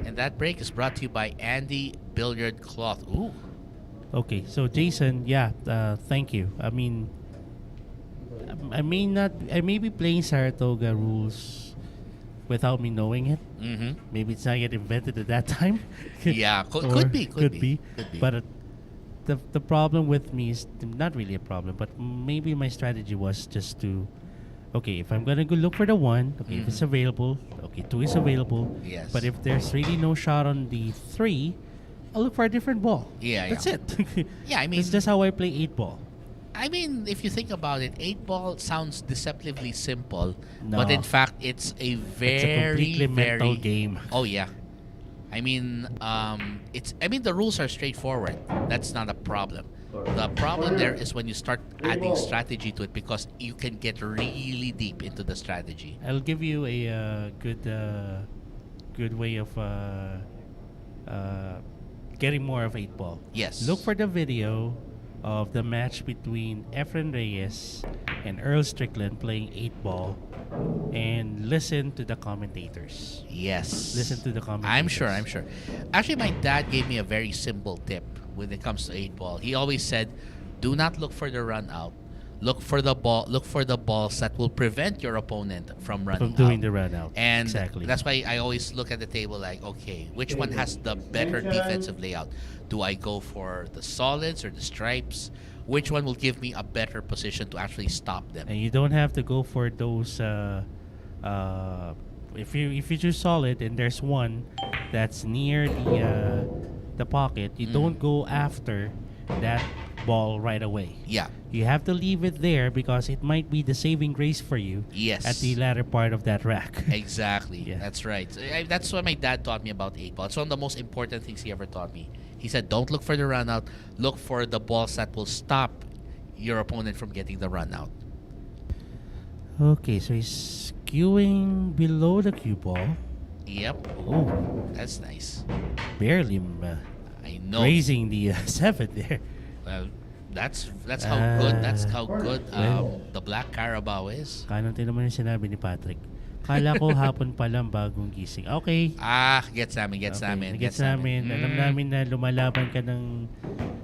And that break is brought to you by Andy Billiard Cloth. Ooh. Okay, so Jason, thank you. I mean, I may be playing Saratoga rules without me knowing it. Mm-hmm. Maybe it's not yet invented at that time. Yeah, could be. But the problem with me is not really a problem, but maybe my strategy was just to, okay, if I'm gonna go look for the 1, okay, if it's available, okay, 2 is available. Yes. But if there's really no shot on the 3, I'll look for a different ball. Yeah, That's it. Yeah, I mean, it's just how I play 8 ball. I mean, if you think about it, 8 ball sounds deceptively simple, No. but in fact, it's a very, It's a completely very mental game. Oh yeah, I mean, the rules are straightforward. That's not a problem. The problem there is when you start adding strategy to it because you can get really deep into the strategy. I'll give you a good way of getting more of 8 ball. Yes. Look for the video of the match between Efren Reyes and Earl Strickland playing 8 ball and listen to the commentators. Yes. Listen to the commentators. I'm sure. Actually, my dad gave me a very simple tip when it comes to 8 ball. He always said, do not look for the run out. Look for the balls that will prevent your opponent from running From doing out. the run out. And exactly. that's why I always look at the table like, okay, which one has the better defensive layout? Do I go for the solids or the stripes? Which one will give me a better position to actually stop them? And you don't have to go for those if you choose solid and there's one that's near the pocket, you don't go after that ball right away. Yeah. You have to leave it there because it might be the saving grace for you Yes. at the latter part of that rack. Exactly. Yeah. That's right. That's what my dad taught me about 8 ball. It's one of the most important things he ever taught me. He said, don't look for the run out. Look for the balls that will stop your opponent from getting the run out. Okay, so he's skewing below the cue ball. Yep. Oh, That's nice. barely I know. raising the 7 there. Well, that's how good the Black Carabao is. Kanong naman yung sinabi ni Patrick. Kala ko hapon pa lang bagong gising. Okay. Gets namin. Gets namin. Alam namin na lumalaban ka ng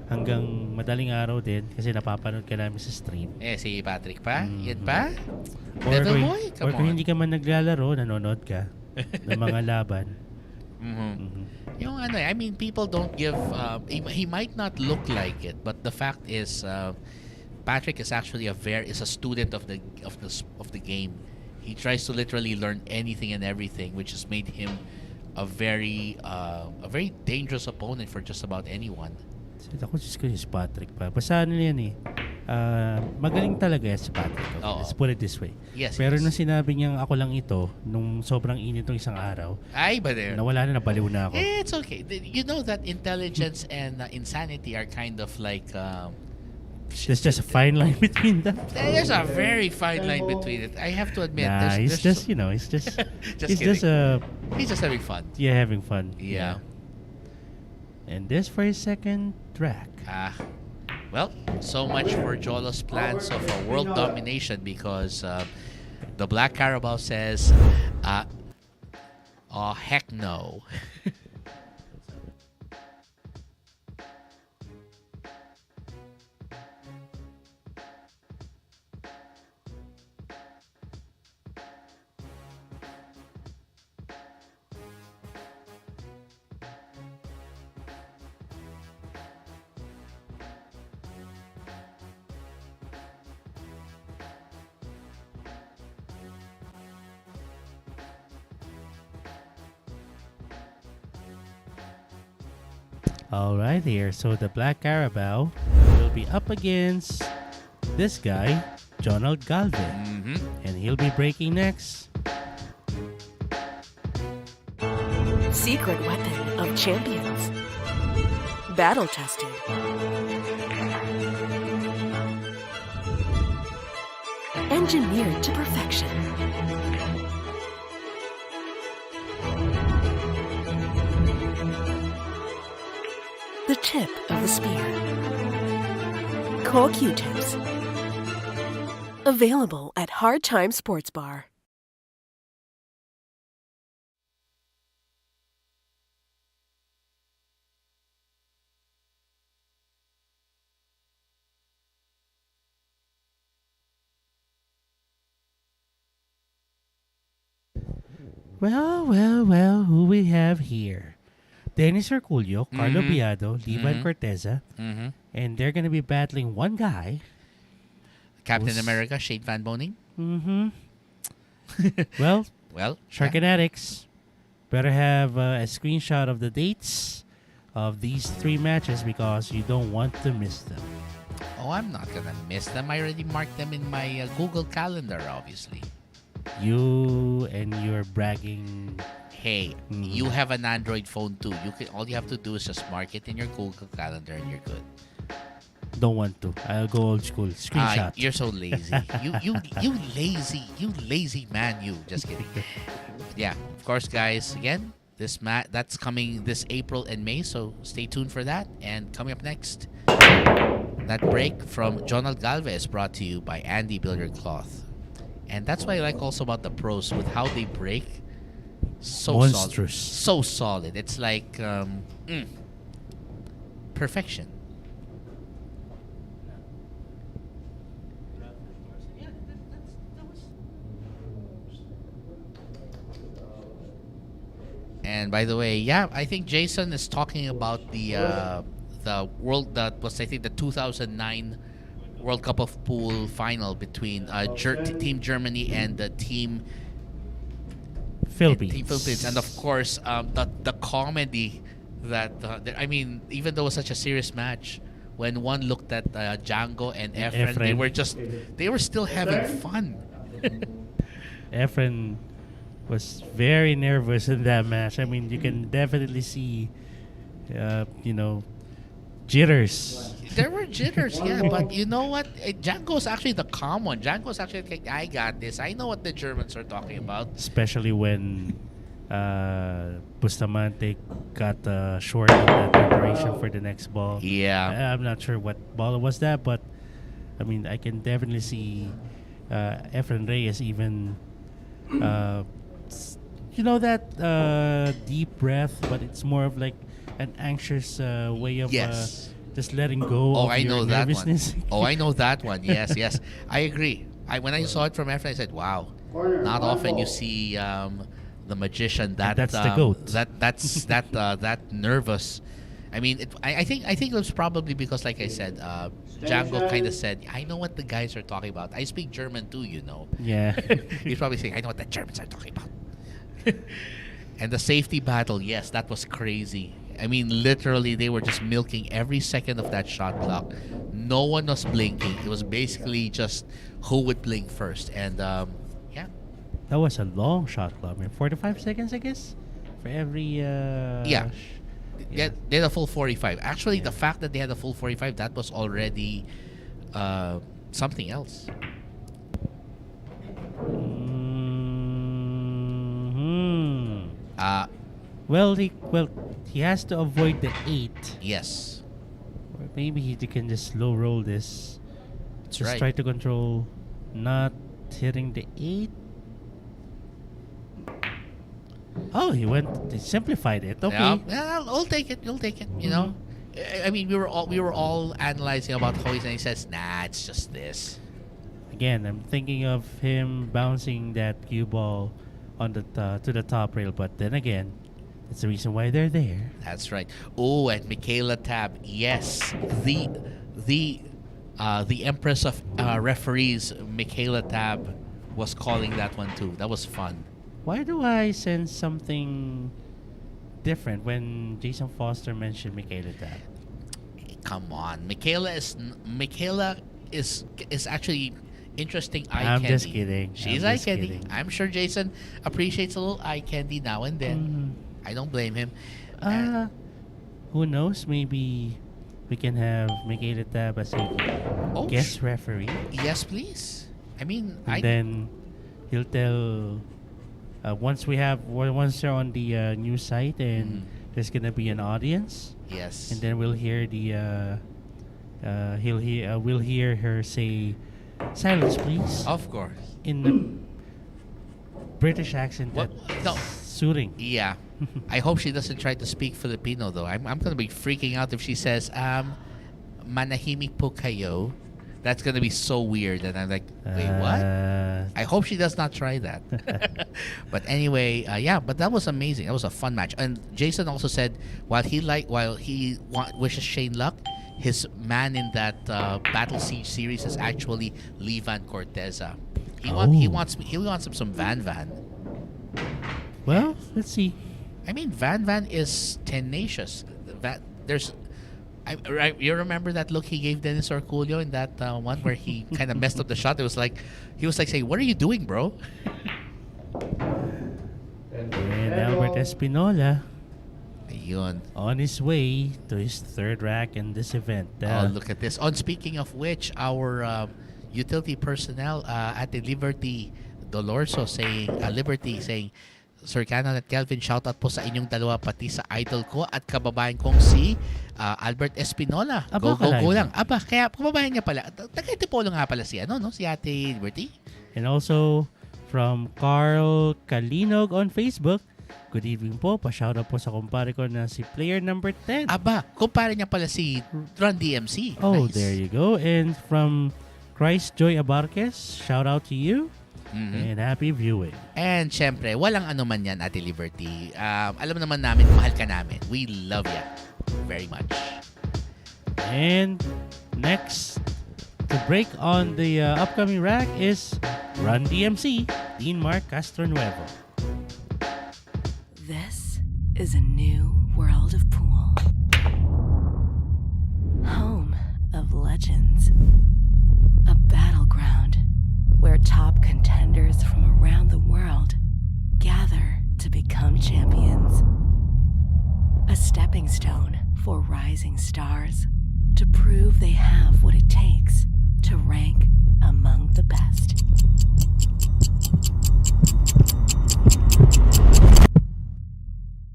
hanggang madaling araw din kasi napapanood ka namin sa stream. Si Patrick pa? Yan pa? Or Devil kung, boy? or Come kung on. hindi ka man naglalaro, nanonood ka ng mga laban. Yung I mean, people don't give. He might not look like it, but the fact is, Patrick is actually is a student of the game. He tries to literally learn anything and everything, which has made him a very dangerous opponent for just about anyone. Ako just ko si Patrick pa. Basta ano yan eh. Magaling talaga si Patrick. Okay? Oo. Let's put it this way. Yes. Pero nung sinabi niyang ako lang ito, nung sobrang init ng isang araw, nawala na, nabaliw na ako. It's okay. You know that intelligence and insanity are kind of like. There's just a fine line between them. There's a very fine line between it. I have to admit. Nah, he's just He's just having fun. Yeah, having fun. Yeah. And this for his second track. Well, so much for Jolo's plans of world domination because the Black Carabao says, oh, heck no. All right here. So the Black Carabao will be up against this guy, Jonald Galve. And he'll be breaking next. Secret weapon of champions. Battle tested. Engineered to perfection. The tip of the spear. Cool Q-tips. Available at Hard Time Sports Bar. Well, who we have here? Dennis Herculio, Carlo Biado, Livan Corteza, and they're gonna be battling one guy. Captain America, Shane Van Boning. Well, Sharkanatics. better have a screenshot of the dates of these three matches because you don't want to miss them. Oh, I'm not gonna miss them. I already marked them in my Google Calendar, obviously. You and your bragging. Hey, you have an Android phone too. All you have to do is just mark it in your Google Calendar and you're good. Don't want to. I'll go old school. Screenshot. You're so lazy. you lazy man. You just kidding. Yeah, of course, guys. Again, that's coming this April and May. So stay tuned for that. And coming up next, that break from Jonald Galve is brought to you by Andy Billiard Cloth. And that's what I like also about the pros with how they break. So monstrous. Solid. So solid. It's like perfection. And by the way, I think Jason is talking about the world that was, I think, the 2009 World Cup of Pool final between Team Germany and the Team Philippines. And of course, the comedy that I mean, even though it was such a serious match, when one looked at Django and Efren, they were still having fun. Efren was very nervous in that match. I mean, you can definitely see, jitters. There were jitters, yeah, but you know what? Django's actually the calm one. Django's actually like, I got this. I know what the Germans are talking about. Especially when Bustamante got short of that preparation for the next ball. Yeah. I'm not sure what ball was that, but I mean, I can definitely see Efren Reyes even uh, that deep breath, but it's more of like an anxious way of Yes. just letting go Oh, of I your know that nervousness. one. Oh, I know that one. Yes, yes. I agree. When I saw it from after, I said, "Wow, not often you see the magician that that's the goat. that nervous." I mean, I think it was probably because, like I said, Django kind of said, "I know what the guys are talking about. I speak German too, you know." Yeah. He's probably saying, "I know what the Germans are talking about." And the safety battle, yes, that was crazy. I mean, literally, they were just milking every second of that shot clock. No one was blinking. It was basically just who would blink first. And yeah, That was a long shot clock. 45 seconds, I guess, for every. Yeah. They had a full 45. Actually, Yeah. the fact that they had a full 45, that was already something else. Mhm. Uh, Well, he has to avoid the 8. yes, Or maybe he can just slow roll this. that's Just right. try to control not hitting the 8. Oh, he simplified it. Okay. Yeah, I'll take it. You'll take it. You know, I mean, we were all analyzing about how he says, "Nah, it's just this." Again, I'm thinking of him bouncing that cue ball on the to the top rail, but then again, that's the reason why they're there. That's right. Oh, and Michaela Tab. Yes, the Empress of referees, Michaela Tab, was calling that one too. That was fun. Why do I sense something different when Jason Foster mentioned Michaela Tab? Come on, Michaela is actually interesting eye I'm candy. just kidding. She's I'm eye just candy. kidding. I'm sure Jason appreciates a little eye candy now and then. I don't blame him. Who knows? Maybe we can have Michaela Tab as a Oh, guest referee, yes, please. I mean, and then he'll tell. Once they're on the news site and there's gonna be an audience, yes. and then we'll hear we'll hear her say, "Silence, please," Of course. in the British accent What? that's No. suiting. Yeah. I hope she doesn't try to speak Filipino though. I'm gonna be freaking out if she says, manahimik po kayo. That's gonna be so weird. And I'm like, wait, what? I hope she does not try that. But anyway, yeah. But that was amazing. That was a fun match. And Jason also said while he wishes Shane luck, his man in that Battle Siege series is actually Levan Corteza. He wants him some Van Van. Well, let's see. I mean, Van Van is tenacious. You remember that look he gave Dennis Orculio in that one where he kind of messed up the shot? He was like saying, "What are you doing, bro?" And Albert Espinola Ayun. on his way to his third rack in this event. Oh, look at this. Speaking of which, our utility personnel at the Liberty Dolorso saying, Liberty saying, Sir Canon at Kelvin, shoutout po sa inyong dalawa pati sa idol ko at kababayan kong si Albert Espinola. Aba, Go lang. Aba, kaya kababayan niya pala. Taga-Antipolo nga pala si Ate Liberty. And also from Carl Kalinog on Facebook. Good evening po. Pa-shoutout po sa kumpare ko na si player number 10. Aba, kumpare niya pala si Run DMC. Oh, Nice. there you go. And from Christ Joy Abarquez, shout out to you. And happy viewing. And syempre, walang ano man yan, Ate Liberty. Alam naman namin, mahal ka namin. We love ya very much. And next to break on the upcoming rack is Run DMC, Dean Mark Castronuevo. This is a new world of pool. Home of legends. A battleground where top contenders from around the world gather to become champions. A stepping stone for rising stars to prove they have what it takes to rank among the best.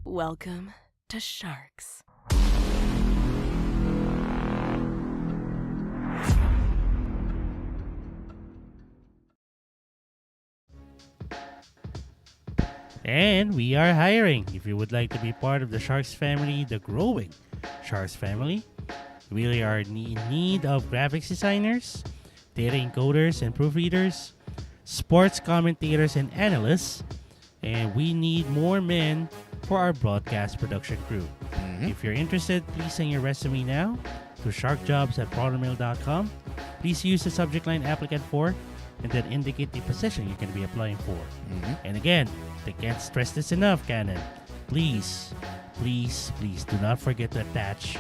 Welcome to Sharks. And we are hiring. If you would like to be part of the Sharks family, the growing Sharks family, we are in need of graphics designers, data encoders and proofreaders, sports commentators and analysts, and we need more men for our broadcast production crew. If you're interested, please send your resume now to sharkjobs@protonmail.com. Please use the subject line applicant for and then indicate the position you're going to be applying for. And again, I can't stress this enough, Canon. Please, please, please do not forget to attach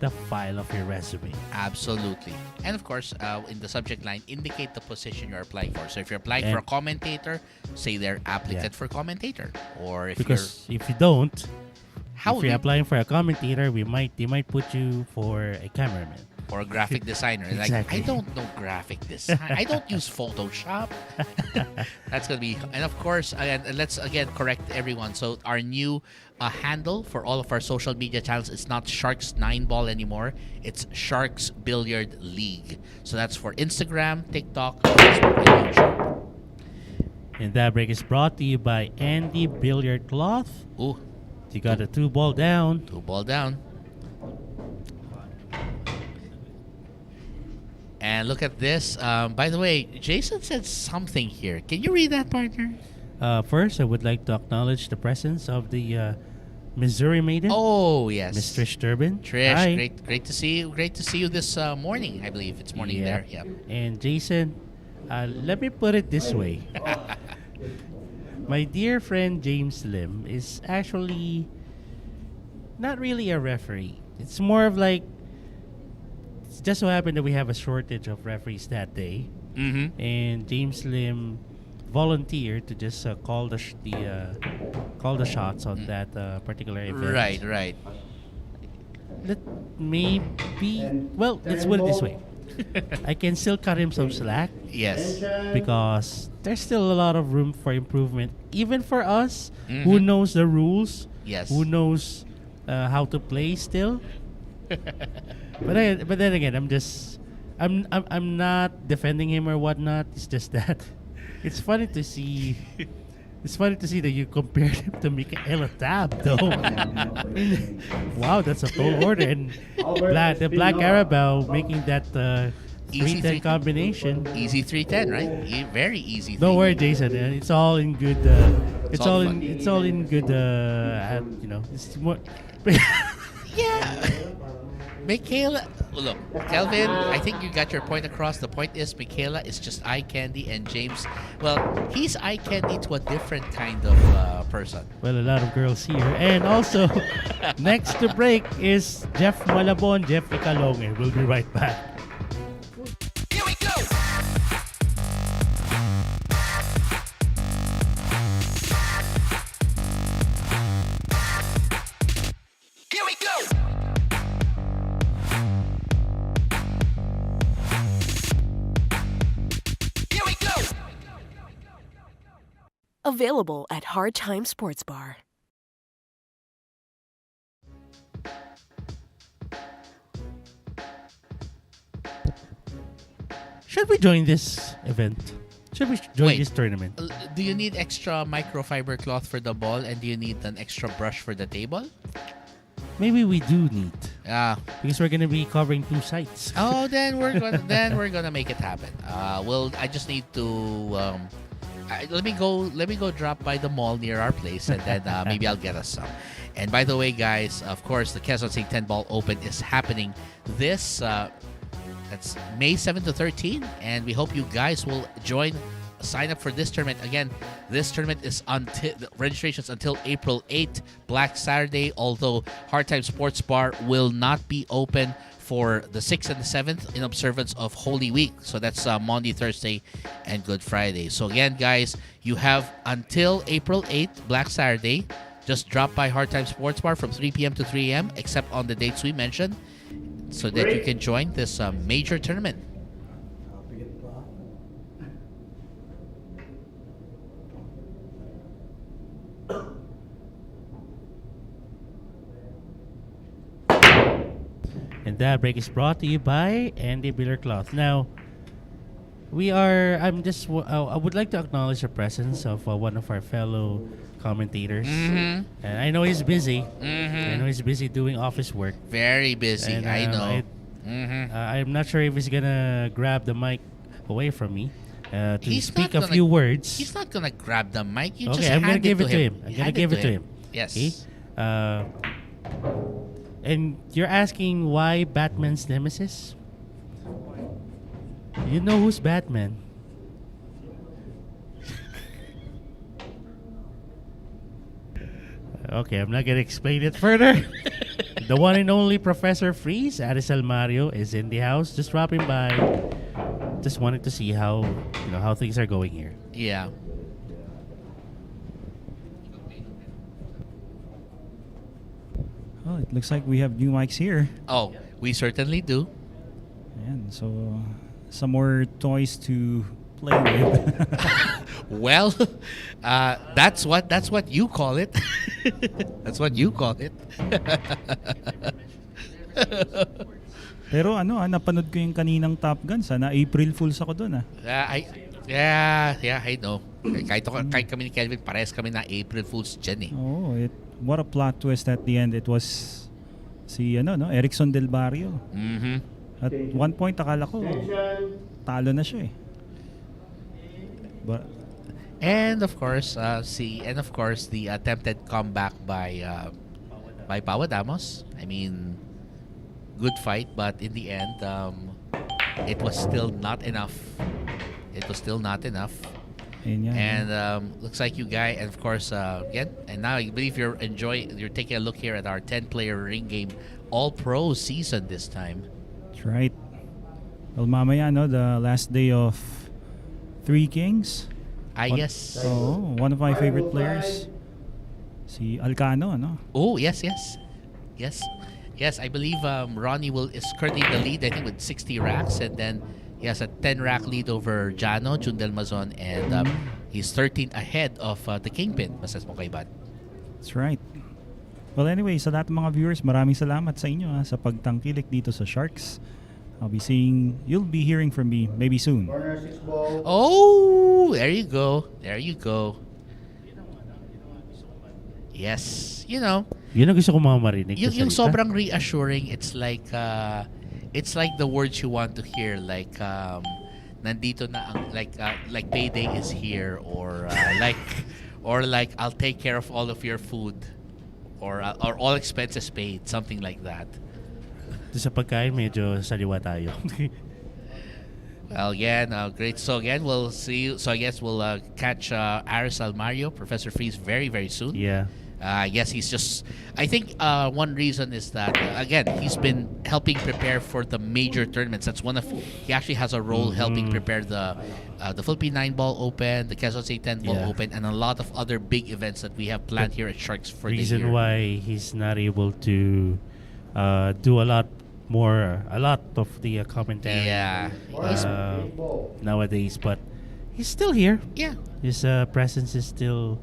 the file of your resume. Absolutely. And of course, in the subject line, indicate the position you're applying for. So if you're applying for a commentator, say they're applicant for commentator. Or if Because if you don't, how if you're applying for a commentator, they might put you for a cameraman. or a graphic designer. Exactly. Like, I don't know graphic design. I don't use Photoshop. That's going to be... And of course, let's again correct everyone. So our new handle for all of our social media channels, it's not Sharks 9 Ball anymore. It's Sharks Billiard League. So that's for Instagram, TikTok, Facebook, and YouTube. And that break is brought to you by Andy Billiard Cloth. Ooh, You got a 2-ball down. 2-ball down. And look at this. By the way, Jason said something here. Can you read that, partner? First, I would like to acknowledge the presence of the Missouri maiden, Oh, yes. Miss Trish Durbin. Trish, Hi. great to see you. Great to see you this morning. I believe it's morning there. Yeah. And Jason, let me put it this way. My dear friend James Lim is actually not really a referee. It's more of like, it just so happened that we have a shortage of referees that day. Mm-hmm. And James Lim volunteered to just call the call the shots on that particular event. Right. Let me be well. Let's put it this way. I can still cut him some slack Yes. because there's still a lot of room for improvement, even for us who knows the rules, Yes. who knows how to play still. But then again, I'm not defending him or whatnot. It's just that it's funny to see. It's funny to see that you compared him to Michaela Tab, though. I mean, wow, that's a tall order. And the Black Carabao making that Easy 310 combination. Easy 310, right? Very easy. Don't 310. worry, Jason. It's all in good. It's all all fun. in. It's all in good. It's more. Yeah. Michaela, look, Kelvin, I think you got your point across. The point is Michaela is just eye candy, and James, well, he's eye candy to a different kind of person. Well, a lot of girls here. And also, next to break is Jeff Malabon, Jeff Calonge. We'll be right back. Here we go. Here we go. Here we go. Available at Hard Time Sports Bar. Should we join this event? Should we join Wait. this tournament? Do you need extra microfiber cloth for the ball, and do you need an extra brush for the table? Maybe we do need, Yeah. because we're gonna be covering 2 sites. Oh, then we're gonna make it happen. I just need to let me go drop by the mall near our place, and then maybe I'll get us some. And by the way, guys, of course, the Quezon City 10 Ball Open is happening this that's May 7 to 13, and we hope you guys will join. Sign up for this tournament. Again, this tournament is until registrations until April 8th, Black Saturday, although Hard Time Sports Bar will not be open for the 6th and the 7th in observance of Holy Week. So that's Monday, Thursday, and Good Friday. So again, guys, you have until April 8th, Black Saturday. Just drop by Hard Time Sports Bar from 3 p.m. to 3 a.m., except on the dates we mentioned, so that you can join this major tournament. And that break is brought to you by Andy Billiard Cloth. Now, We are. I would like to acknowledge the presence of one of our fellow commentators. Mm-hmm. And I know he's busy. Mm-hmm. I know he's busy doing office work. Very busy. And, I know. Mm-hmm. I'm not sure if he's gonna grab the mic away from me to He's speak not a gonna- few words. He's not gonna grab the mic. You Okay, just I'm gonna hand give it to him. You I'm gonna hand give it to him. Yes. Okay? And you're asking why Batman's nemesis? You know who's Batman? Okay, I'm not gonna explain it further. The one and only Professor Freeze, Arisal Mario, is in the house, just dropping by. Just wanted to see how things are going here. Yeah. Well, it looks like we have new mics here. Oh, we certainly do. And so some more toys to play with. Well, that's what you call it. That's what you call it. Pero napanood ko yung kaninang Top Gun. Sana April Fools ako dun I know. Kahit kami ni Kelvin, parehas kami na April Fools dyan eh. Oh, what a plot twist at the end. It was si Erickson Del Barrio. Mm-hmm. At one point akala ko talo na siya eh. But And of course, the attempted comeback by Baoanan. I mean, good fight, but in the end, it was still not enough. ayun yan. And looks like you guys, and of course, again, and now I believe you're taking a look here at our 10-player ring game All-Pro season this time. That's right. Well, mamaya the last day of Three Kings. Yes. Oh, one of my favorite players. Si Alcano, Oh, yes. I believe Ronnie is currently in the lead, I think, with 60 racks, and then he has a 10 rack lead over Jundel Mazon, and he's 13 ahead of the Kingpin, Masas Mokaibat. That's right. Well, anyway, sa lahat ng mga viewers, maraming salamat sa inyo sa pagtangkilik dito sa Sharks. You'll be hearing from me maybe soon. Corner 6 ball. Oh, there you go. Yes, Yun ang gusto ko mga marinig. yung sobrang reassuring. It's like the words you want to hear, like nandito na ang like payday is here, or like I'll take care of all of your food, or all expenses paid, something like that. Sa pagkain, medyo saliwa tayo. Well, again, great. So again, we'll see you. So I guess we'll catch Arisal Mario, Professor Freeze, very, very soon. Yeah. I guess he's just. I think one reason is that again he's been helping prepare for the major tournaments. That's one of. He actually has a role helping prepare the Philippine 9-Ball Open, the Quezon State 10-Ball Open, and a lot of other big events that we have planned here at Sharks for the year. Reason why he's not able to do a lot of the commentary. Yeah. Nowadays, but he's still here. Yeah. His presence is still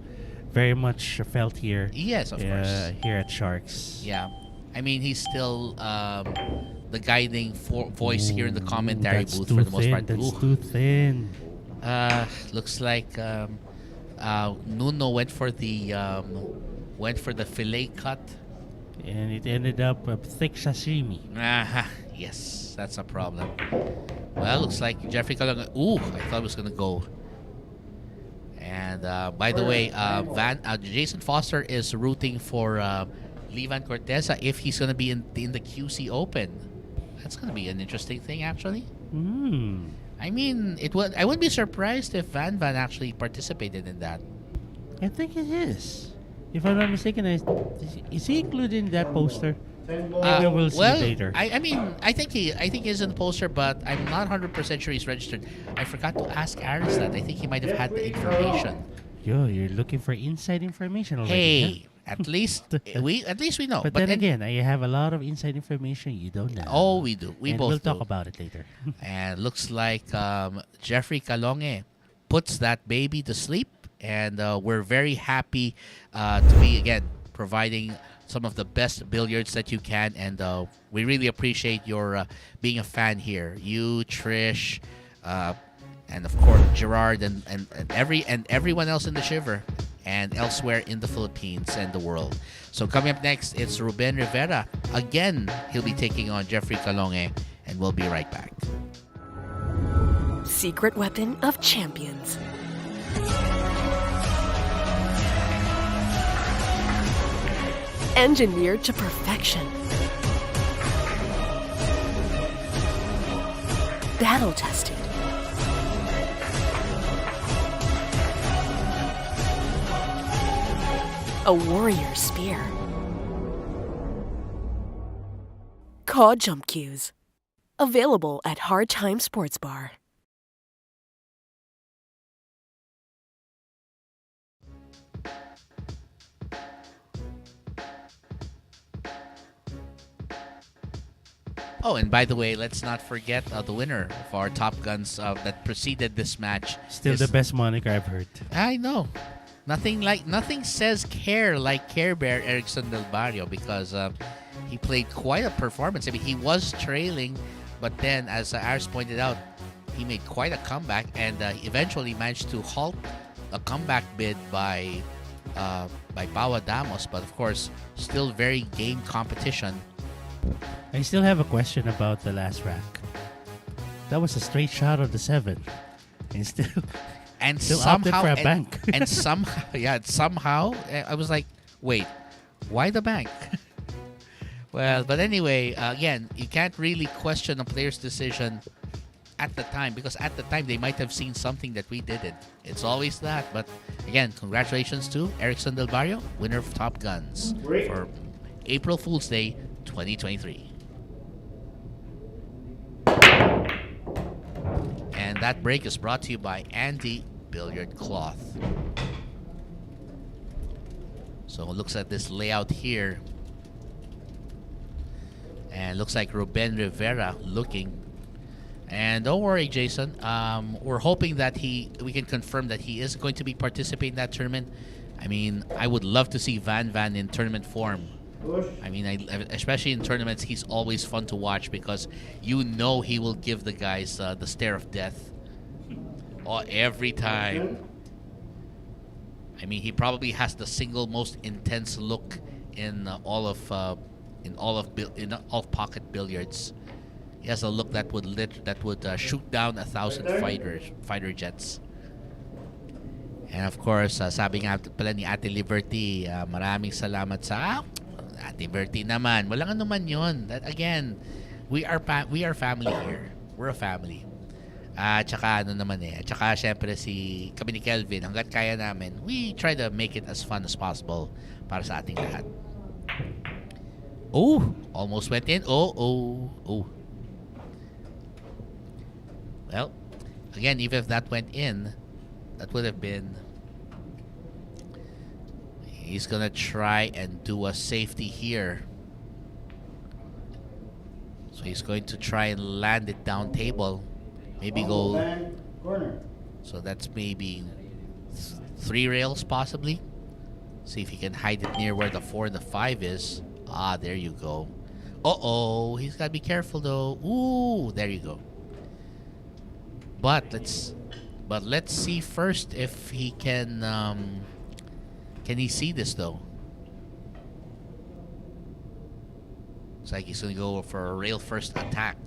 very much felt here. Yes, of course. Here at Sharks. Yeah. I mean, he's still the guiding voice here in the commentary That's booth too for the most thin, part. That's too thin. Looks like Nuno went for the fillet cut. And it ended up a thick sashimi. Yes, that's a problem. Well, looks like Jeffrey Calonge. Ooh, I thought it was gonna go. And by the way, Jason Foster is rooting for Levan Corteza if he's gonna be in the QC Open. That's gonna be an interesting thing, actually. I mean, I wouldn't be surprised if Van actually participated in that. I think it is. If I'm not mistaken, is he included in that poster? Maybe we'll see later. I mean, I think he's in the poster, but I'm not 100% sure he's registered. I forgot to ask Aris that. I think he might have had the information. Yo, you're looking for inside information already. Hey, at least we know. But then again, I have a lot of inside information you don't know. Oh, we do. We and both we'll talk do. about it later. And looks like Jeffrey Calonge puts that baby to sleep, and we're very happy to be again providing some of the best billiards that you can, and we really appreciate your being a fan here. You, Trish, and of course Gerard and everyone else in the Shiver and elsewhere in the Philippines and the world. So coming up next, it's Ruben Rivera. Again, he'll be taking on Jeffrey Calonge, and we'll be right back. Secret weapon of champions. Engineered to perfection. Battle tested. A warrior spear. Caw Jump Cues. Available at Hard Time Sports Bar. Oh, and by the way, let's not forget the winner of our Top Guns that preceded this match. Still the best moniker I've heard. I know. Nothing says care like Care Bear Erickson Del Barrio, because he played quite a performance. I mean, he was trailing, but then, as Ars pointed out, he made quite a comeback and eventually managed to halt a comeback bid by Bawa Damos. But of course, still very game competition. I still have a question about the last rack. That was a straight shot of the 7. And still opted for a bank. And somehow, I was like, wait, why the bank? Well, but anyway, again, you can't really question a player's decision at the time, because at the time they might have seen something that we didn't. It's always that. But again, congratulations to Erickson Del Barrio, winner of Top Guns for April Fool's Day 2023. And that break is brought to you by Andy Billiard Cloth. So it looks at this layout here. And looks like Ruben Rivera looking. And don't worry, Jason. We're hoping that we can confirm that he is going to be participating in that tournament. I mean, I would love to see Van in tournament form. I mean, especially in tournaments, he's always fun to watch, because you know he will give the guys the stare of death every time. I mean, he probably has the single most intense look in all of pocket billiards. He has a look that would shoot down 1,000 fighter jets. And of course, sabi nga pala ni Ate Liberty, maraming salamat sa Ate Liberty naman. Walang ano man yun. That, again, we are family here. We're a family. Tsaka ano naman tsaka syempre kami ni Kelvin, hanggat kaya namin, we try to make it as fun as possible para sa ating lahat. Oh, almost went in. Oh. Well, again, even if that went in, that would have been... He's gonna try and do a safety here. So he's going to try and land it down table. Maybe go... Corner. So that's maybe 3 rails possibly. See if he can hide it near where the 4 and the 5 is. Ah, there you go. Uh-oh, he's got to be careful though. Ooh, there you go. But let's see first if he can he see this though? Looks like he's going to go for a rail first attack.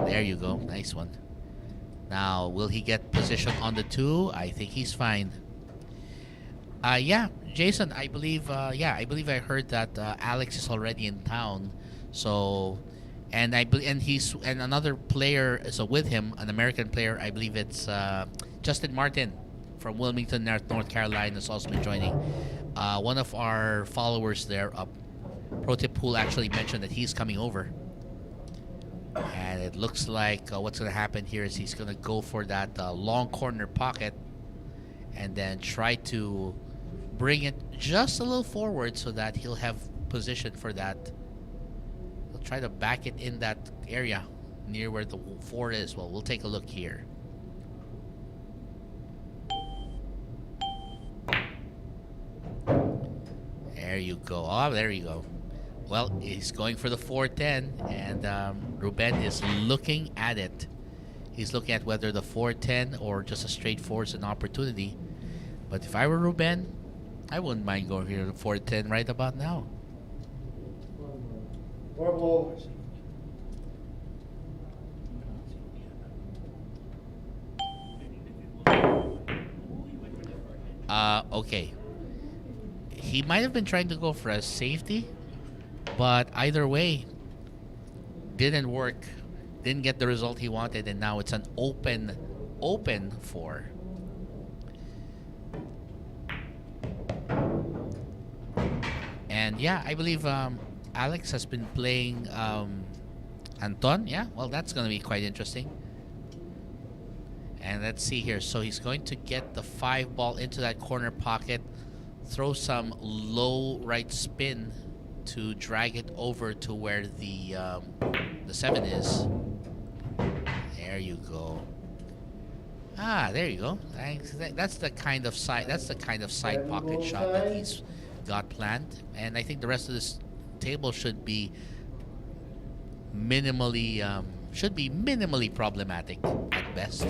There you go. Nice one. Now, will he get position on the 2? I think he's fine. Yeah, Jason, I believe I heard that Alex is already in town. So, and another player is with him, an American player. I believe it's Justin Martin from Wilmington, North Carolina, has also been joining. One of our followers there, Pro Tip Pool, actually mentioned that he's coming over. And it looks like what's going to happen here is he's going to go for that long corner pocket and then try to bring it just a little forward so that he'll have position for that. He'll try to back it in that area near where the 4 is. Well, we'll take a look here. There you go. Oh, there you go. Well, he's going for the 410, and Ruben is looking at it. He's looking at whether the 410 or just a straight 4 is an opportunity. But if I were Ruben, I wouldn't mind going here to 410 right about now. Okay. He might have been trying to go for a safety, but either way, didn't work. Didn't get the result he wanted, and now it's an open 4. And yeah, I believe Alex has been playing Anton. Yeah, well, that's going to be quite interesting. And let's see here. So he's going to get the 5 ball into that corner pocket, throw some low right spin to drag it over to where the 7 is. There you go. There you go. That's the kind of side. That's the kind of side pocket shot that he's got planned. And I think the rest of this table should be minimally problematic at best.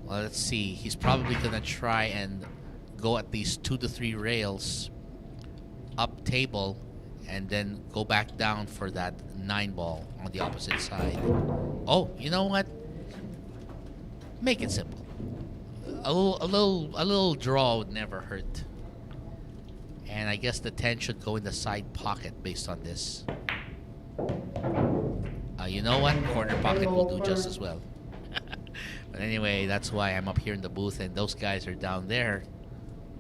Well, let's see. He's probably gonna try and go at least 2 to 3 rails up table, and then go back down for that 9 ball on the opposite side. Oh, you know what? Make it simple. A little draw would never hurt. And I guess the 10 should go in the side pocket based on this. You know what? Corner pocket will do just as well. But anyway, that's why I'm up here in the booth, and those guys are down there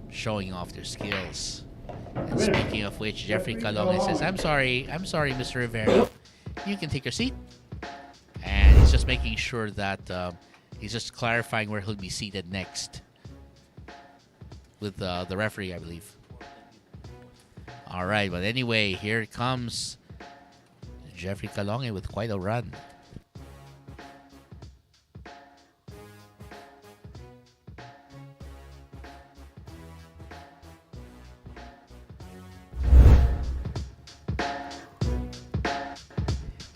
showing off their skills. And speaking of which, Jeffrey Calonge says, I'm sorry, Mr. Rivera. You can take your seat. And he's just making sure that he's just clarifying where he'll be seated next with the referee, I believe. All right, but anyway, here comes Jeffrey Calonge with quite a run.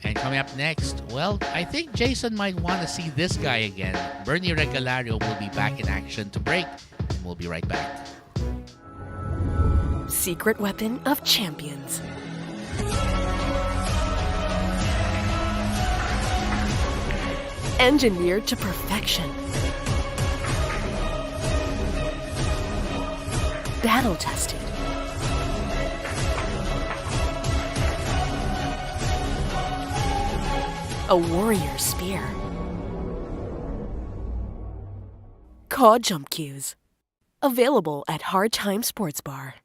And coming up next, well, I think Jason might want to see this guy again. Bernie Regalario will be back in action to break, and we'll be right back. Secret weapon of champions. Engineered to perfection. Battle tested. A warrior spear. Caw Jump Cues. Available at Hard Time Sports Bar.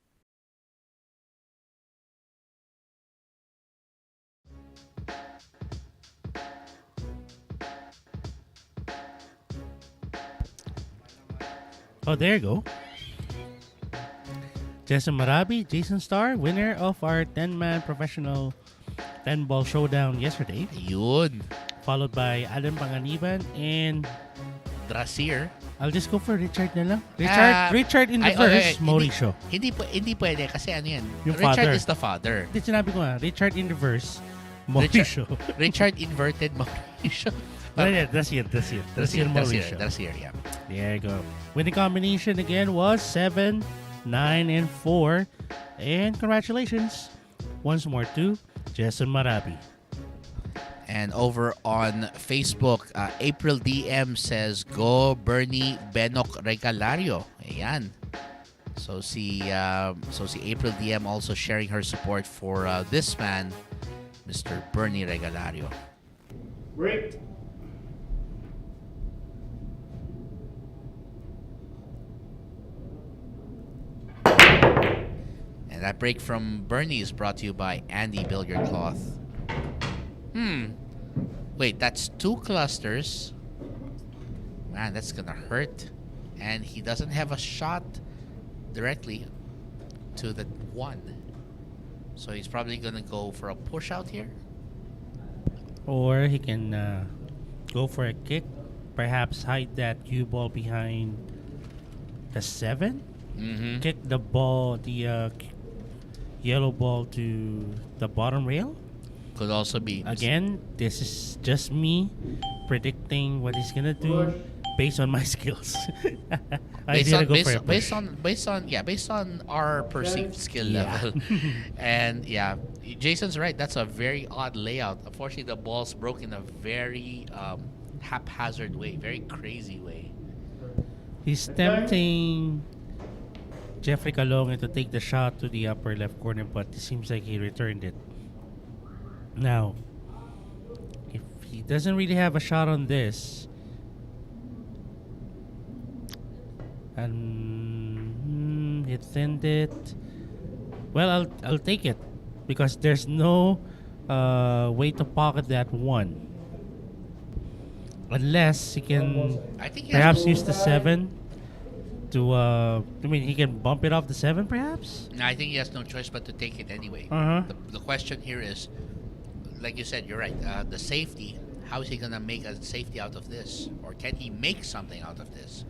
Oh, there you go. Jason Marabi, Jason Starr, winner of our 10-man professional 10-ball showdown yesterday. Yun. Followed by Adam Panganiban and Drasier. I'll just go for Richard na lang. Richard in the okay, verse, Mauricio. Hindi pwede kasi ano yan. Yung Richard father. is the father. Hindi, sinabi ko nga, Richard in the verse, Mauricio. Richard inverted Mauricio. Drasier, Mauricio. Drasier, yeah. There you go. Winning combination again was 7, 9, and 4. And congratulations once more to Jason Marabi. And over on Facebook, April DM says, Go Bernie Benok Regalario. Ayan. So see April DM also sharing her support for this man, Mr. Bernie Regalario. Break. And that break from Bernie is brought to you by Andy Billiard Cloth. Wait, that's 2 clusters. Man, that's gonna hurt. And he doesn't have a shot directly to the 1. So he's probably gonna go for a push out here. Or he can go for a kick. Perhaps hide that cue ball behind the 7. Mm-hmm. Kick the ball, the yellow ball to the bottom rail. Could also be. Again, this is just me predicting what he's gonna do based on my skills. I Based didn't on, go for a based, push. based on our perceived skill Yeah. level. And yeah, Jason's right. That's a very odd layout. Unfortunately, the ball's broke in a very haphazard way, very crazy way. He's tempting Jeffrey Calonge to take the shot to the upper left corner, but it seems like he returned it. Now, if he doesn't really have a shot on this, and he thinned it, well, I'll take it because there's no way to pocket that one. Unless he can I think he perhaps has, use the 7 to he can bump it off the 7 perhaps. no, I think he has no choice but to take it anyway. Uh-huh. The question here is, like you said, you're right. The safety. How is he gonna make a safety out of this, or can he make something out of this?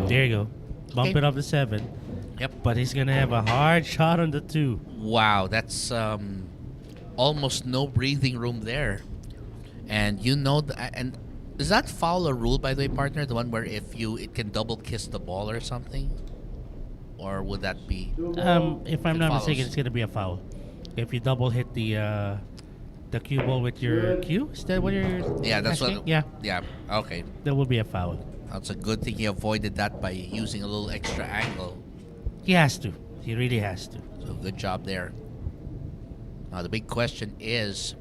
There you go. Bump Okay. it off the 7. Yep. But he's gonna have a hard shot on the 2. Wow, that's almost no breathing room there. And and is that foul a rule, by the way, partner? The one where it can double kiss the ball or something, or would that be? If I'm It not follows. mistaken, it's gonna be a foul. If you double hit the cue ball with your cue, is that what you're? Yeah, that's asking? what. Yeah, Yeah. Okay, that will be a foul. that's a good thing he avoided that by using a little extra angle. He has to. He really has to. So good job there. Now the big question is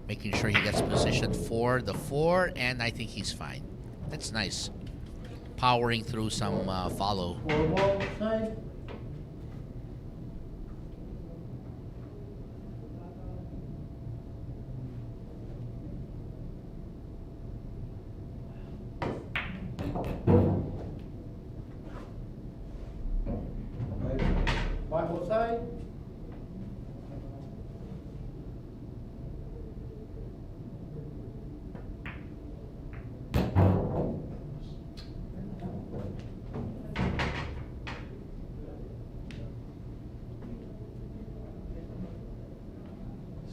making sure he gets positioned for the 4, and I think he's fine. That's nice. Powering through some follow. 4 ball side. Five ball side.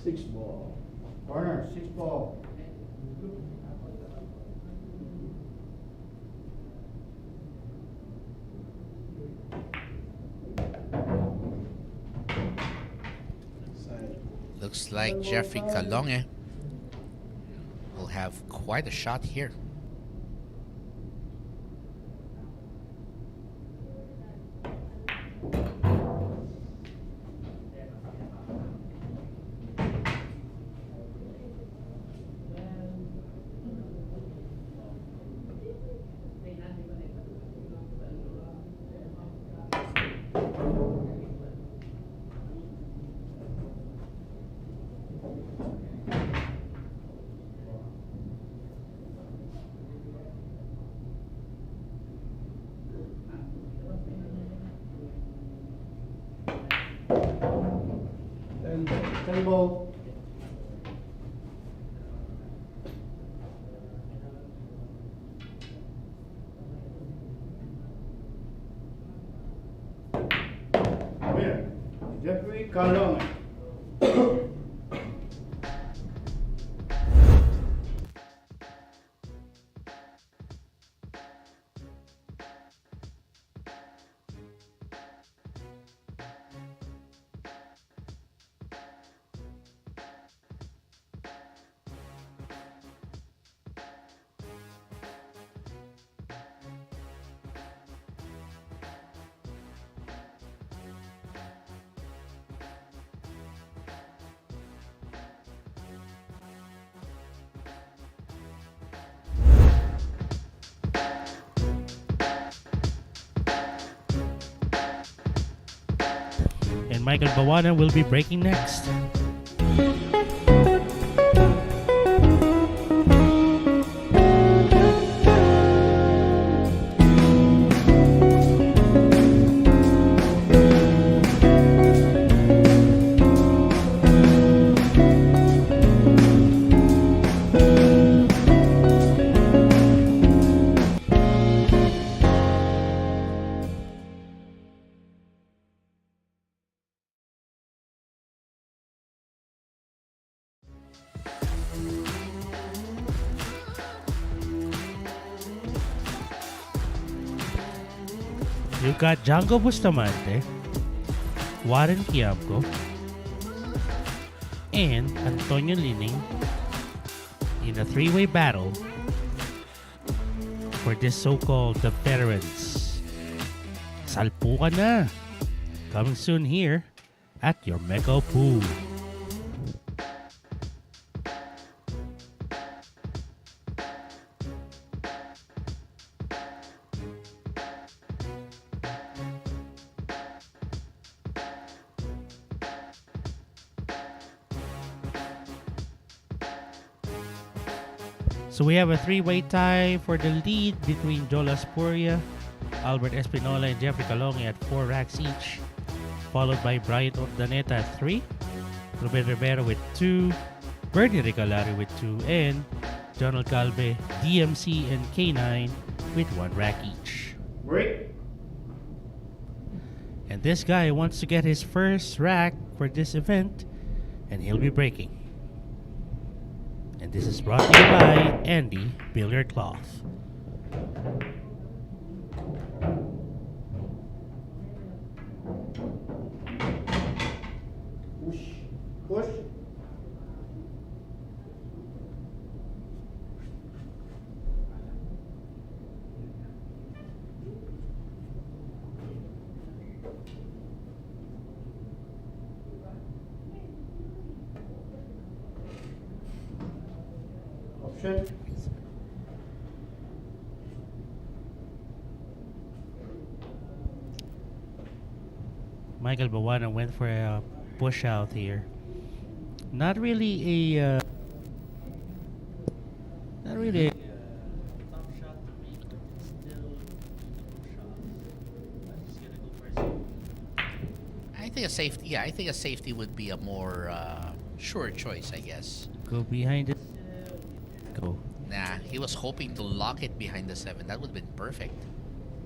Six ball. Corner, 6 ball. Side. Looks like Jeffrey Calonge will have quite a shot here. Ten ball. Winner, Jeffrey Calonge. And Michael Baoanan will be breaking next. You've got Django Bustamante, Warren Quiamco, and Antonio Lining in a three-way battle for this so-called the veterans. Salpo ka na! Coming soon here at your Mega Pool. So we have a three-way tie for the lead between Jolo Aspuria, Albert Espinola, and Jeffrey Calonge at 4 racks each, followed by Bryant Urdaneta at 3, Ruben Rivera with 2, Bernie Regalario with 2, and Jonald Galve, DMC, and Quinay with 1 rack each. Break. And this guy wants to get his first rack for this event, and he'll be breaking. And this is brought to you by Andy Billiard Cloth. Push. Push. Option. Michael Baoanan went for a push out here. Not really a top shot to make, but still He's gonna go for I think a safety. Yeah, I think a safety would be a more sure choice, I guess. go behind it. Go. Nah, he was hoping to lock it behind the 7. That would have been perfect.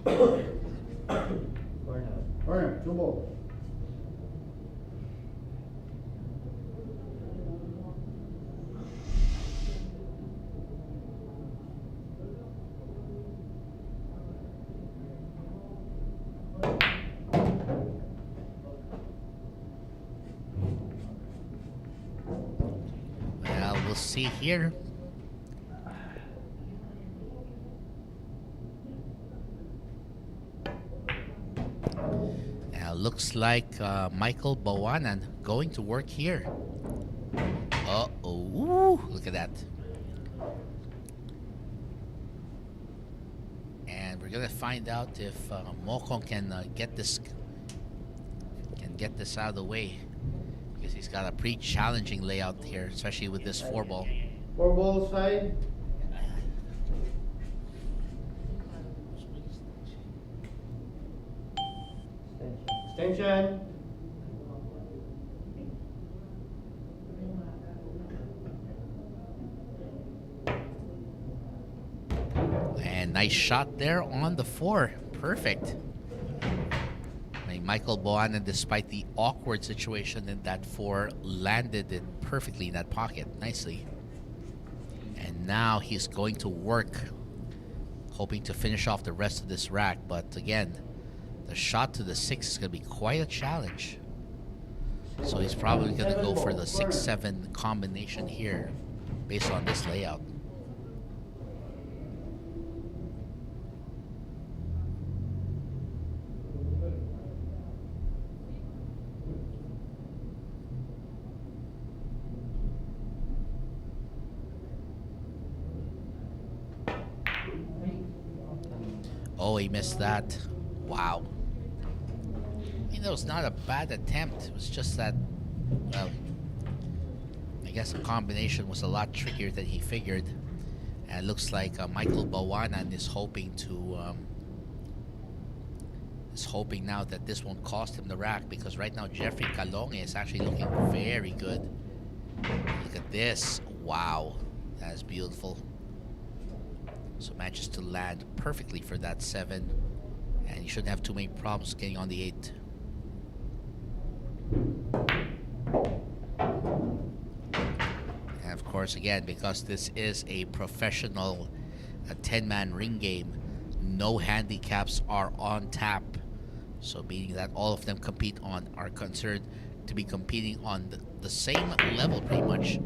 Corner. 2 ball. Well, we'll see here. Looks like Michael Baoanan going to work here. Uh-oh. Look at that. And we're going to find out if Mokong can get this out of the way. Because he's got a pretty challenging layout here, especially with this 4-ball. 4 ball side. Extension. And nice shot there on the 4. Perfect. I mean, Michael Baoanan, despite the awkward situation in that 4, landed it perfectly in that pocket. Nicely. And now he's going to work, hoping to finish off the rest of this rack. But again, the shot to the 6 is going to be quite a challenge. So he's probably going to go for the 6-7 combination here based on this layout. Oh, he missed that. Wow. I mean, that was not a bad attempt. It was just that, well, I guess the combination was a lot trickier than he figured. And it looks like Michael Baoanan is hoping now that this won't cost him the rack, because right now Jeffrey Calonge is actually looking very good. Look at this. Wow. That is beautiful. So manages to land perfectly for that 7. And you shouldn't have too many problems getting on the 8. And of course, again, because this is a professional 10-man ring game, no handicaps are on tap So meaning that all of them are considered to be competing on the same level pretty much.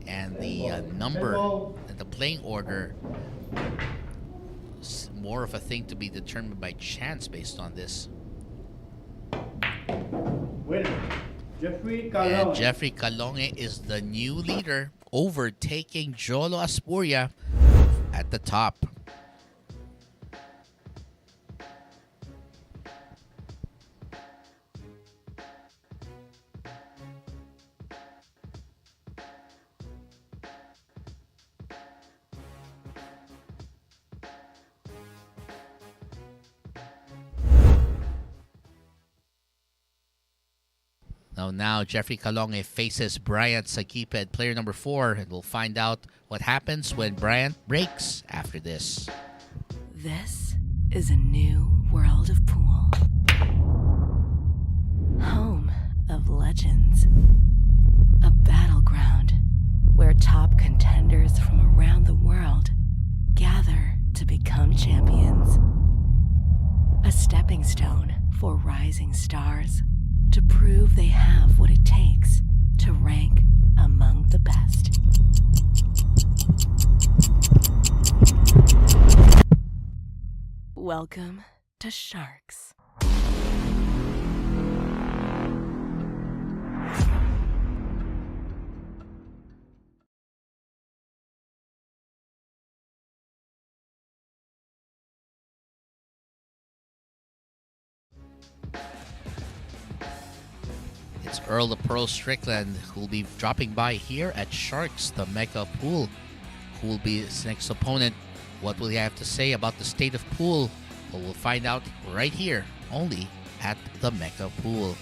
And the number and the playing order is more of a thing to be determined by chance based on this. Winner, Jeffrey And Calonge. Jeffrey Calonge is the new leader, overtaking Jolo Aspuria at the top. Now Jeffrey Calonge faces Bryant Saguiped, player number 4, and we'll find out what happens when Bryant breaks after this. This is a new world of pool. Home of legends. A battleground where top contenders from around the world gather to become champions. A stepping stone for rising stars to prove they have what it takes to rank among the best. Welcome to Sharks. It's Earl the Pearl Strickland who will be dropping by here at Sharks, the Mecca Pool. Who will be his next opponent? What will he have to say about the state of pool? Well, we'll find out right here, only at the Mecca Pool.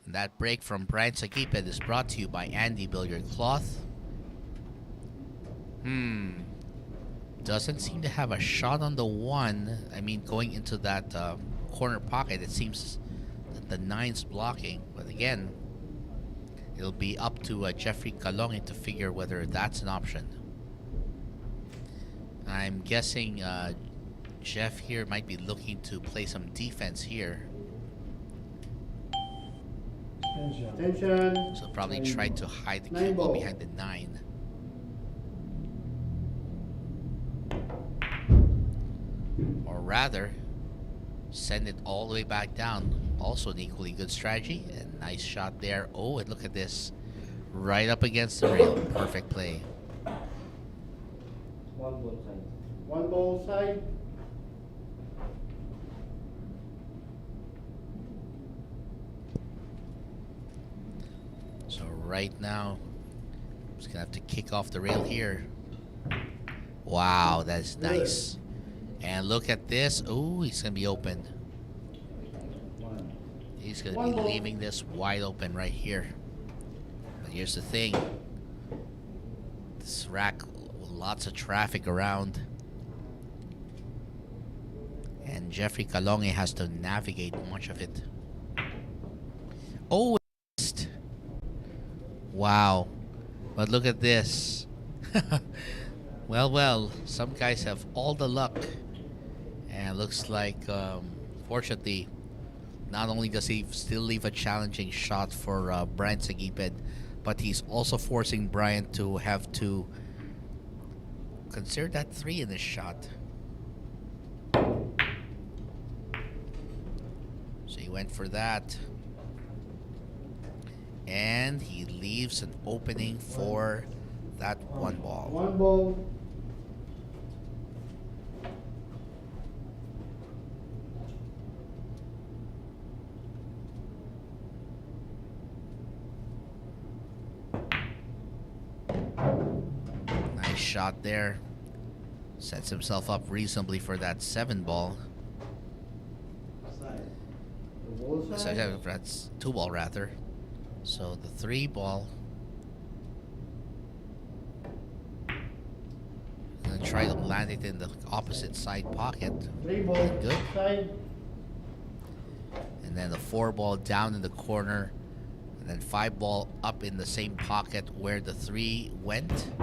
That break from Bryant Saguiped is brought to you by Andy Billiard Cloth. Doesn't seem to have a shot on the 1. I mean, going into that corner pocket, it seems that the 9's blocking. But again, it'll be up to Jeffrey Calonge to figure whether that's an option. I'm guessing Jeff here might be looking to play some defense here. Attention. So probably try to hide the cue ball behind the 9. Or rather, send it all the way back down. Also an equally good strategy. And nice shot there. Oh, and look at this. Right up against the rail. Perfect play. One ball side. So right now, I'm just going to have to kick off the rail here. Wow, that's nice. And look at this. Oh, he's going to be open. He's going to be leaving this wide open right here. But here's the thing. This rack, lots of traffic around. And Jeffrey Calonge has to navigate much of it. Oh, wow. But look at this. Well, some guys have all the luck. And looks like, fortunately, not only does he still leave a challenging shot for Bryant Saguiped, but he's also forcing Bryant to have to consider that 3 in this shot. So he went for that. And he leaves an opening for that one ball. One ball. Nice shot there. Sets himself up reasonably for that 7 ball. The ball So side. that's 2 ball rather. So the 3 ball. Gonna try to land it in the opposite side pocket. Three ball Good. side. And then the 4 ball down in the corner. And then 5 ball up in the same pocket where the 3 went.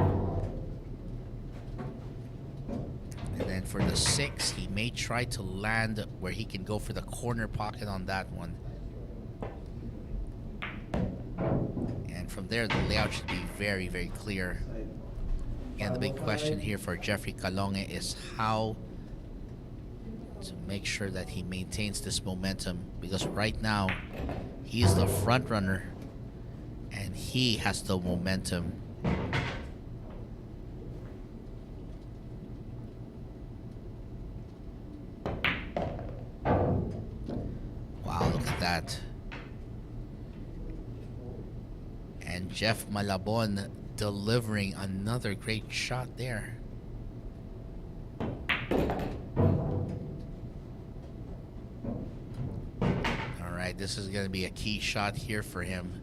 And then for the 6, he may try to land where he can go for the corner pocket on that one. And from there, the layout should be very, very clear. Again, the big question here for Jeffrey Calonge is how to make sure that he maintains this momentum, because right now he's the front runner and he has the momentum. Wow, look at that. And Jeff Malabon delivering another great shot there. Alright, this is going to be a key shot here for him.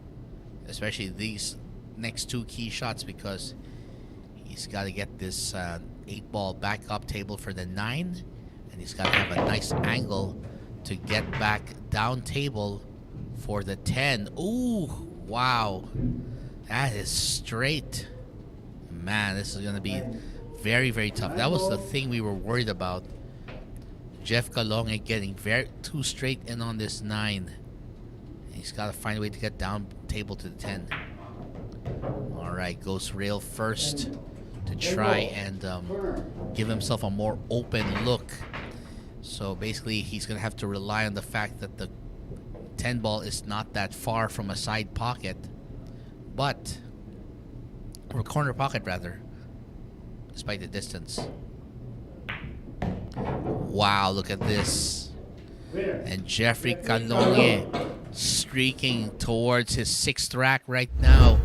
Especially these next 2 key shots, because he's got to get this 8 ball back up table for the 9. And he's got to have a nice angle to get back down table for the 10. Ooh, wow. That is straight. Man, this is going to be very, very tough. That was the thing we were worried about. Jeff Calonge getting too straight in on this 9. He's got to find a way to get down table to the 10. All right, goes rail first to try and give himself a more open look. So basically, he's going to have to rely on the fact that the 10 ball is not that far from a side pocket. But, or corner pocket rather, despite the distance. Wow, look at this. And Jeffrey Calonge streaking towards his 6th rack right now.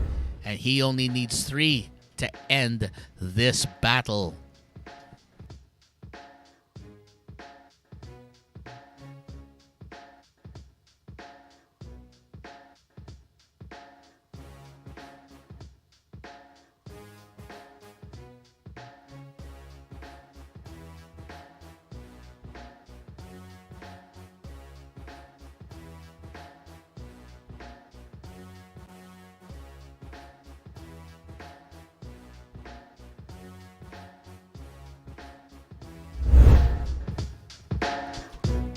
And he only needs 3 to end this battle.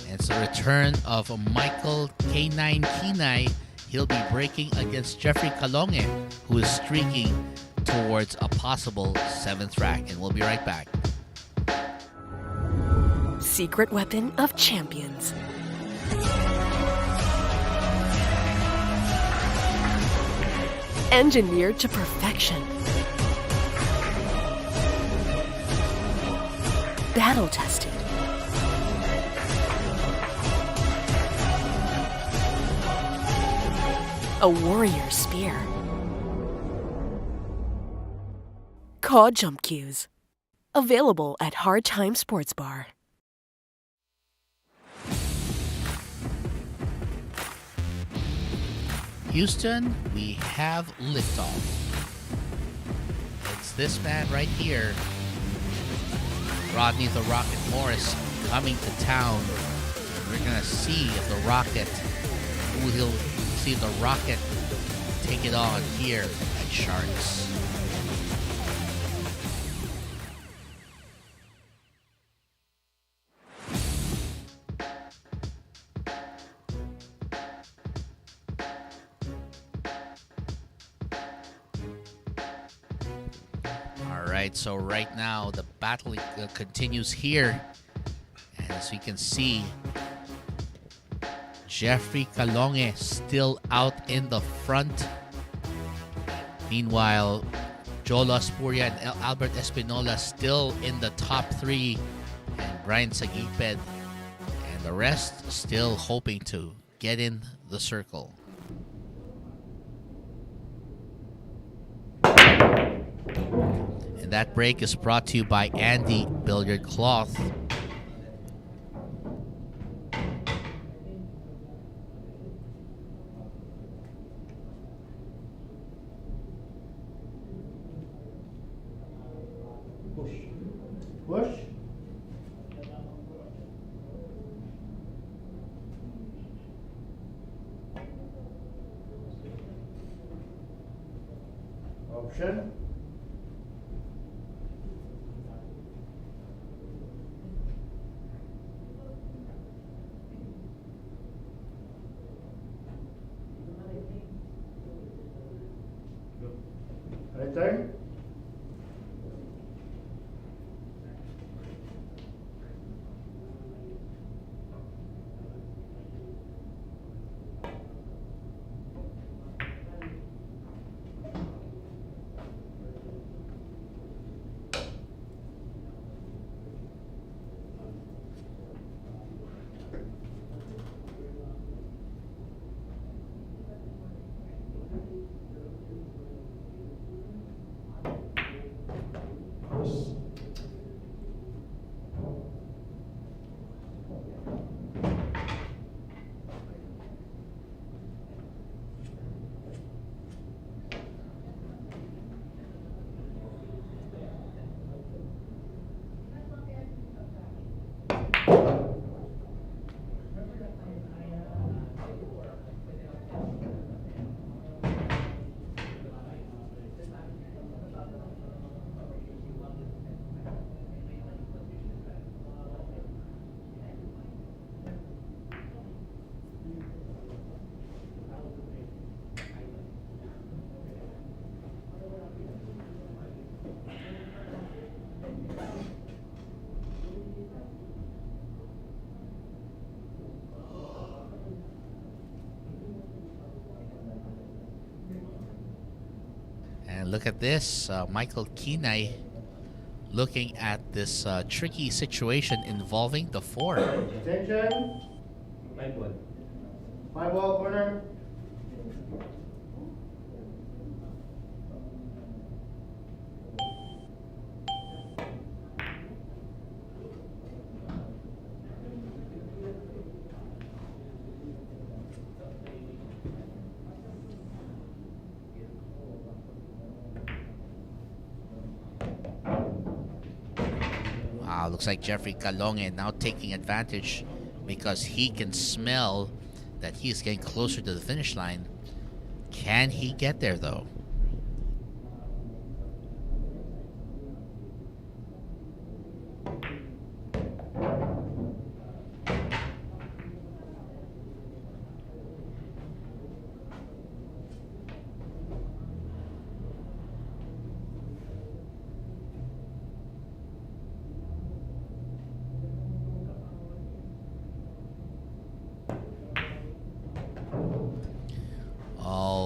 It's the return of Michael K9 Quinay. He'll be breaking against Jeffrey Calonge, who is streaking towards a possible 7th rack. And we'll be right back. Secret weapon of champions. Engineered to perfection. Battle tested. A warrior spear. Caw Jump Cues. Available at Hard Time Sports Bar. Houston, we have liftoff. It's this man right here, Rodney the Rocket Morris, coming to town. We're going to see if the Rocket, he'll see if the Rocket take it on here at Sharks. Alright, so right now the battle continues here. And as you can see, Jeffrey Calonge still out in the front. Meanwhile, Jolo, Aspuria, and Albert Espinola still in the top 3, and Bryant, Saguiped, and the rest still hoping to get in the circle. And that break is brought to you by Andy Billiard Cloth. Push. Option. Return. And look at this, Michael Quinay looking at this tricky situation involving the 4. Attention. 5-ball corner. Wow, looks like Jeffrey Calonge now taking advantage because he can smell that he's getting closer to the finish line. Can he get there though?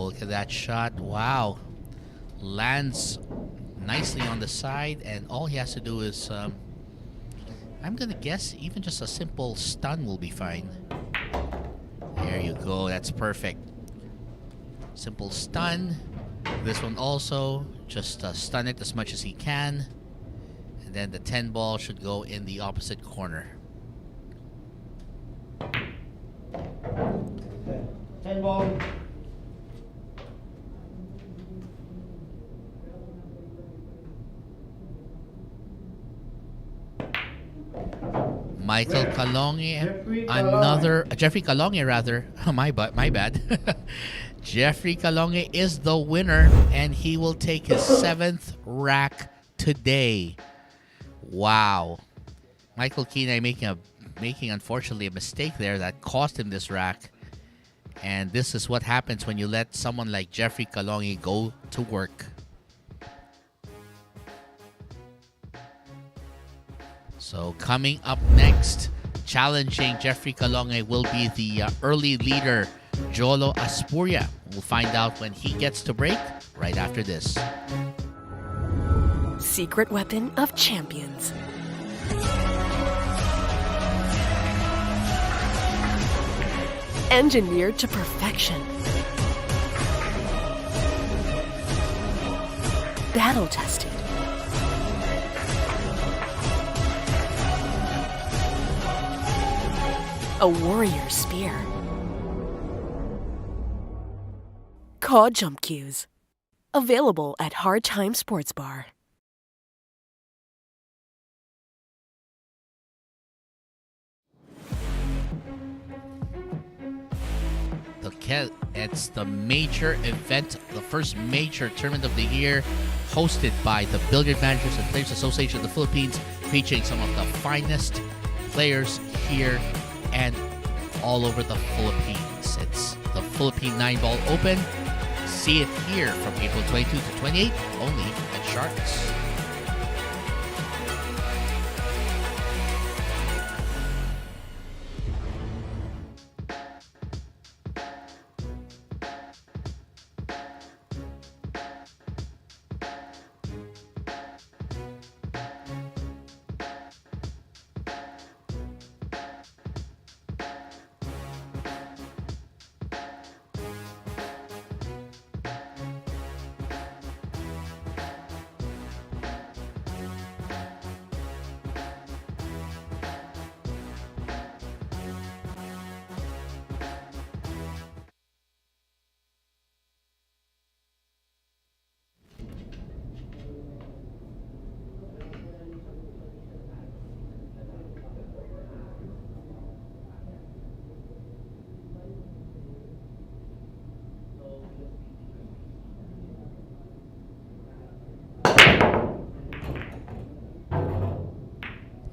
Look at that shot. Wow. Lands nicely on the side, and all he has to do is, I'm going to guess, even just a simple stun will be fine. There you go. That's perfect. Simple stun. This one also, just stun it as much as he can. And then the 10 ball should go in the opposite corner. 10 ball. Michael Calonge, Jeffrey Calonge rather. my bad. Jeffrey Calonge is the winner, and he will take his 7th rack today. Wow. Michael Quinay making unfortunately a mistake there that cost him this rack. And this is what happens when you let someone like Jeffrey Calonge go to work. So coming up next, challenging Jeffrey Calonge will be the early leader Jolo Aspuria. We'll find out when he gets to break right after this. Secret weapon of champions. Engineered to perfection. Battle tested. A warrior spear. Caw Jump Cues. Available at Hard Time Sports Bar. It's the major event, the first major tournament of the year, hosted by the Billiard Managers and Players Association of the Philippines, featuring some of the finest players here and all over the Philippines. It's the Philippine 9-Ball Open. See it here from April 22 to 28, only at Sharks.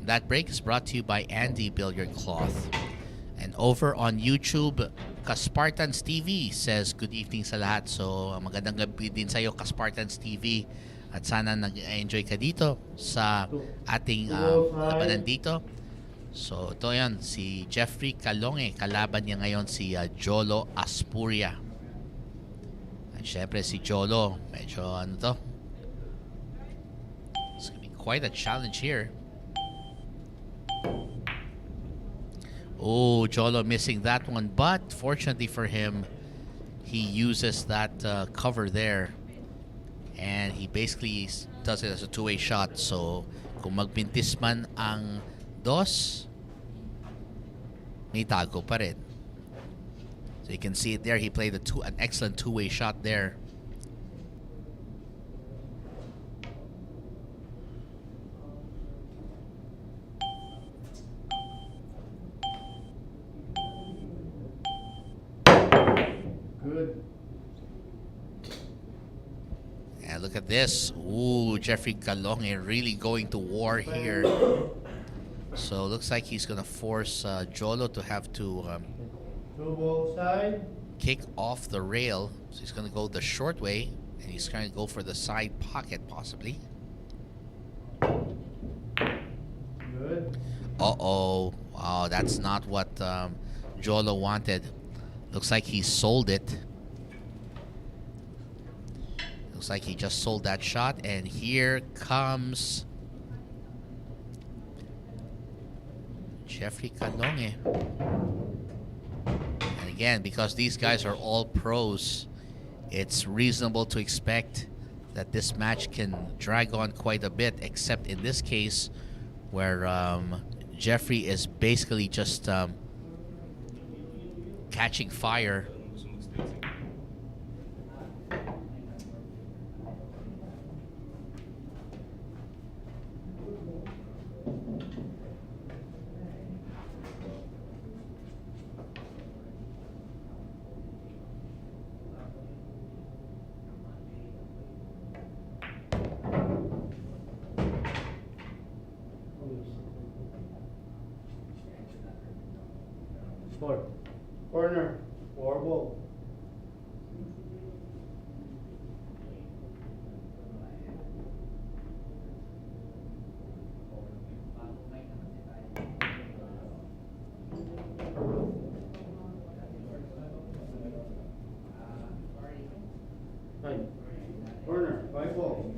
That break is brought to you by Andy Billiard Cloth. And over on YouTube, Kaspartans TV says, good evening sa lahat. So, magandang gabi din sa'yo, Kaspartans TV. At sana nag-enjoy ka dito sa ating labanan dito. So, ito yan, si Jeffrey Calonge. Kalaban niya ngayon si Jolo Aspuria. At syempre si Jolo, medyo ano to. It's gonna be quite a challenge here. Oh, Jolo missing that one, but fortunately for him, he uses that cover there, and he basically does it as a two-way shot. So, kung magbintis man ang dos, may tago pa rin. So you can see it there. He played an excellent two-way shot there. Good. And look at this. Ooh, Jeffrey Calonge really going to war here. So looks like he's gonna force Jolo to have to Two ball side. kick off the rail. So he's gonna go the short way, and he's gonna go for the side pocket possibly. Good. Uh-oh. Wow, that's not what Jolo wanted. Looks like he sold it. Looks like he just sold that shot, and here comes Jeffrey Calonge. And again, because these guys are all pros, it's reasonable to expect that this match can drag on quite a bit, except in this case where Jeffrey is basically just catching fire. Score. Corner. 4 ball. Side. Corner. 5 ball.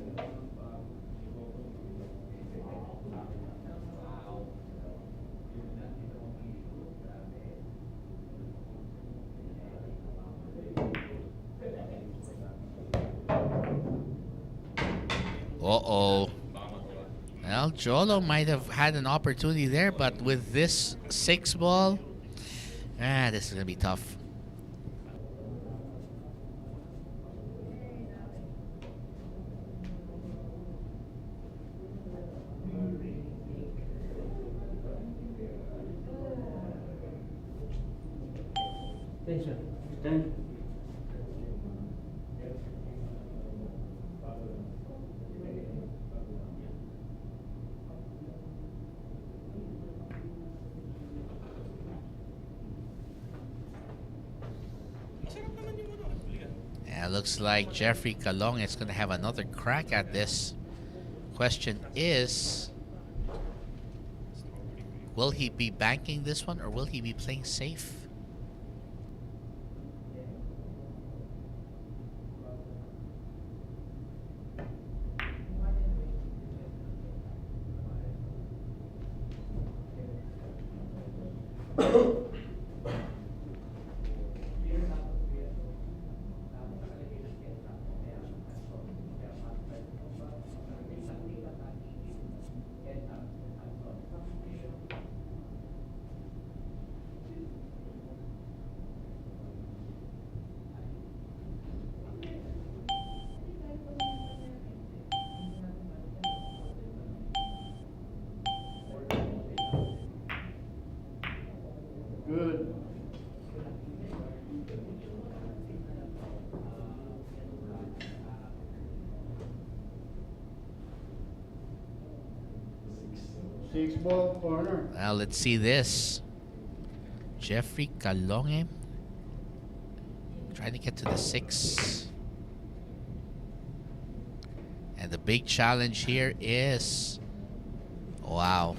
Uh-oh. Well, Jolo might have had an opportunity there, but with this 6 ball, this is going to be tough. Ten. Yeah, looks like Jeffrey Calonge is going to have another crack at this. Question is, will he be banking this one or will he be playing safe? Good. Six ball corner. Well, let's see this. Jeffrey Calonge trying to get to the 6. And the big challenge here is, wow.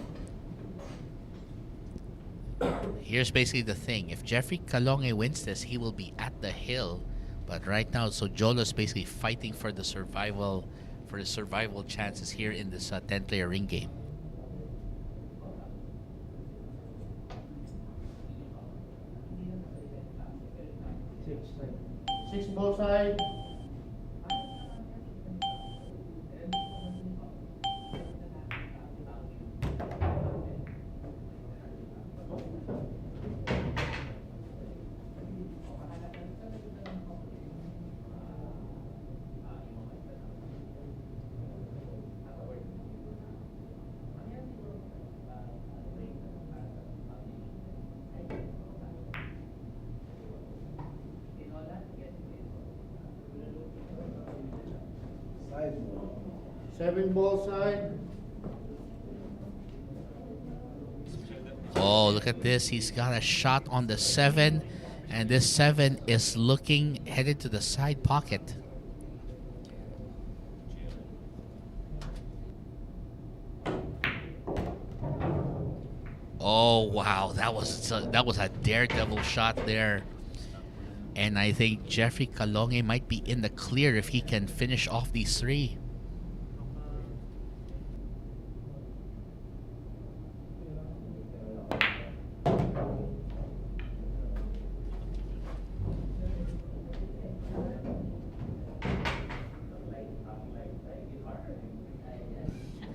Here's basically the thing. If Jeffrey Calonge wins this, he will be at the hill. But right now, so Jolo's basically fighting for the survival chances here in this 10-player ring game. Six ball side. Seven ball side. Oh, look at this. He's got a shot on the 7. And this 7 is looking headed to the side pocket. Oh, wow. That was a daredevil shot there. And I think Jeffrey Calonge might be in the clear if he can finish off these 3.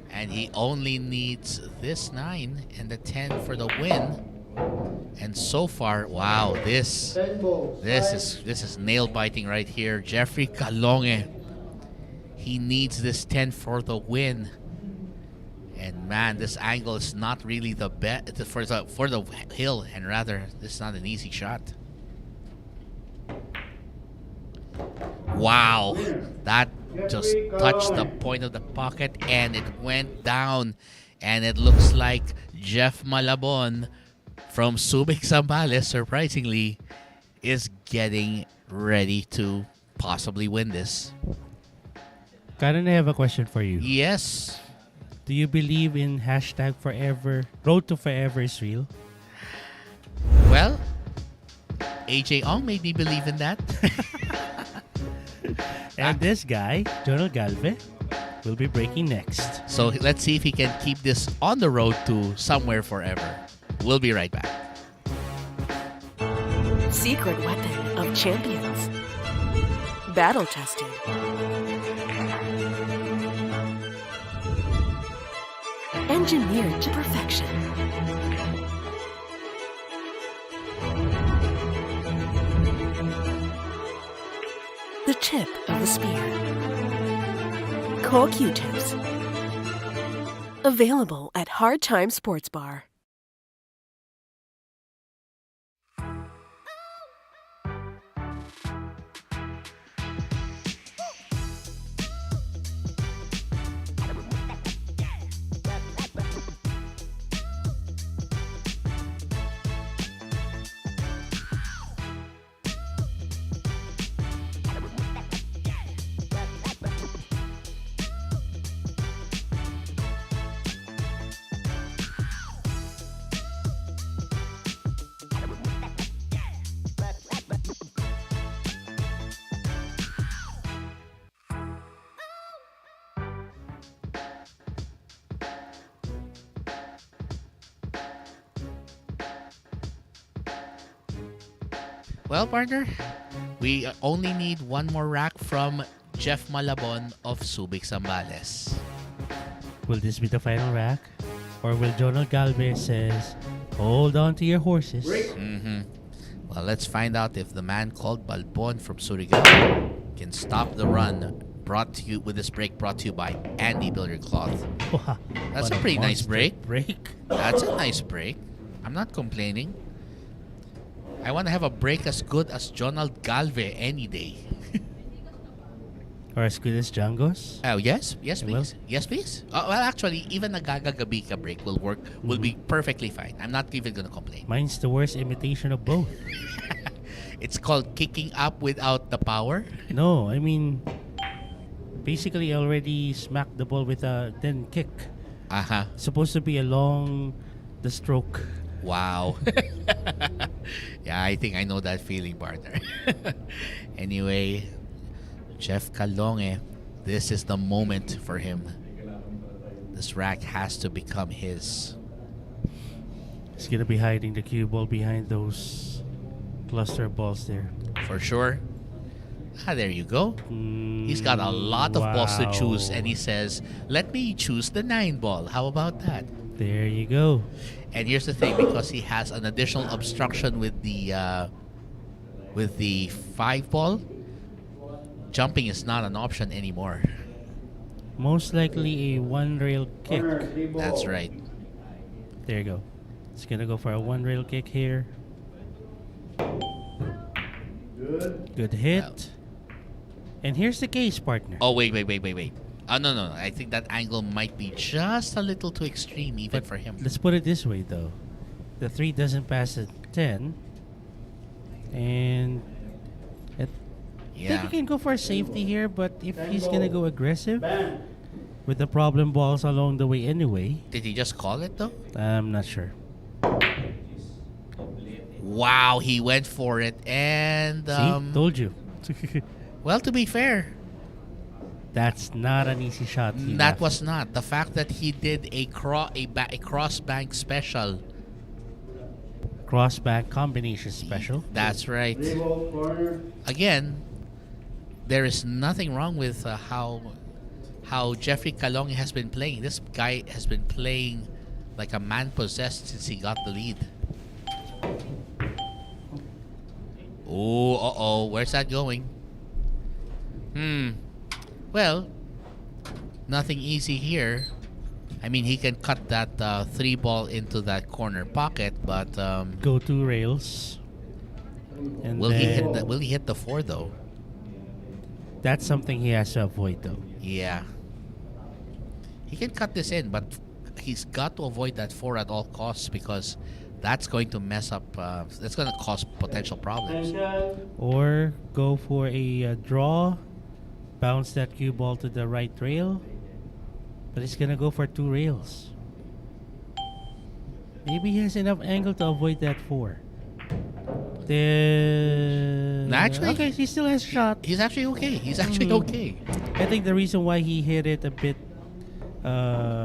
And he only needs this 9 and the 10 for the win. And so far, wow, this is nail biting right here. Jeffrey Calonge, he needs this 10 for the win. And man, this angle is not really the best for the hill, and rather this is not an easy shot. Wow, that just touched the point of the pocket and it went down. And it looks like Jeff Malabon from Subic, Zambales, surprisingly, is getting ready to possibly win this. Karen, I have a question for you. Yes. Do you believe in #forever? Road to forever is real? Well, AJ Ong made me believe in that. And this guy, Jonald Galve, will be breaking next. So let's see if he can keep this on the road to somewhere forever. We'll be right back. Secret weapon of champions. Battle tested. Engineered to perfection. The tip of the spear. Core Q-tips. Available at Hard Time Sports Bar. Well, partner, we only need one more rack from Jeff Malabon of Subic, Zambales. Will this be the final rack? Or will Jonald Galve says, hold on to your horses? Well, let's find out if the man called Balbon from Surigao can stop the run. Brought to you with this break brought to you by Andy Billiard Cloth. Wow, That's what a pretty nice monster break. That's a nice break. I'm not complaining. I want to have a break as good as Jonald Galve any day. Or as good as Django's? Oh, yes, please. Well. Yes, please. Well, actually, even a Gaga Gabika break will work. Will be perfectly fine. I'm not even gonna complain. Mine's the worst imitation of both. It's called kicking up without the power. No, I mean, basically I already smacked the ball with a then kick. Supposed to be along the stroke. Wow. Yeah, I think I know that feeling, partner. Anyway, Jeff Calonge, this is the moment for him. This rack has to become his. He's gonna be hiding the cue ball behind those cluster balls there. For sure. There you go. He's got a lot of balls to choose, and he says, let me choose the 9 ball. How about that? There you go. And here's the thing, because he has an additional obstruction with the 5 ball, jumping is not an option anymore. Most likely a one rail kick. Corner, 3 ball. That's right. There you go. It's gonna go for a one rail kick here. Good. Good hit. And here's the case, partner. Oh, wait. Oh, no. I think that angle might be just a little too extreme even for him. Let's put it this way, though. The 3 doesn't pass at 10. And I think he can go for a safety here, but if he's going to go aggressive Bang. with the problem balls along the way anyway, Did he just call it, though? I'm not sure. Wow, he went for it. And, See? Told you. well, to be fair, That's not an easy shot. that was not. The fact that he did a cross bank special. Cross back combination special. That's right. 3 ball corner. Again, there is nothing wrong with how Jeffrey Calonge has been playing. This guy has been playing like a man possessed since he got the lead. Oh, where's that going? Well, nothing easy here. I mean, he can cut that 3 ball into that corner pocket, but Go 2 rails. And will then he hit the 4 though? That's something he has to avoid, though. Yeah. He can cut this in, but he's got to avoid that 4 at all costs, because that's going to mess up. That's going to cause potential problems. Attention. Or go for a draw, bounce that cue ball to the right rail, but he's gonna go for 2 rails. Maybe he has enough angle to avoid that 4. Then Actually, okay, he still has a shot. He's actually okay. He's actually okay. I think the reason why he hit it a bit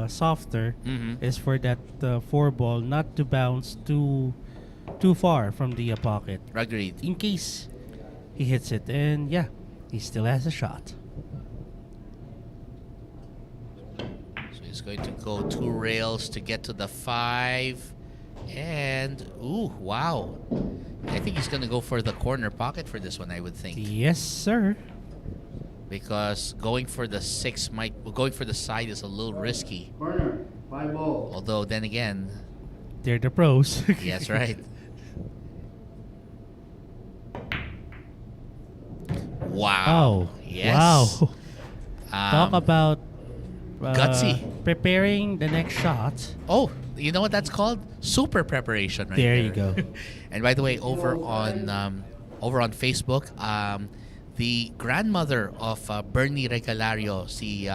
softer is for that 4 ball not to bounce too far from the pocket. Agreed. In case he hits it, and yeah, he still has a shot. So he's going to go 2 rails to get to the 5. And, ooh, wow. I think he's going to go for the corner pocket for this one, I would think. Yes, sir. Because going for the side is a little risky. Corner, 5 balls. Although, then again, They're the pros. yes, right. Wow. Oh, Yes. wow. Talk about gutsy. preparing the next shot. Oh, you know what that's called? Super preparation right There there. you go. And by the way, over on Facebook, the grandmother of Bernie Regalario, si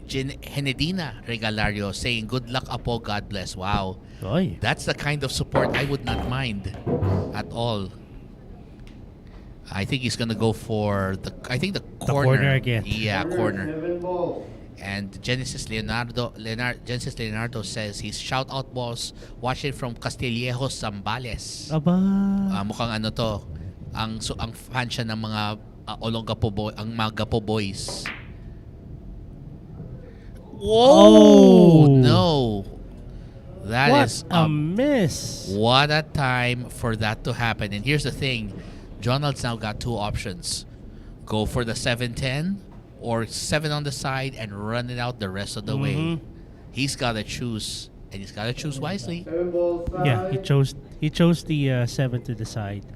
Henedina Regalario, saying, "Good luck, Apo, God bless." Wow. Oy. That's the kind of support I would not mind at all. I think he's gonna go for the corner. corner again. Yeah, corner. 7 balls. And Genesis Leonardo says he's shout out boss watching from Castillejo, Zambales. Aba. Mukhang ano to, ang fan siya ng mga Olongapo ang Magapo boys. Whoa! Oh. No. That is What a miss. what a time for that to happen. And here's the thing. Jonald's now got 2 options. Go for the 7-10 or 7 on the side and run it out the rest of the way. He's got to choose, and he's got to choose wisely. 7 balls side. Yeah, he chose the 7 to the side.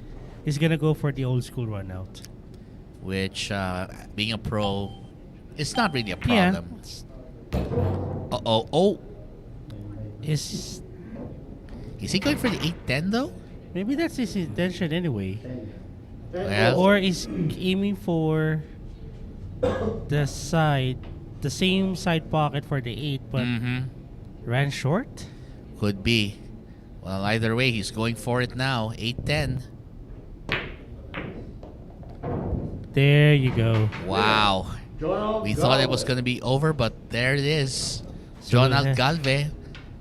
He's gonna go for the old school run out. Which, being a pro, it's not really a Yeah. problem. Oh. Is Is he going for the 8-10 though? maybe that's his intention anyway. 10 Well- balls. Or is aiming for the same side pocket for the 8, but ran short? Could be. Well, either way, he's going for it now. 8-10. There you go. Wow. Jonald We thought it Galve. was going to be over, but there it is. So, Jonald Galve,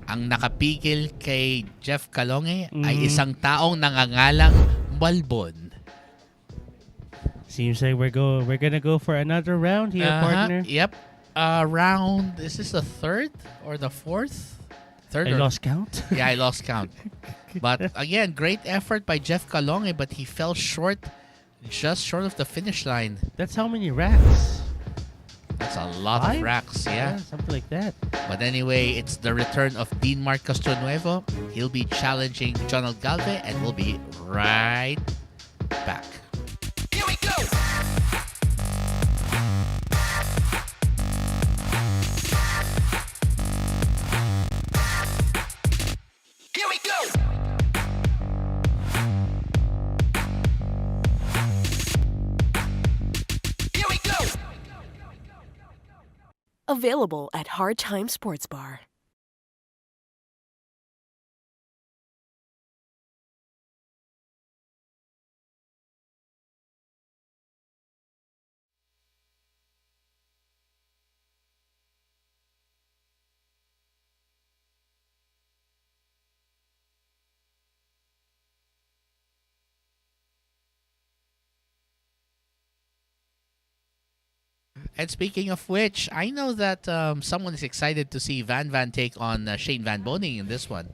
ang nakapigil kay Jeff Calonge ay isang taong nangangalang Balbon. Seems like we're gonna go for another round here, partner. Yep. Round, is this the 3rd or the 4th? 3rd I or lost count. Yeah, I lost count. But again, great effort by Jeff Calonge, but he fell short, just short of the finish line. That's how many racks? That's a lot 5? of racks, yeah. Something like that. But anyway, it's the return of Dean Mark Castronuevo. He'll be challenging Jonald Galve, and we'll be right back. Here we go. Here we go. Here we go. Available at Hard Time Sports Bar. And speaking of which, I know that someone is excited to see Van take on Shane Van Boning in this one.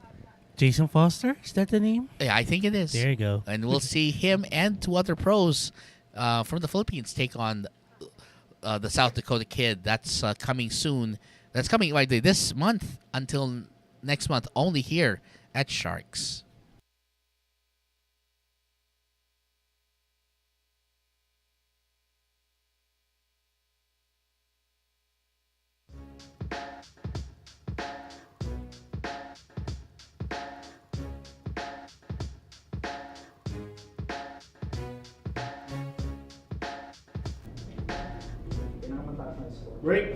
Jason Foster? Is that the name? Yeah, I think it is. There you go. And we'll see him and 2 other pros from the Philippines take on the South Dakota kid. That's coming soon. That's coming by the way, this month until next month, only here at Sharks. Break.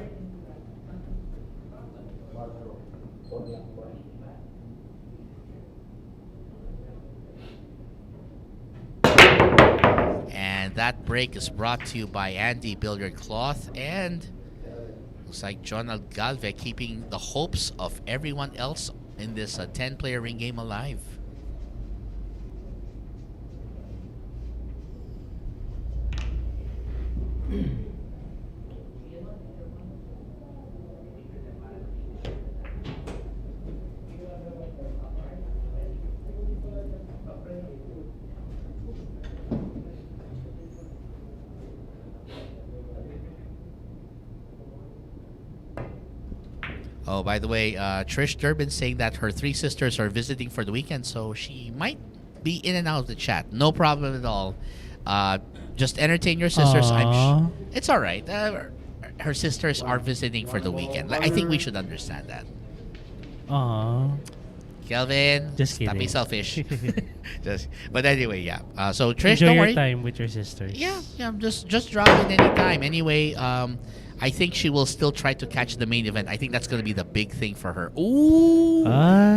that break is brought to you by Andy Billiard Cloth, and looks like Jonald Galve keeping the hopes of everyone else in this 10-player ring game alive. Oh, by the way, Trish Durbin saying that her 3 sisters are visiting for the weekend, so she might be in and out of the chat. No problem at all. Just entertain your sisters. It's all right. Her sisters are visiting for the weekend. I think we should understand that. Aww. Kelvin, Just stop being kidding. selfish. But anyway, yeah. So Trish, Enjoy don't your worry. time with your sisters. Yeah. Just drop in anytime. Anyway, I think she will still try to catch the main event. I think that's going to be the big thing for her. Ooh.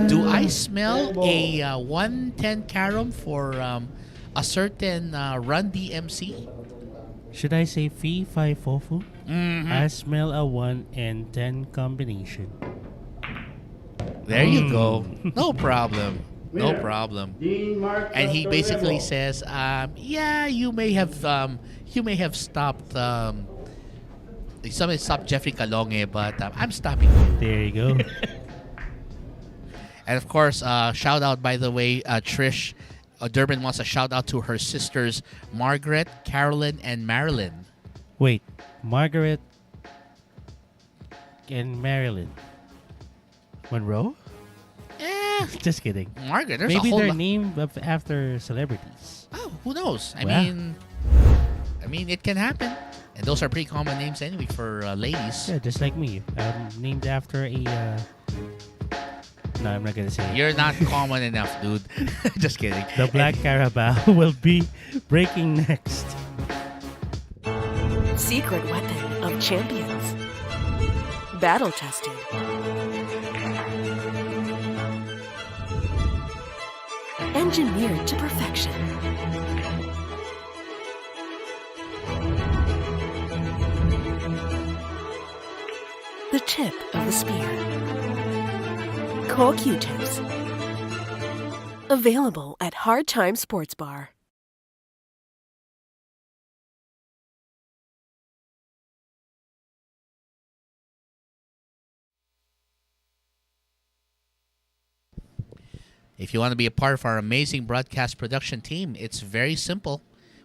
Do I smell a 110 carom for a certain Run DMC? Should I say Fee Fi Fofu? Mm-hmm. I smell a 1 and 10 combination. There you go. No problem. No problem. Dean Mark And he basically Castronuevo. says, yeah, you may have stopped. Somebody stopped Jeffrey Calonge, but I'm stopping you. There you go. And of course, shout out, by the way, Trish Durbin wants a shout out to her sisters Margaret, Carolyn, and Marilyn. Wait, Margaret and Marilyn Monroe? Just kidding. Margaret, there's Maybe a whole they're lot. named after celebrities. Oh, who knows? I Wow. mean, it can happen. And those are pretty common names anyway for ladies. Yeah, just like me. Named after a... No, I'm not gonna say it. You're not common enough, dude. Just kidding. The Black Carabao will be breaking next. Secret weapon of champions. Battle tested. Engineered to perfection. The tip of the spear. Call Q-tips. Available at Hard Time Sports Bar. If you want to be a part of our amazing broadcast production team, it's very simple.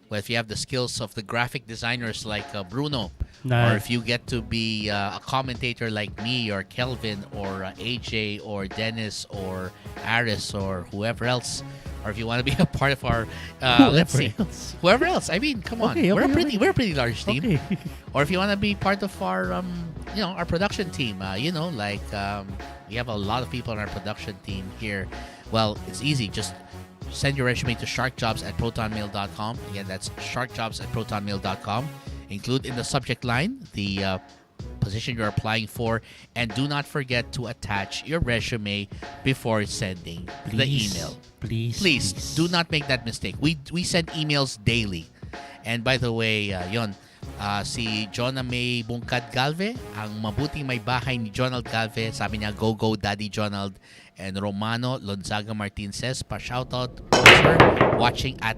Well, if you have the skills of the graphic designers like Bruno, Nice. or if you get to be a commentator like me or Kelvin or AJ or Dennis or Aris or whoever else, or if you want to be a part of our, let's see, else. whoever else. I mean, come on, Okay, we're okay. a pretty large team. Okay. Or if you want to be part of our, our production team, we have a lot of people on our production team here. Well, it's easy. Just send your resume to sharkjobs@protonmail.com. Again, that's sharkjobs@protonmail.com. Include in the subject line the position you're applying for, and do not forget to attach your resume before sending the email. Please do not make that mistake. We send emails daily. And by the way, si Jonah May Bungkad Galve, ang mabuting may bahay ni Jonald Galve, sabi niya, go Daddy Jonald. And Romano Lonzaga Martin says, pa-shoutout, sir, watching at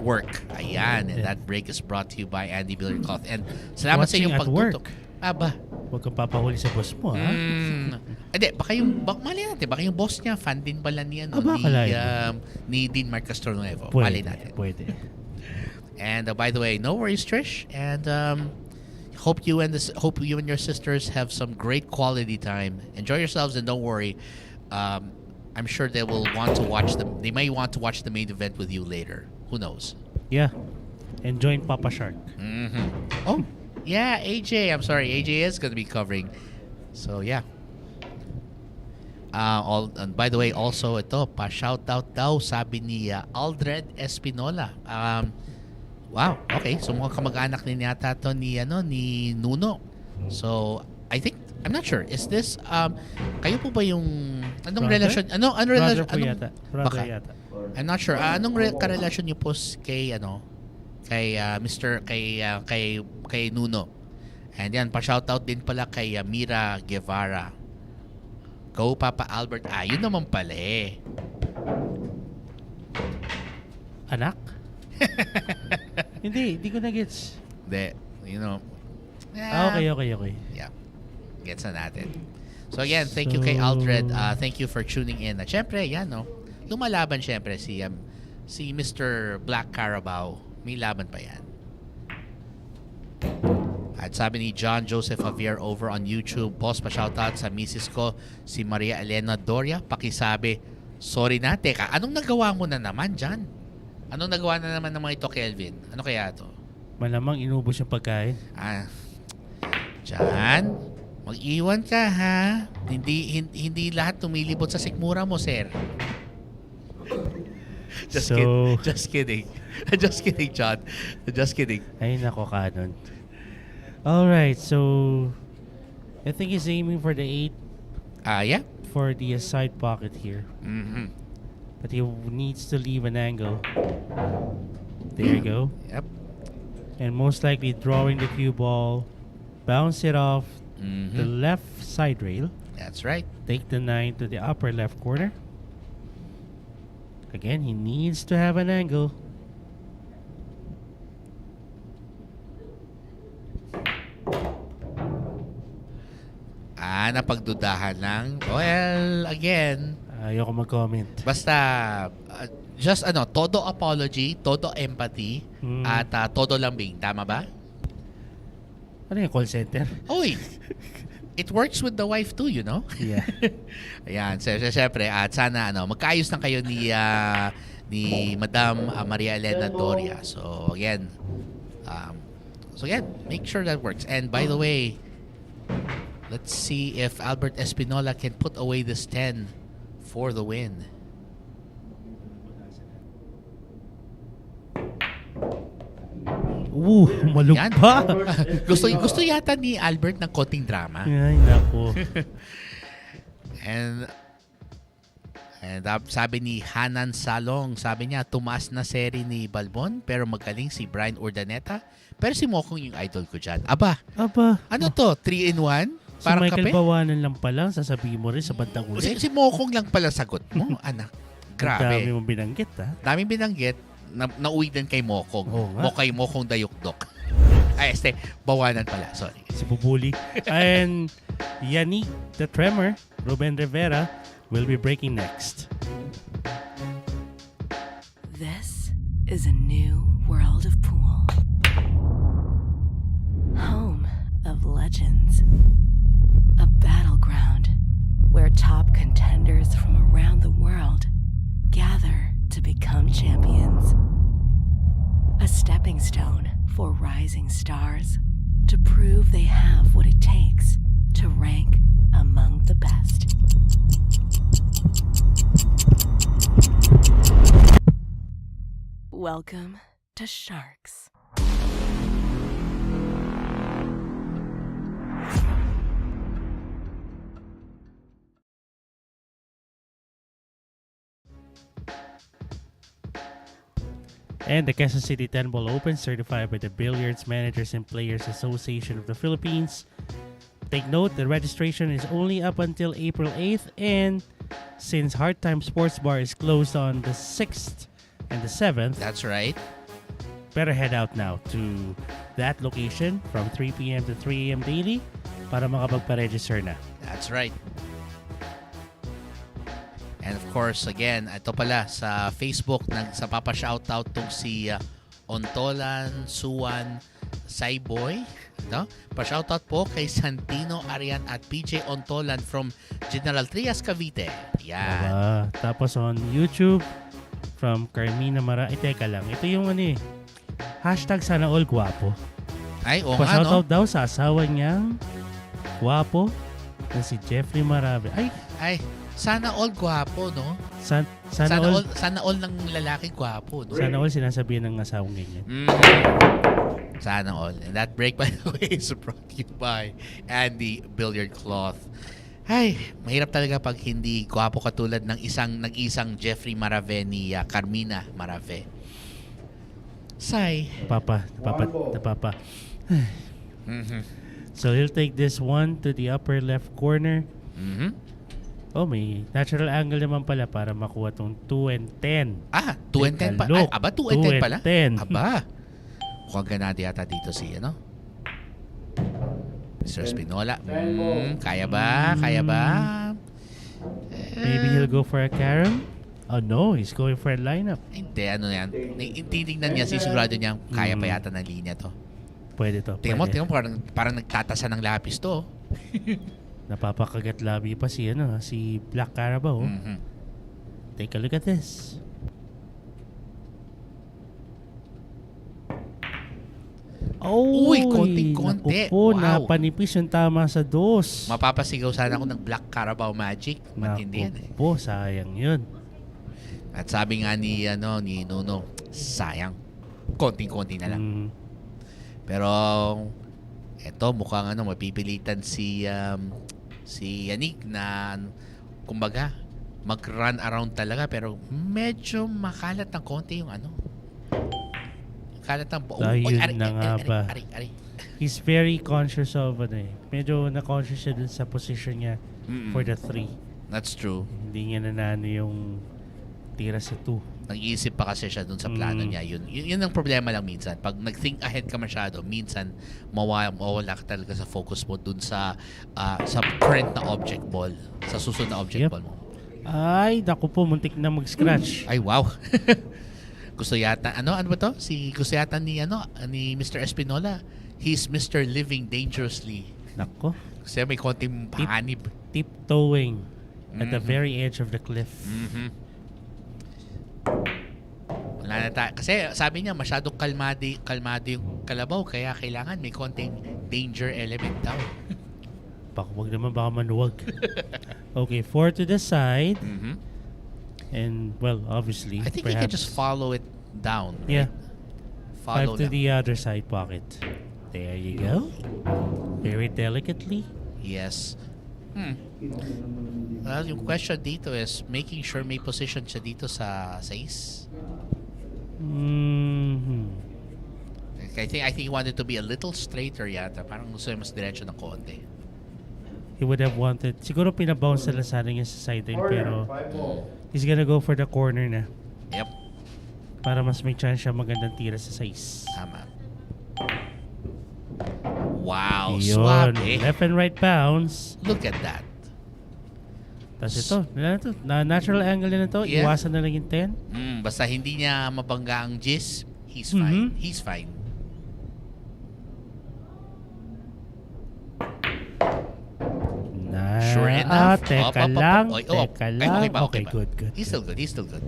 work. Ayan, and that break is brought to you by Andy Billiard Cloth. And salamat sa Watching inyong at pagtutok. work? Aba. Huwag kang papahuli sa boss mo, ha? Hindi, mali natin, baka yung boss niya, fan din pala niya, no? Ni Dean Mark Castronuevo. Mali natin. Pwede. And by the way, no worries, Trish. And hope you and your sisters have some great quality time. Enjoy yourselves, and don't worry. I'm sure they will want to watch them. They may want to watch the main event with you later. Who knows? Yeah. And join Papa Shark. Mm-hmm. Oh, yeah, AJ. I'm sorry, AJ is going to be covering. So yeah. And by the way, also ito, pa-shoutout daw, sabi ni Aldred Espinola. Wow, okay. So mukhang kamag-anak din yata to ni Nuno. So I'm not sure. Is this kayo po ba yung anong Brother? relasyon? Ano Brother relasyon? po yata. Brother baka? yata. I'm not sure. Anong karelasyon niyo po kay kay Nuno. And yan, pa-shoutout din pala kay Mira Guevara. Go Papa Albert. Yun naman pala eh. Anak? Hindi ko na-gets. Hindi, Okay. Yeah. Gets na natin. So again, thank you kay Aldred. Thank you for tuning in. At syempre, yan no. Lumalaban syempre si Mr. Black Carabao. May laban pa yan. At sabi ni John Joseph Javier over on YouTube, boss, pa-shoutout sa misis ko, si Maria Elena Doria. Pakisabi, sorry na, teka, anong nagawa mo na naman dyan? Anong nagawa na naman ng mga ito, Kelvin? Ano kaya to? Malamang inubos yung pagkain. Jan, mag-iwan ka ha. Hindi lahat tumilibot sa sikmura mo, sir. Just kidding. Just kidding, John. Just kidding. Ay, nako, Canon. Alright, so I think he's aiming for the 8 Yeah. for the side pocket here. Mm-hmm. But he needs to leave an angle. There you go. Yep. And most likely drawing the cue ball, bounce it off the left side rail. That's right. Take the 9 to the upper left corner. Again, he needs to have an angle. Napagdudahan lang. Well, again, Ayoko mag-comment. basta just todo apology, todo empathy, at todo lambing. Tama ba? Ano yung call center? Oy! It works with the wife too, you know? Yeah. Ayan. Siyempre, at sana magkaayos lang kayo ni Madam Maria Elena Doria. So again, make sure that works. And by the way, let's see if Albert Espinola can put away this 10 for the win. Malugpa. Gusto yata ni Albert ng konting drama. Ay, nako. And sabi ni Hanan Salong, sabi niya, tumaas na seri ni Balbon pero magaling si Bryant Urdaneta. Pero si Mokong yung idol ko dyan. Aba, ano to? 3-in-1? Si Parang Michael kape? Baoanan lang pala, sasabihin mo rin sa bandang uli. Si Mokong lang pala sagot mo, anak. Grabe. Dami mong binanggit, ha? Daming binanggit. Nauwi din kay Mokong. Oo nga. Kay Mokong Dayukdok. Bawanan pala. Sorry. Si Bubuli. And Yannick the Tremor, Ruben Rivera, will be breaking next. This is a new world of pool. Home of legends. A battleground where top contenders from around the world gather to become champions. A stepping stone for rising stars to prove they have what it takes to rank among the best. Welcome to Sharks. And the Quezon City 10 Ball Open, certified by the Billiards Managers and Players Association of the Philippines. Take note, the registration is only up until April 8th, and since Hard Time Sports Bar is closed on the 6th and the 7th, That's right. better head out now to that location from 3 p.m. to 3 a.m. daily para makapagpa-register na. That's right. And of course, again, ito pala sa Facebook, sa papa-shoutout tong si Ontolan, Suwan, Sayboy. No? Pa-shoutout po kay Santino Arian at PJ Ontolan from General Trias, Cavite. Yan. Tapos on YouTube, from Carmina Mara. Teka lang, ito yung hashtag sana all guwapo. Ay, o nga, no? Pa-shoutout daw sa asawa niyang guwapo na si Jeffrey Marave. Ay, sana all gwapo, no? Sana all ng lalaki gwapo, no? Sana all sinasabihan ng asawang ganyan. Sana all. And that break, by the way, is brought to you by Andy Billiard Cloth. Ay, mahirap talaga pag hindi gwapo katulad ng nag-isang Jeffrey Marave ni Carmina Marave. Sai. Papa. Mhm. So he'll take this one to the upper left corner. Mhm. Oh, may natural angle naman pala para makuha tong 2 and 10. 2 and 10 pa. Look, Aba, 2 and 10 pala? 10. Aba. Mukhang ganado yata dito si, Mr. Espinola. Kaya ba? Maybe he'll go for a carom? Oh no, he's going for a lineup. Hindi, yan. Titignan niya, sisigurado niya kaya pa yata ng linya to. Pwede to. Tingnan mo, Pwede. parang nagtatasa ng lapis to. Napapakagat labi pa si Black Carabao. Mhm. Take a look at this. Oh, Uy, konting-konti. Naku po, Wow. napanipis yung tama sa dos. Mapapasigaw sana ako ng Black Carabao Magic. Matindi yan Naku po, sayang yun. At sabi nga ni Nuno, sayang. Konting-konti na lang. Pero eto mukhang mapipilitan si Yannick na kumbaga mag-run around talaga pero medyo makalat ng konti yung kalat ng Ayun na nga ba. Ari. He's very conscious of medyo na-conscious siya dun sa position niya for the 3. That's true. Hindi niya nanalo yung tira sa 2. Nag-iisip pa kasi siya dun sa plano niya. Yun ang problema lang minsan. Pag nag-think ahead ka masyado, minsan mawala ka talaga sa focus mo dun sa current na object ball. Sa susunod na object ball mo. Ay, naku po, muntik na mag-scratch. Ay, wow. Gusto yata, ano ba to? Gusto yata ni Mr. Espinola. He's Mr. Living Dangerously. Nako. Kasi may konting panib. Tiptoeing at the very edge of the cliff. Wala na kasi sabi niya masyadong kalmado yung kalabaw kaya kailangan may konting danger element daw. Wag naman baka manuwag. Okay, 4 to the side. And well, obviously, I think you can just follow it down. Yeah. Follow 5 to lang. the other side pocket. There you go. Very delicately. Yes. Well, yung question dito is making sure may position siya dito sa 6. I think he wanted to be a little straighter yata. Parang gusto niya mas diretso ng konti. He would have wanted, siguro pinabounce na sana niya sa sideline pero he's gonna go for the corner na. Yep. Para mas may chance siya magandang tira sa 6. Tama. Wow, Yun. suwabe. Left and right bounce. Look at that. Tapos ito, natural angle na ito. Yeah. Iwasan na lang yung 10. Basta hindi niya mabangga ang Jis, he's fine. He's fine. Sure enough. Teka lang. Okay, good. He's still good.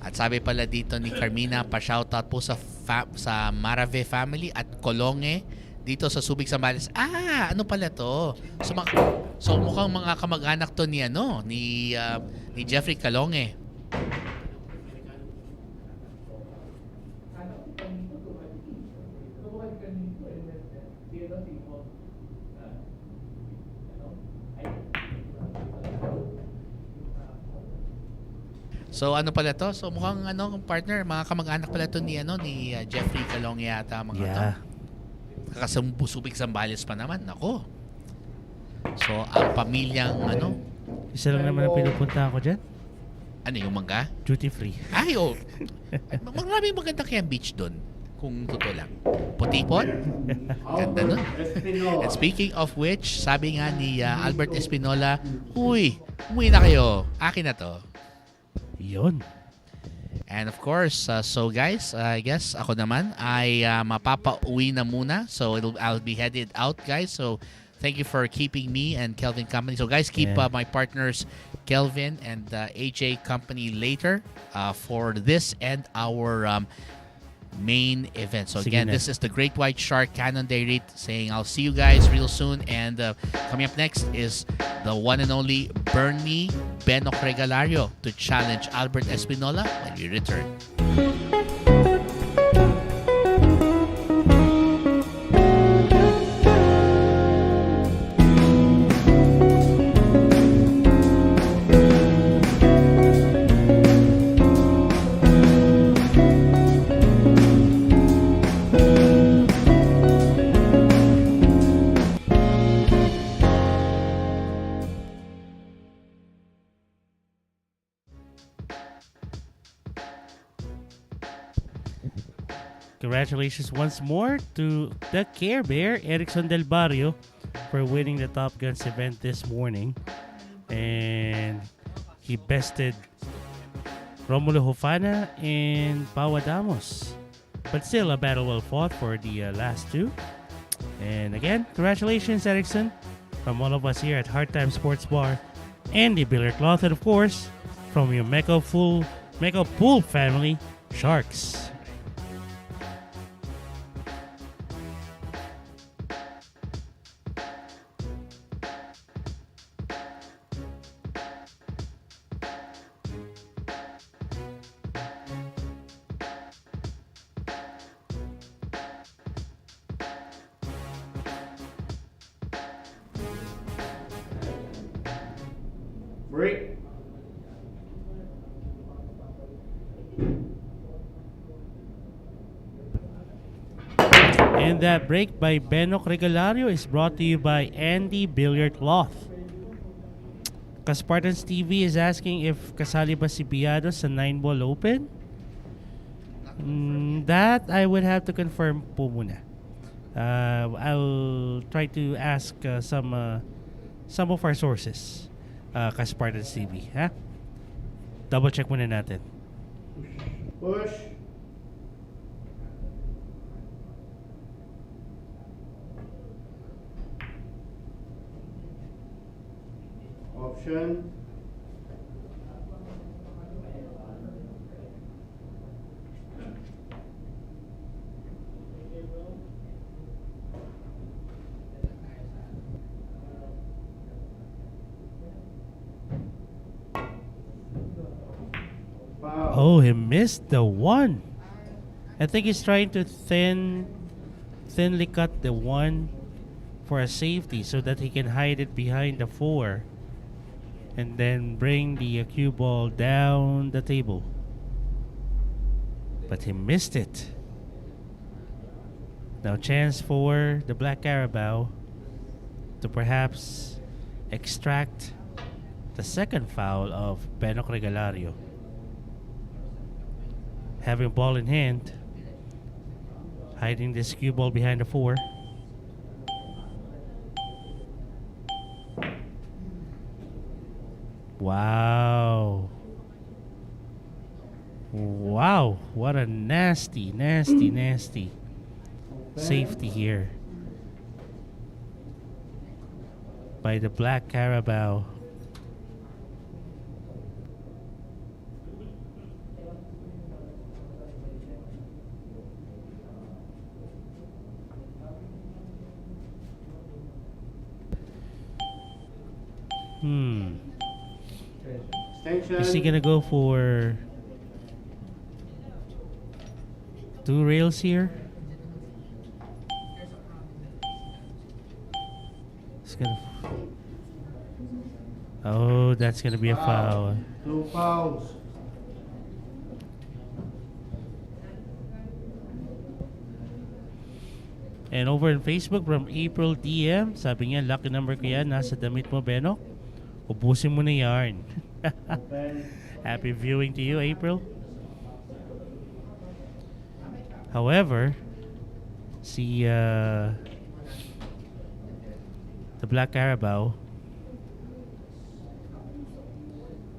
At sabi pala dito ni Carmina, pa-shoutout po sa Marave family at Calonge dito sa Subic, Zambales. Ano pala to? So mukhang mga kamag-anak to ni Jeffrey Calonge. So ano pala to? So mukhang partner, mga kamag-anak pala to ni Jeffrey Calonge yata mga to. Kakasubik Zambales pa naman. Nako. So ang pamilyang Isa lang naman ang pinupunta ko dyan. ano yung mangga? Duty free. Ay, oh. Maraming maganda kaya beach doon. Kung totoo lang. Putipon? Ganda nun. And speaking of which, sabi nga ni Albert Espinola, uy, umuwi na kayo. Akin na to. Yun. And of course, so guys, I guess ako naman ay mapapauwi na muna. So I'll be headed out, guys. So thank you for keeping me and Kelvin company. So guys, keep my partners Kelvin and AJ company later for this and our main event. So again, this is the Great White Shark Cannon Day Read saying I'll see you guys real soon. And coming up next is the one and only Bernie Benok Regalario to challenge Albert Espinola when we return. congratulations once more to the Care Bear, Erickson Del Barrio, for winning the Top Guns event this morning. And he bested Romulo Hofana and Pau Adamos. But still a battle well fought for the last two. And again, congratulations, Erickson, from all of us here at Hard Time Sports Bar and the Billiard Cloth, and of course, from your Mecca Pool family, Sharks. Break. And that break by Benok Regalario is brought to you by Andy Billiard Cloth. Kaspartans TV is asking if kasali ba si Biado sa 9-ball open? That I would have to confirm po muna. I'll try to ask some of our sources. Kaspartans TV, ha? Double check muna natin. Push. Option. Wow. Oh, he missed the one. I think he's trying to thinly cut the one for a safety so that he can hide it behind the 4 and then bring the cue ball down the table. But he missed it. Now chance for the Black Carabao to perhaps extract the second foul of Benok Regalario. Having ball in hand, hiding this cue ball behind the 4. Wow. Wow. What a nasty safety here by the Black Carabao. Extension. Is he gonna go for 2 rails here? It's gonna. Oh, that's gonna be a foul. 2 fouls. And over on Facebook from April DM, sabi niya, lucky number ko yan, nasa damit mo, Benok. Ubusin mo na yarn. Happy viewing to you, April. However, see the Black Carabao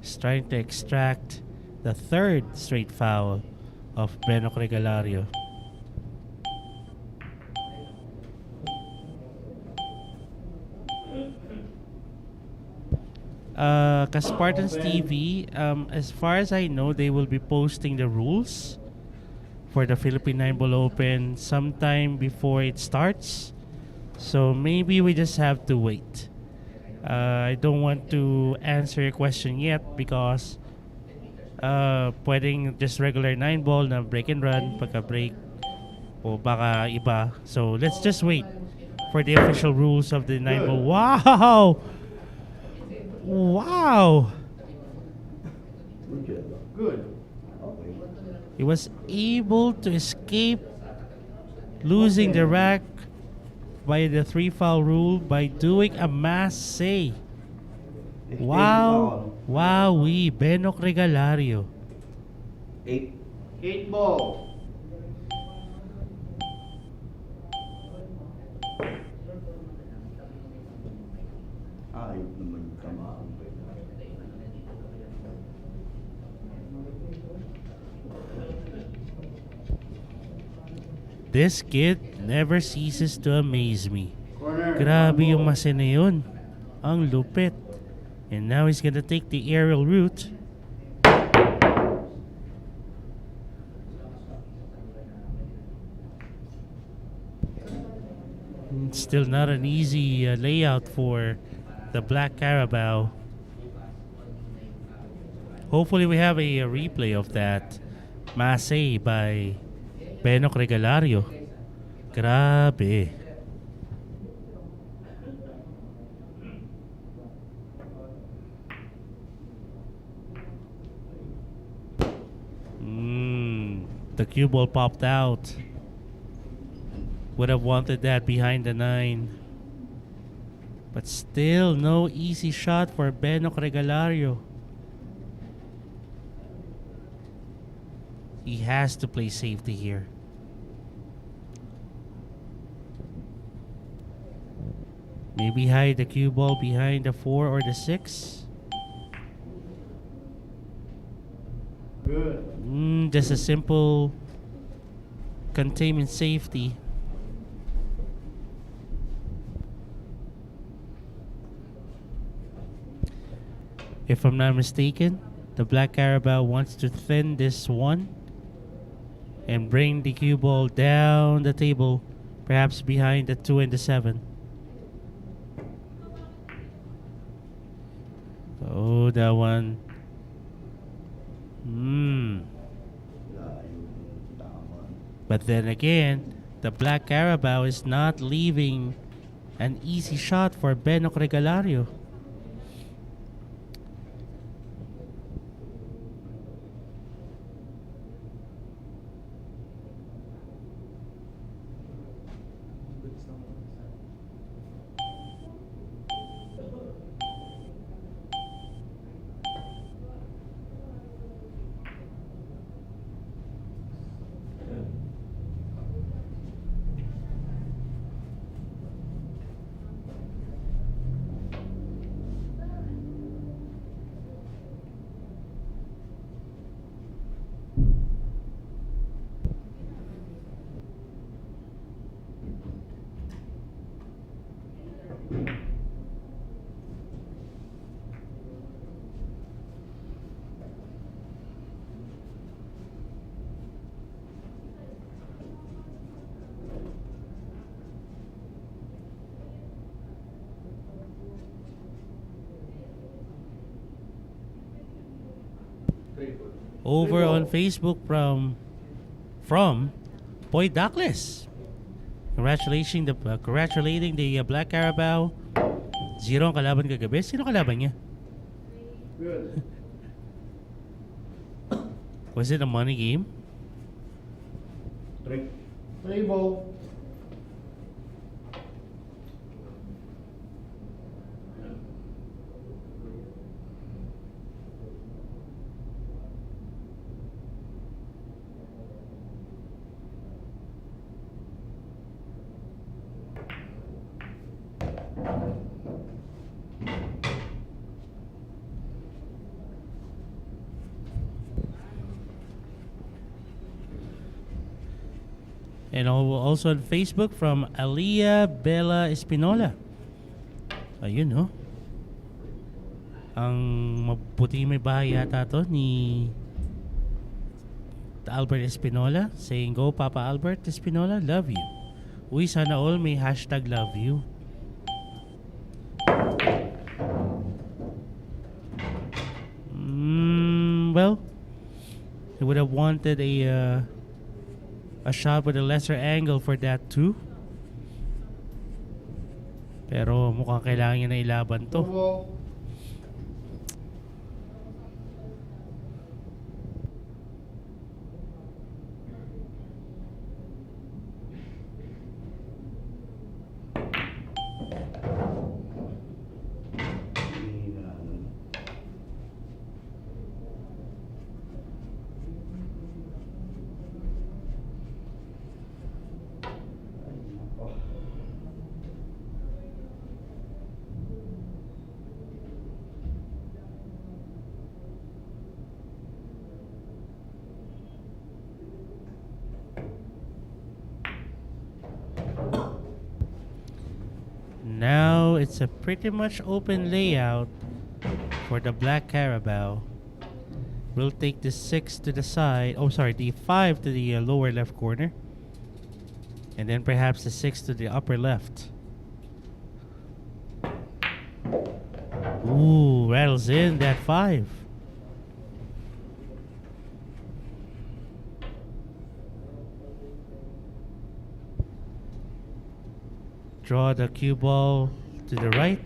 is trying to extract the 3rd straight foul of Benok Regalario. Kaspartans TV, as far as I know, they will be posting the rules for the Philippine 9-ball Open sometime before it starts. So maybe we just have to wait. I don't want to answer your question yet because pwedeng just regular 9-ball na break and run, pagka-break o baka iba. So let's just wait for the official rules of the 9-ball. Wow! Wow! Good. He was able to escape losing the rack by the 3-foul rule by doing a mass save. Wow! Wowie! Benok Regalario. 8 ball. This kid never ceases to amaze me. Corner. Grabe yung mase na yun. Ang lupit. And now he's gonna take the aerial route. Still not an easy layout for the Black Carabao. Hopefully we have a replay of that Masay by Benok Regalario. Grabe. The cue ball popped out. Would have wanted that behind the 9. But still no easy shot for Benok Regalario. He has to play safety here. Maybe hide the cue ball behind the 4 or the 6. Good. Just a simple containment safety. If I'm not mistaken, the Black Carabao wants to thin this one and bring the cue ball down the table, perhaps behind the 2 and the 7. Oh, that one. But then again, the Black Carabao is not leaving an easy shot for Benok Regalario. Over on Facebook from Boy Douglas. Congratulating the Black Carabao. 0 ang kalaban kagabi. Sino kalaban niya? Good. Was it a money game? Three ball. And also on Facebook from Alia Bella Espinola. Ayun, no? Ang mabuti may bahay yata to ni Albert Espinola saying, "Go Papa Albert Espinola, love you." Uy, sana all may hashtag love you. Well, he would have wanted a shot with a lesser angle for that too. Pero mukhang kailangan niya na ilaban to. Ball. now it's a pretty much open layout for the Black Carabao. We'll take the 6 to the side. Oh, sorry, the 5 to the lower left corner. And then perhaps the 6 to the upper left. Ooh, rattles in that 5. Draw the cue ball to the right.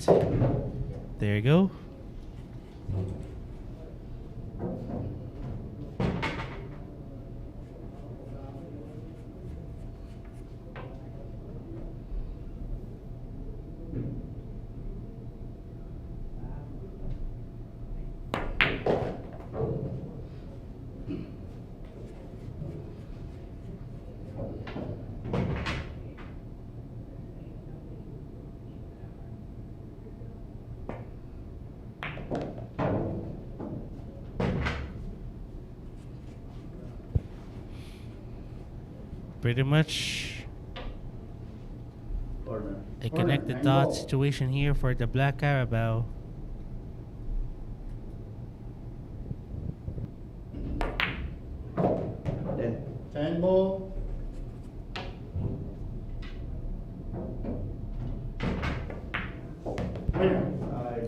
There you go. Pretty much a connect the dots situation here for the Black Carabao. Ten ball.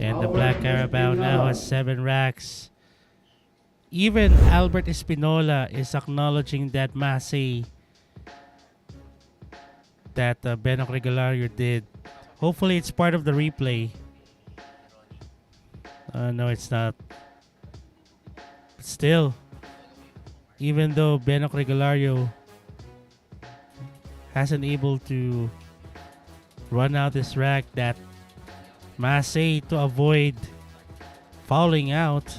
And the Black Carabao now has 7 racks. Even Albert Espinola is acknowledging that Massey that Benok Regalario did. Hopefully it's part of the replay. No, it's not. But still, even though Benok Regalario hasn't able to run out this rack, that Massey, to avoid fouling out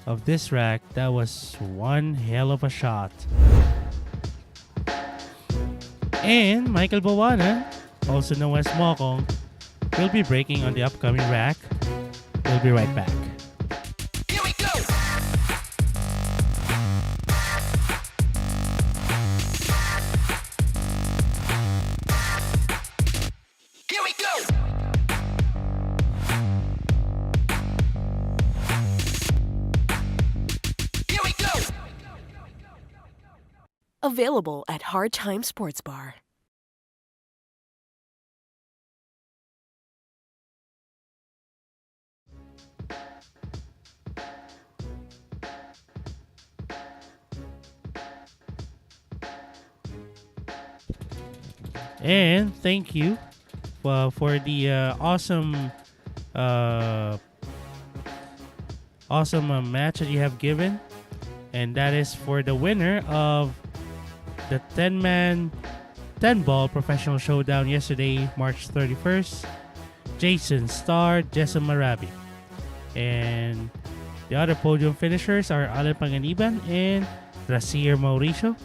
of this rack, that was one hell of a shot. And Michael Baoanan, also known as Mokong, will be breaking on the upcoming rack. We'll be right back. Here we go. Here we go. Here we go. Available at Hard Time Sports Bar. And thank you for the awesome match that you have given. And that is for the winner of the 10-man 10-ball professional showdown yesterday, March 31st, Jason Starr, Jessam Marabi. And the other podium finishers are Alan Panganiban and Rasier Mauricio.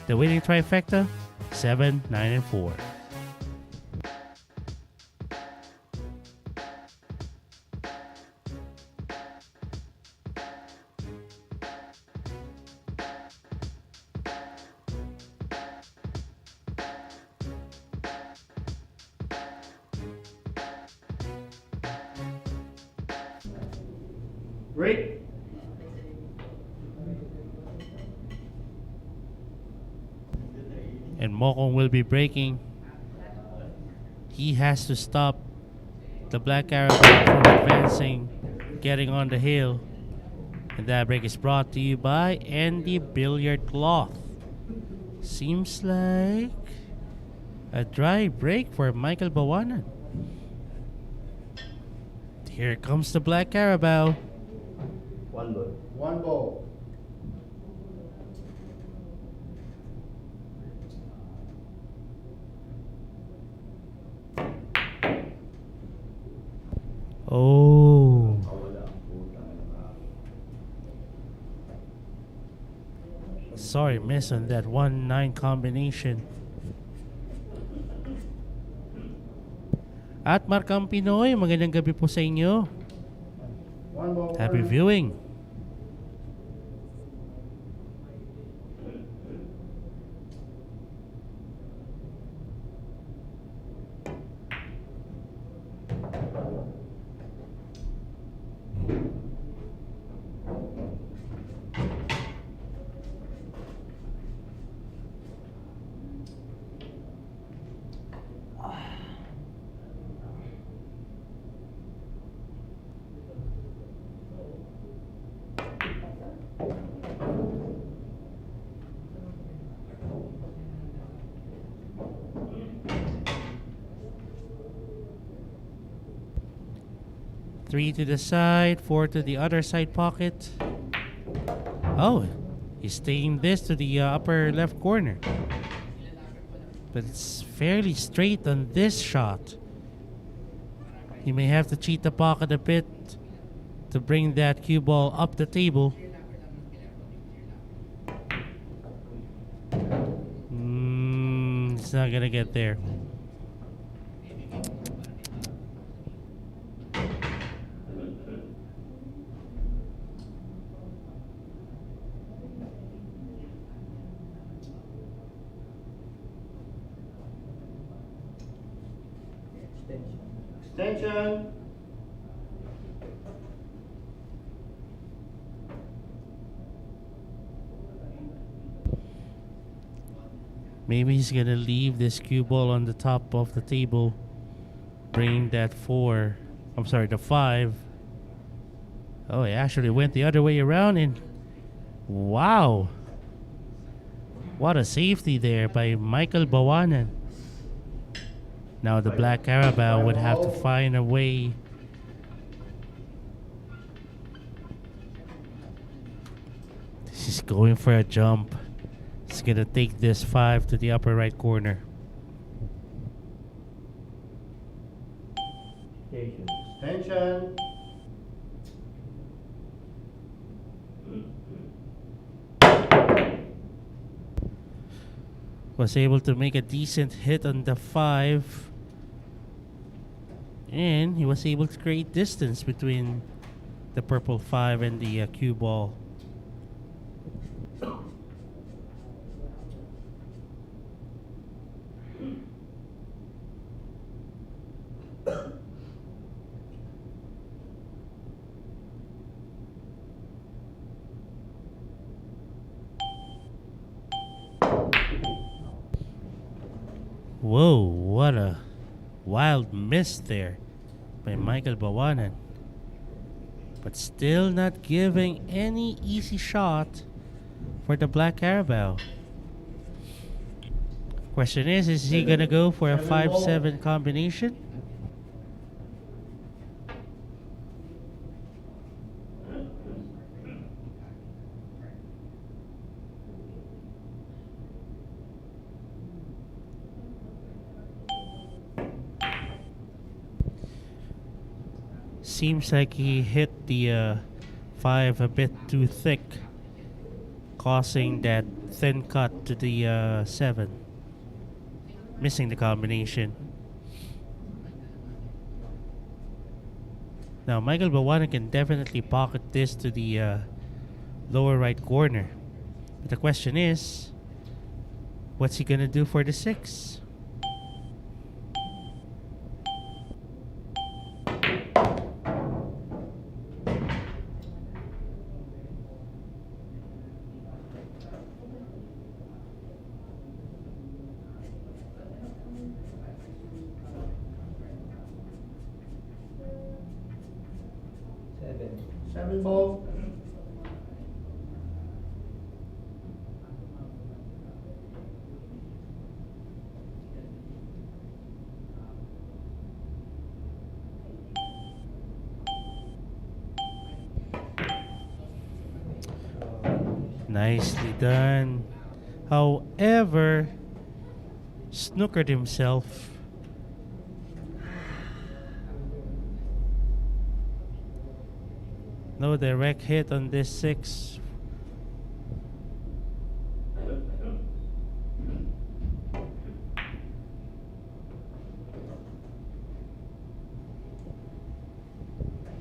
The winning trifecta, 7, 9, and 4. Great. And Mokong will be breaking. He has to stop the Black Arrow from advancing, getting on the hill. And that break is brought to you by Andy Billiard Cloth. Seems like a dry break for Michael Baoanan. Here comes the Black Carabao. One ball. One ball. Oh. Sorry, miss on that 1-9 combination. At Markang Pinoy, magandang gabi po sa inyo. One ball. Happy viewing. 3 to the side, 4 to the other side pocket. Oh, he's taking this to the upper left corner. But it's fairly straight on this shot. He may have to cheat the pocket a bit to bring that cue ball up the table. It's not gonna get there. Extension. Maybe he's gonna leave this cue ball on the top of the table, bring that the 5. Oh, it actually went the other way around, and wow, what a safety there by Michael Baoanan. Now the Black Carabao would have to find a way He's going for a jump. He's gonna take this 5 to the upper right corner. Extension. Was able to make a decent hit on the 5. And he was able to create distance between the purple 5 and the cue ball. Whoa, what a wild miss there by Michael Baoanan. But still not giving any easy shot for the Black Carabao. Question is he gonna go for a 5-7 combination? Seems like he hit the 5 a bit too thick, causing that thin cut to the 7, missing the combination. Now Michael Baoanan can definitely pocket this to the lower right corner, but the question is, what's he gonna do for the 6? Seven ball. Nicely done. However, snookered himself. No direct hit on this 6.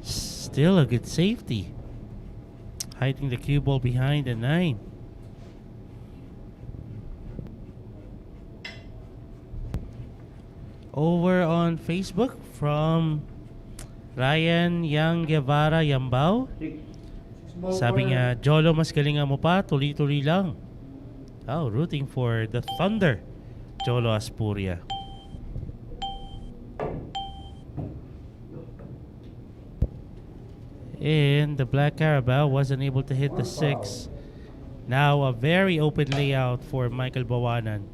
Still a good safety. Hiding the cue ball behind the 9. Over on Facebook from Ryan Yang Guevara Yambao. Sabi niya, Jolo, mas galingan mo pa, tuloy-tuloy lang. Oh, rooting for the Thunder, Jolo Aspuria. And the Black Carabao wasn't able to hit the 6. Now a very open layout for Michael Baoanan.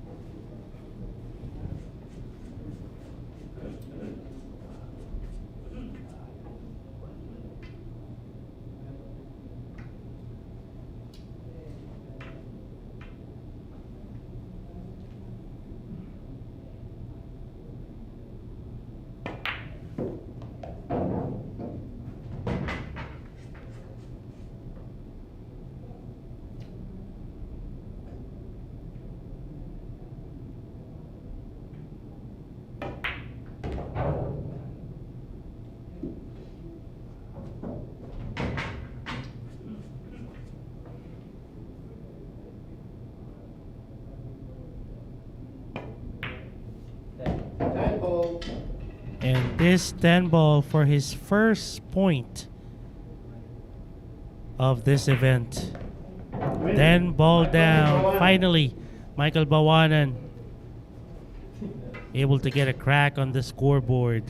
And this 10 ball for his first point of this event. 10 ball down. Finally, Michael Baoanan able to get a crack on the scoreboard.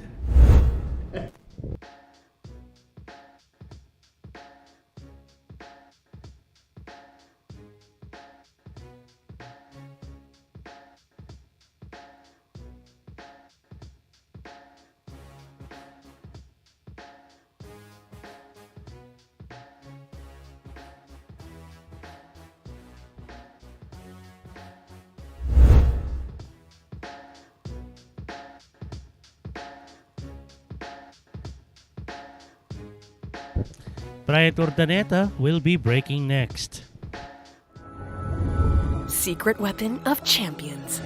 Bryant Urdaneta will be breaking next. Secret weapon of champions.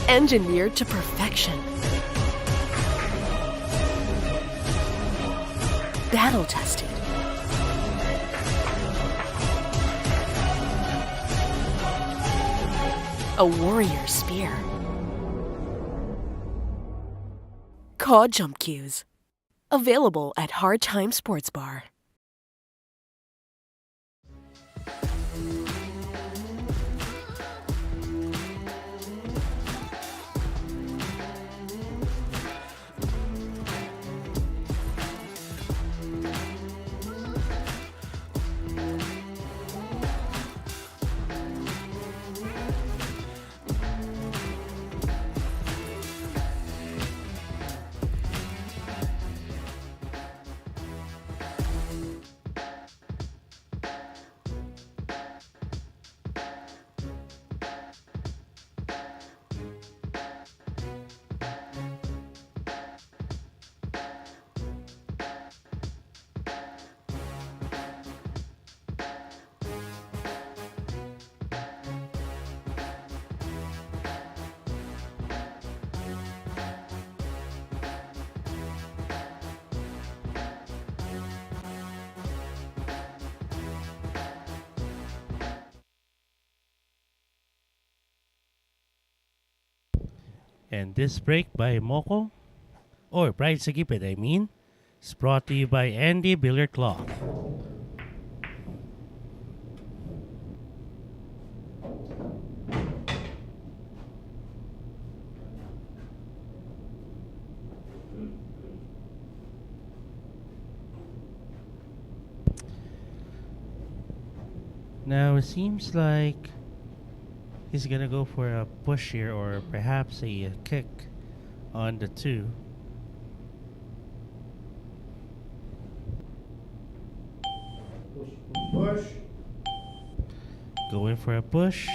Engineered to perfection. Battle tested. A warrior spear. Caw Jump Cues. Available at Hard Time Sports Bar. And this break by Moko, or Bright Saguiped, I mean, is brought to you by Andy Billiard Cloth. Now it seems like he's gonna go for a push here, or perhaps a kick on the 2. Push. Going for a push.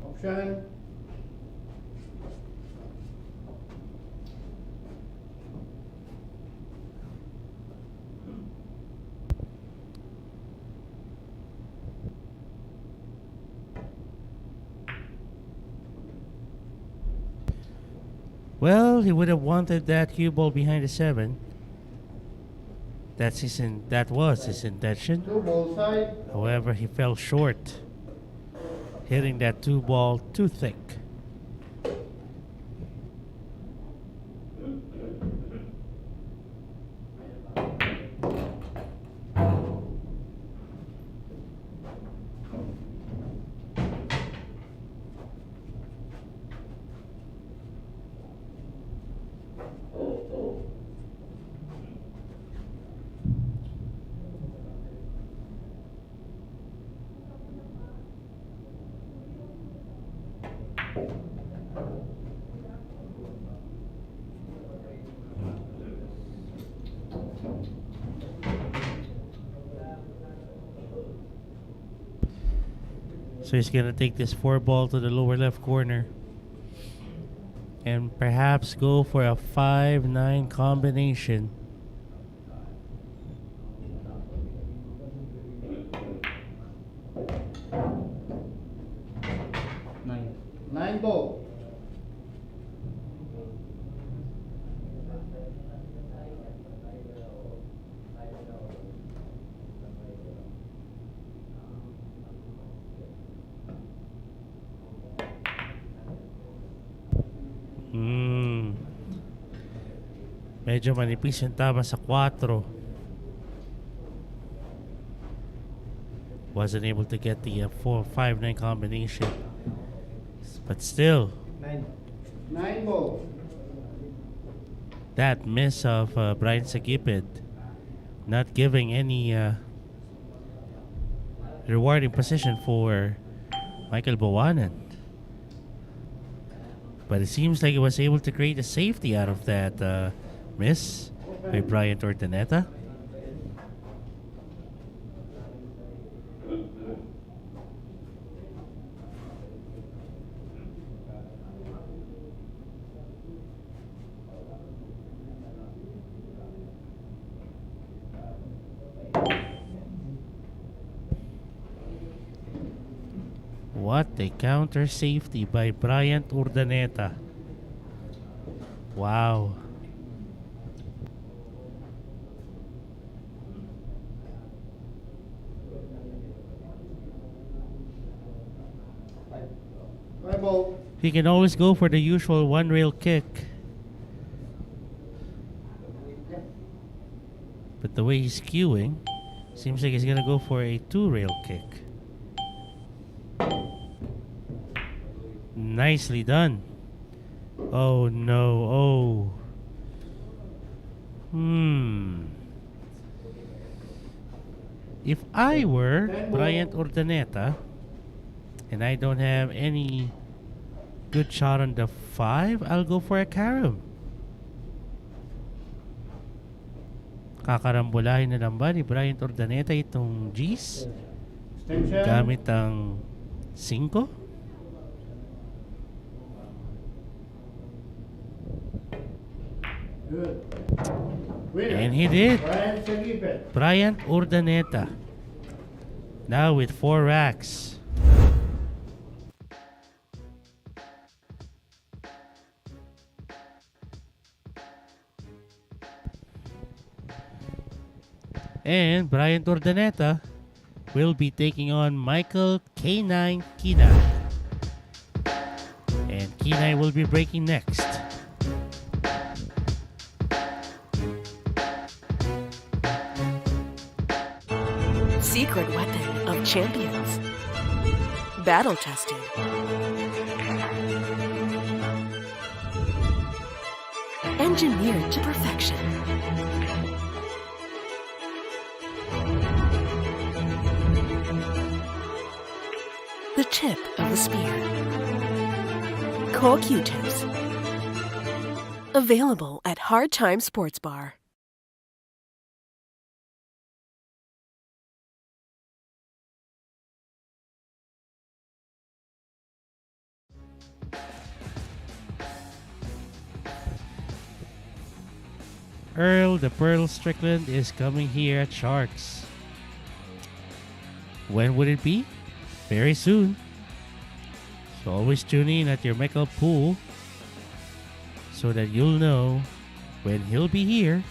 Option. Well, he would have wanted that cue ball behind the 7. That was his intention. 2 ball side. However, he fell short, hitting that 2 ball too thick. So he's going to take this 4 ball to the lower left corner and perhaps go for a 5-9 combination. Nine ball. Medyo manipis yung tama sa 4. Wasn't able to get the 4-5-9 combination. But still, 9 ball. that miss of Bryant Saguiped not giving any rewarding position for Michael Baoanan. But it seems like he was able to create a safety out of that miss by Bryant Urdaneta. What a counter safety by Bryant Urdaneta. Wow. Five ball. He can always go for the usual one rail kick. But the way he's queuing, seems like he's gonna go for a two rail kick. Nicely done. Oh no, If I were Bryant Urdaneta and I don't have any good shot on the 5, I'll go for a carom. Kakarambulahin na lang ba ni Bryant Urdaneta itong G's Extension. gamit ang 5? Good. Winner. And he did. Bryant Saguiped. Bryant Urdaneta. Now with 4 racks. And Bryant Urdaneta will be taking on Michael K9 Quinay. And Quinay will be breaking next. Secret weapon of champions. Battle tested. Engineered to perfection. The tip of the spear. Core Q-tips. Available at Hard Time Sports Bar. Earl the Pearl Strickland is coming here at Sharks. When would it be? Very soon. So always tune in at your Mecca pool so that you'll know when he'll be here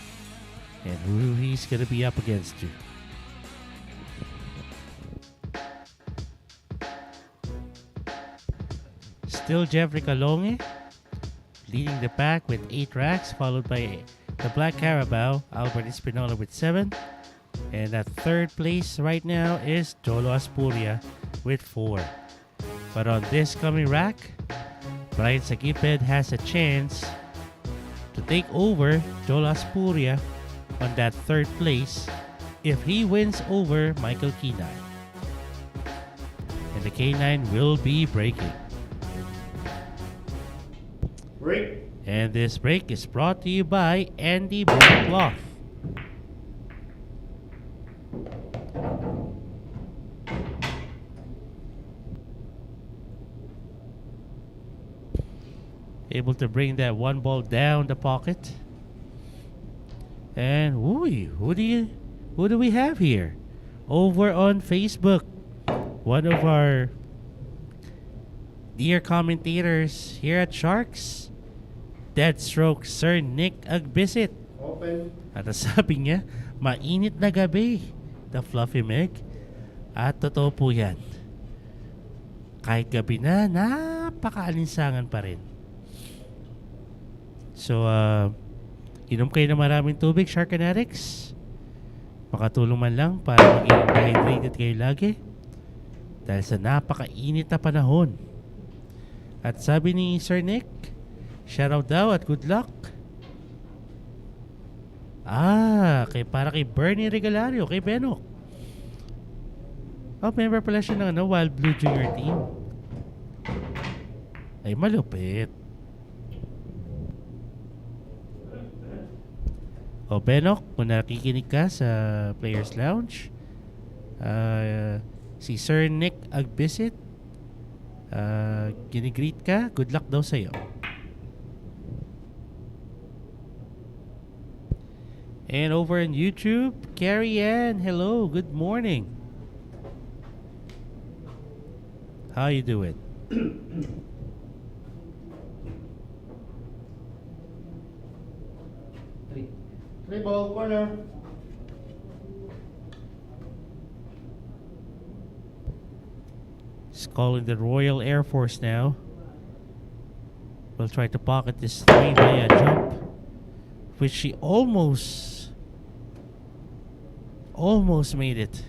and who he's gonna be up against you. Still Jeffrey Calonge leading the pack with 8 racks, followed by the Black Carabao, Albert Espinola with 7. And at third place right now is Jolo Aspuria with 4. But on this coming rack, Bryant Saguiped has a chance to take over Jolo Aspuria on that third place if he wins over Michael Quinay. And the K9 will be breaking. Break. And this break is brought to you by Andy Cloth. Able to bring that one ball down the pocket. And who do we have here? Over on Facebook, one of our dear commentators here at Sharks, Deadstroke Sir Nick Agbisit. Open. At sabi niya, mainit na gabi, the Fluffy Meg. At totoo po yan. Kahit gabi na, napakaalinsangan pa rin. So, Inom kayo ng maraming tubig, Shark Fanatics. Makatulong man lang para maging hydrated kayo lagi. Dahil sa napakainit na panahon. At sabi ni Sir Nick, shoutout daw at good luck. Para kay Bernie Regalario, kay Benok. Member pala siya ng Wild Blue Junior Team. Ay, malupit. Benok, kung nakikinig ka sa Players Lounge, si Sir Nick Agbisit, ginigreet ka, good luck daw sa'yo. And over on YouTube, Carrie Ann, hello, good morning. How you doing? Three ball corner. He's calling the Royal Air Force now. Will try to pocket this three by a jump, which she almost made it.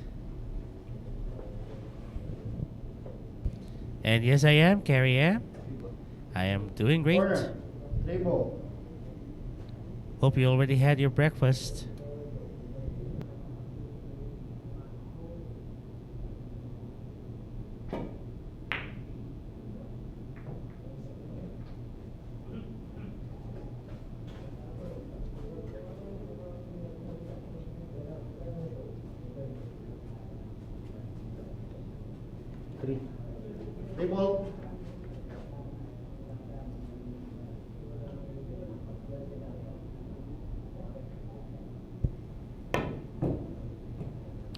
And yes, I am, Carrie Ann. I am doing great. Corner. Three ball. Hope you already had your breakfast. Three ball.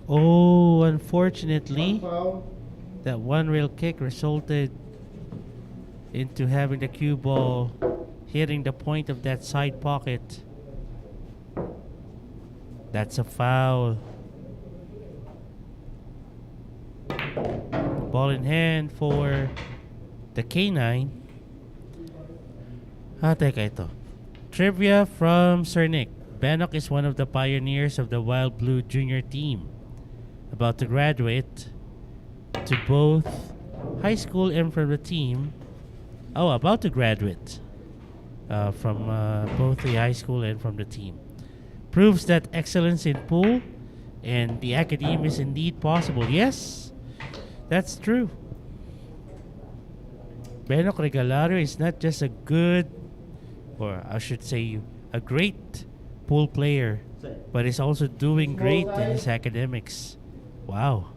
Oh, unfortunately, One foul. that one rail kick resulted into having the cue ball hitting the point of that side pocket. That's a foul. Ball in hand for the Quinay. Teka ito. Trivia from Sir Nick. Benok is one of the pioneers of the Wild Blue Junior Team. About to graduate to both high school and from the team. About to graduate from both the high school and from the team. Proves that excellence in pool and the academe is indeed possible. Yes, that's true. Benok Regalario is not just a good, or I should say a great pool player, but is also doing great in his academics. Wow.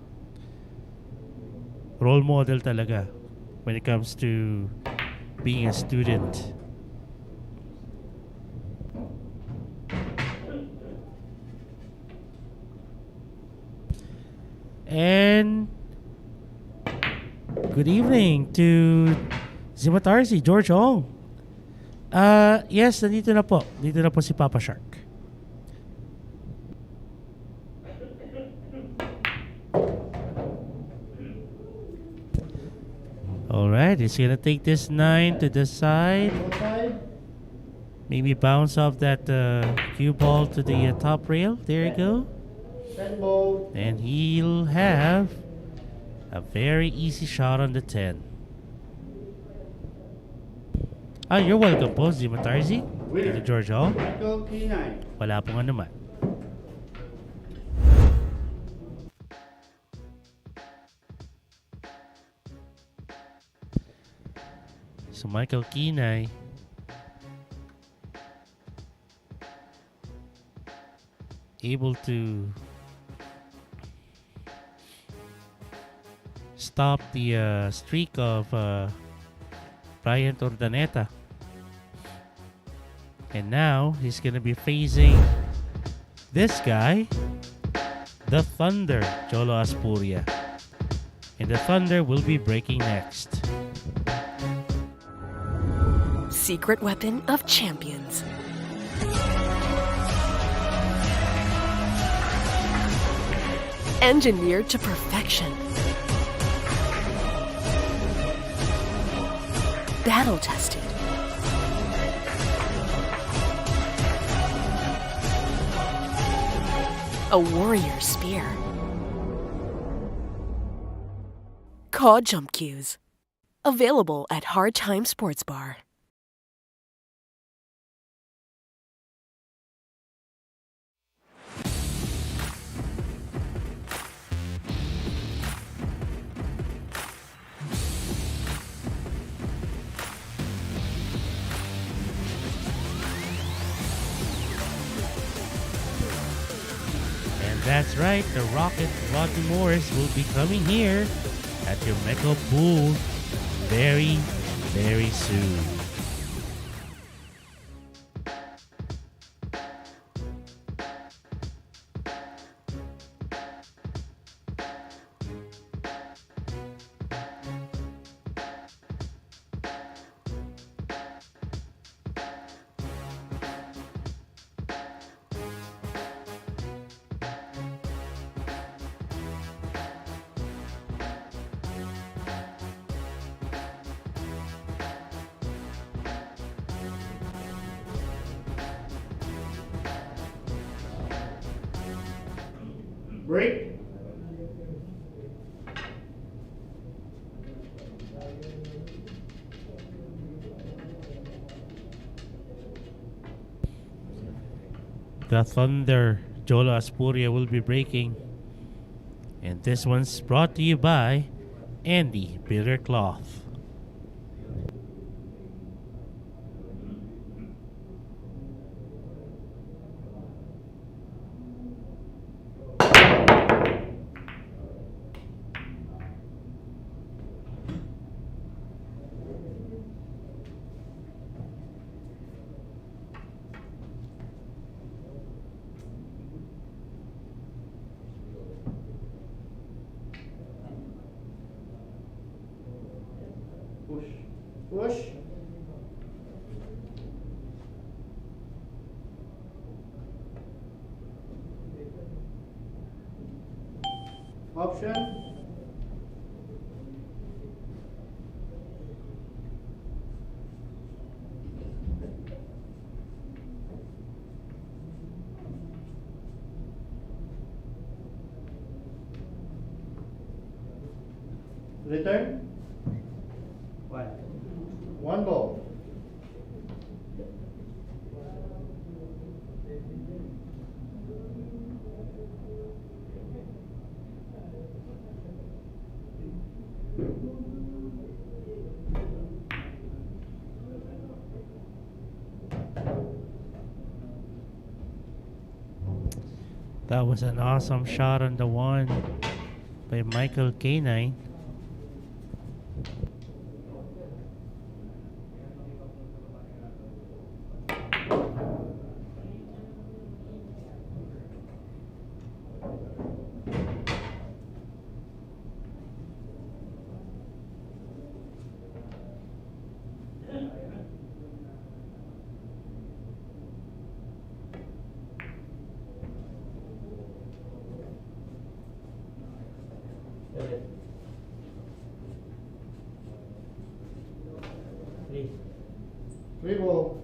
Role model talaga when it comes to being a student. And good evening to Zimatarzi, George Ong. Yes, nandito na po. Dito na po si Papa Shark. Alright, he's gonna take this 9 to the side. Maybe bounce off that cue ball to the top rail. There you go. And he'll have a very easy shot on the 10. You're welcome po, Zimatarzi. Dito George Hall. Wala pong anuman. So Michael Quinay able to stop the streak of Bryant Urdaneta. And now he's going to be facing this guy, the Thunder, Jolo Aspuria. And the Thunder will be breaking next. Secret weapon of champions. Engineered to perfection. Battle tested. a warrior spear. Caw Jump Cues. Available at Hard Time Sports Bar. And that's right, the Rocket Rodney Morris will be coming here at your Mecca Pool very, very soon. Break. The Thunder Jolo Aspuria will be breaking. And this one's brought to you by Andy Bitter Cloth. Push. Option. Return. One ball. That was an awesome shot on the one by Michael Quinay. Three ball.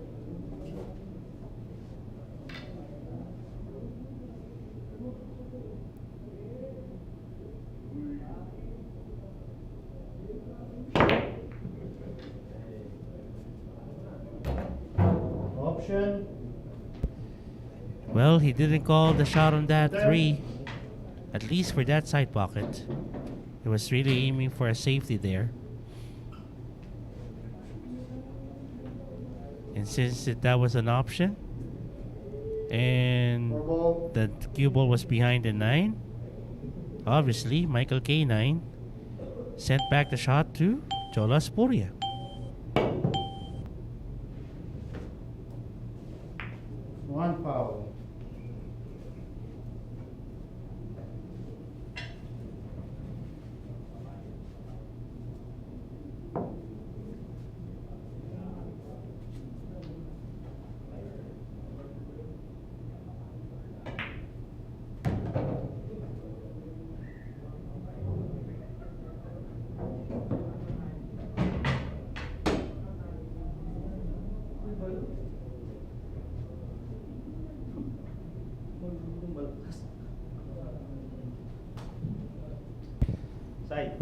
Option. Well, he didn't call the shot on that three, at least for that side pocket. He was really aiming for a safety there. And since that was an option, and the cue ball was behind the 9, obviously Michael K9 sent back the shot to Jolo Aspuria. One foul.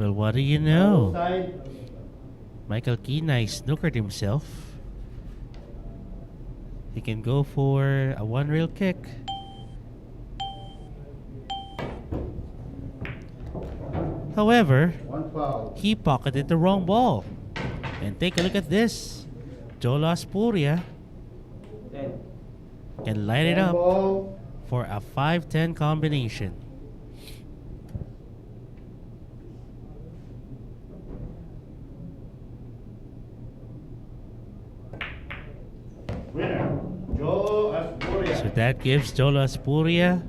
Well, what do you know? Side. Michael Quinay snookered himself. He can go for a one rail kick. However, One foul. he pocketed the wrong ball. And take a look at this. Jolo Aspuria can light it One up ball. for a 5-10 combination. Winner. Jolo Aspuria. So that gives Jolo Aspuria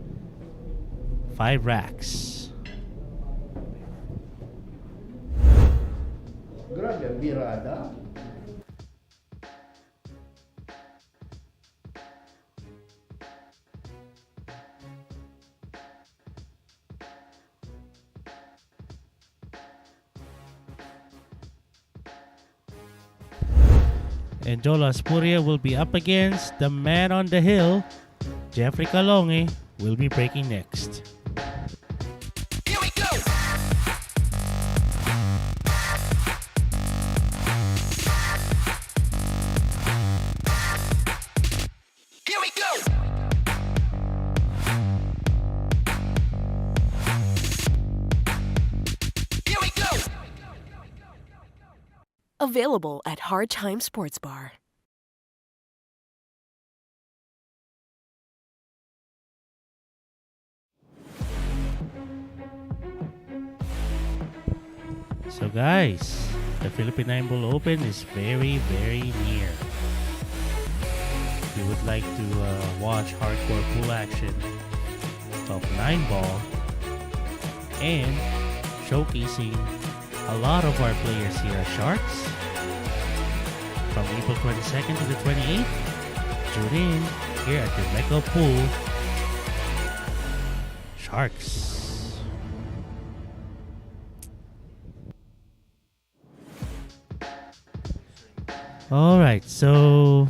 5 racks. Grabe, birada. And Jolo Aspuria will be up against the man on the hill. Jeffrey Calonge will be breaking next. Here we go. Here we go. Here we go. Available at Hard Time Sports Bar. So guys, the Philippine 9 Ball Open is very, very near. If you would like to watch hardcore pool action of 9 ball and showcasing a lot of our players here at Sharks from April 22nd to the 28th, tune in here at the Mecca Pool Sharks. Alright, so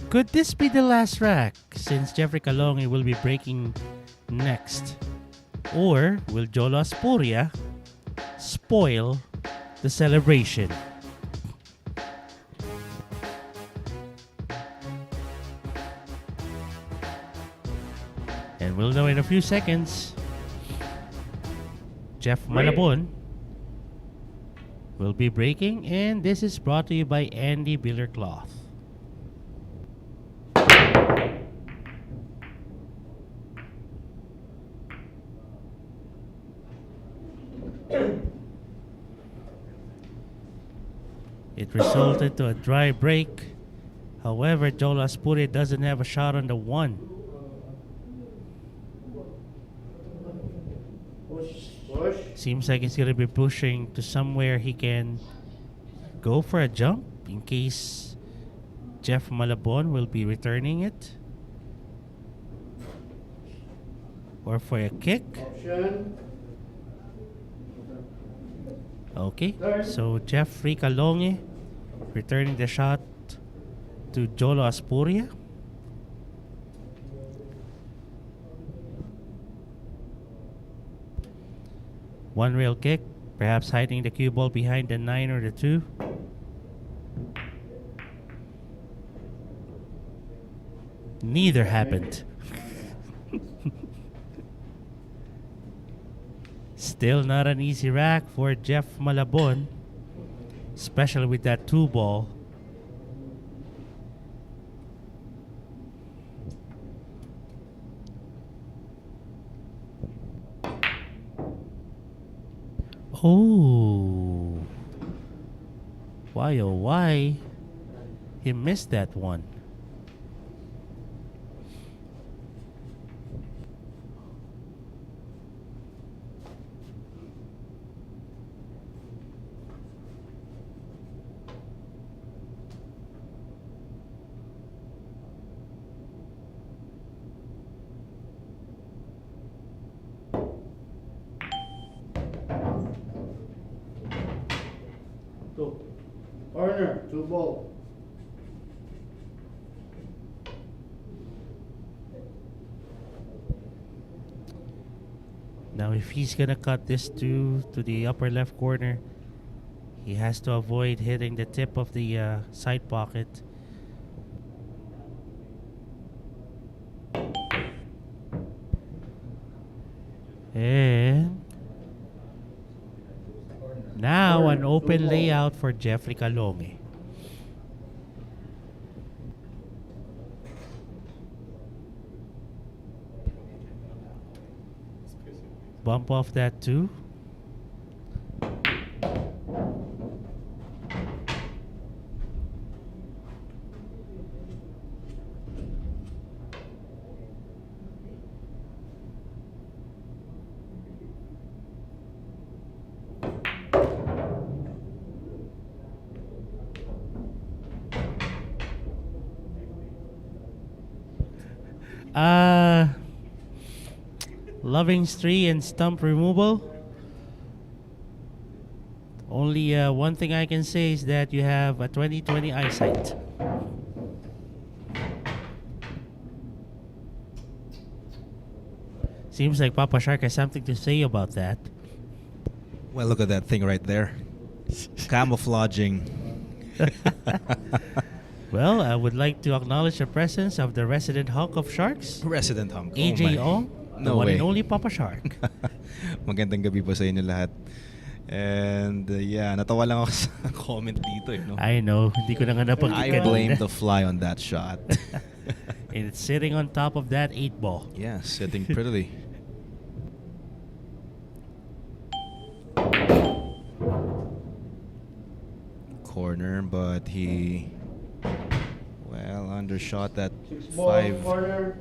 could this be the last rack since Jeffrey Calonge will be breaking next? Or will Jolo Aspuria spoil the celebration? And we'll know in a few seconds. Jeff Malabon will be breaking, and this is brought to you by Andy Biller Cloth. It resulted to a dry break. However, Jolo Aspuria doesn't have a shot on the one. Push. Seems like he's going to be pushing to somewhere he can go for a jump in case Jeff Malabon will be returning it. Or for a kick. Option. Okay, so Jeffrey Calonge returning the shot to Jolo Aspuria. One rail kick, perhaps hiding the cue ball behind the 9 or the 2. Neither happened. Still not an easy rack for Jeff Malabon, especially with that 2 ball. Oh, why oh why he missed that one. Corner. 2 ball. Now, if he's gonna cut this to the upper left corner, he has to avoid hitting the tip of the side pocket. And now an open layout for Jeffrey Calonge. Bump off that too. Loving's 3 and stump removal. Only one thing I can say is that you have a 20/20 eyesight. Seems like Papa Shark has something to say about that. Well, look at that thing right there. Camouflaging. Well, I would like to acknowledge the presence of the resident hunk of sharks, Resident hunk. AJ Ong, the No one way. and only Papa Shark. Magandang gabi po sa inyo lahat. And yeah, natawa lang ako sa comment dito. No? I know, hindi ko na nga napakinggan. I blame the fly on that shot. And it's sitting on top of that 8 ball. Yeah, sitting prettily. Corner, but he, well, undershot that 6-ball 5. corner.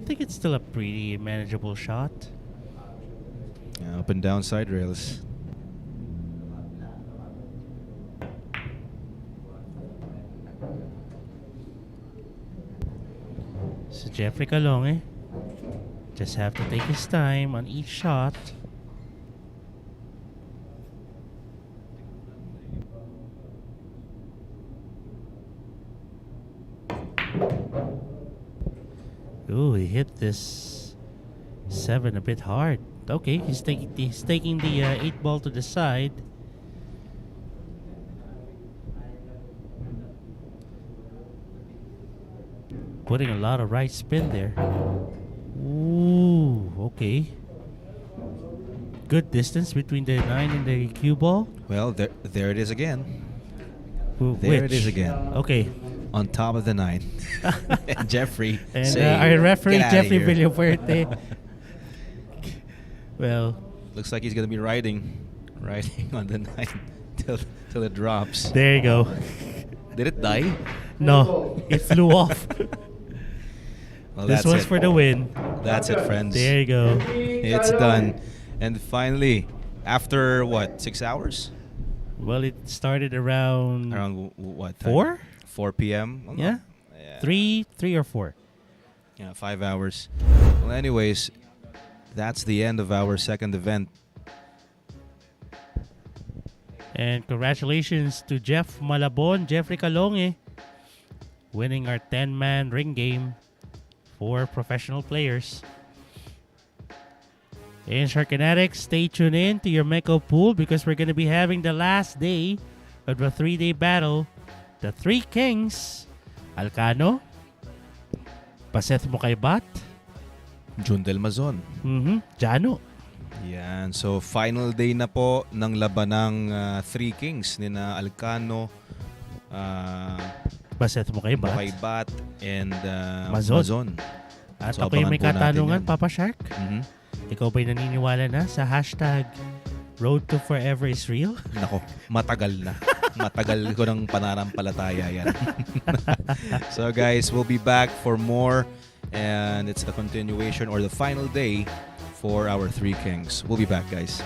I think it's still a pretty manageable shot. Yeah, up and down side rails. So Jeffrey Calonge just have to take his time on each shot. Ooh, he hit this 7 a bit hard. Okay, he's taking the 8 ball to the side. Putting a lot of right spin there. Ooh, okay. Good distance between the 9 and the cue ball. Well, there it is again. There it is again. Okay. On top of the 9. And Jeffrey And saying, our referee, "Get outta Jeffrey here." Villafuerte. Well, Looks like he's gonna be riding on the 9 till it drops. there you go. Did it die? No, it flew off. Well, This that's one's it. for the win. That's it, friends. There you go. It's done. And finally, after what, 6 hours? Well, it started around Around what time? 4? 4 p.m. Well, Yeah. yeah. 3 or 4. Yeah, 5 hours. Well, anyways, that's the end of our second event. And congratulations to Jeff Malabon, Jeffrey Calonge, winning our 10-man ring game for professional players. And Sharkanatics, stay tuned in to your Meko pool because we're going to be having the last day of the 3-day battle. The 3 Kings, Alcano, Paseth Mukaybat, Jundel Mazon. Jano. Yan. So, final day na po ng labanang Three Kings ni na Alcano, Paseth Mukaybat. Mukaybat, and Mazon. Mazon. At So, ako'y abangan may po natin katanungan, yan. Papa Shark. Mhm. Ikaw ba'y naniniwala na sa hashtag Road to Forever is real? Nako, matagal na. Matagal ko ng pananampalataya yan. So guys, we'll be back for more, and it's the continuation or the final day for our Three Kings. We'll be back, guys.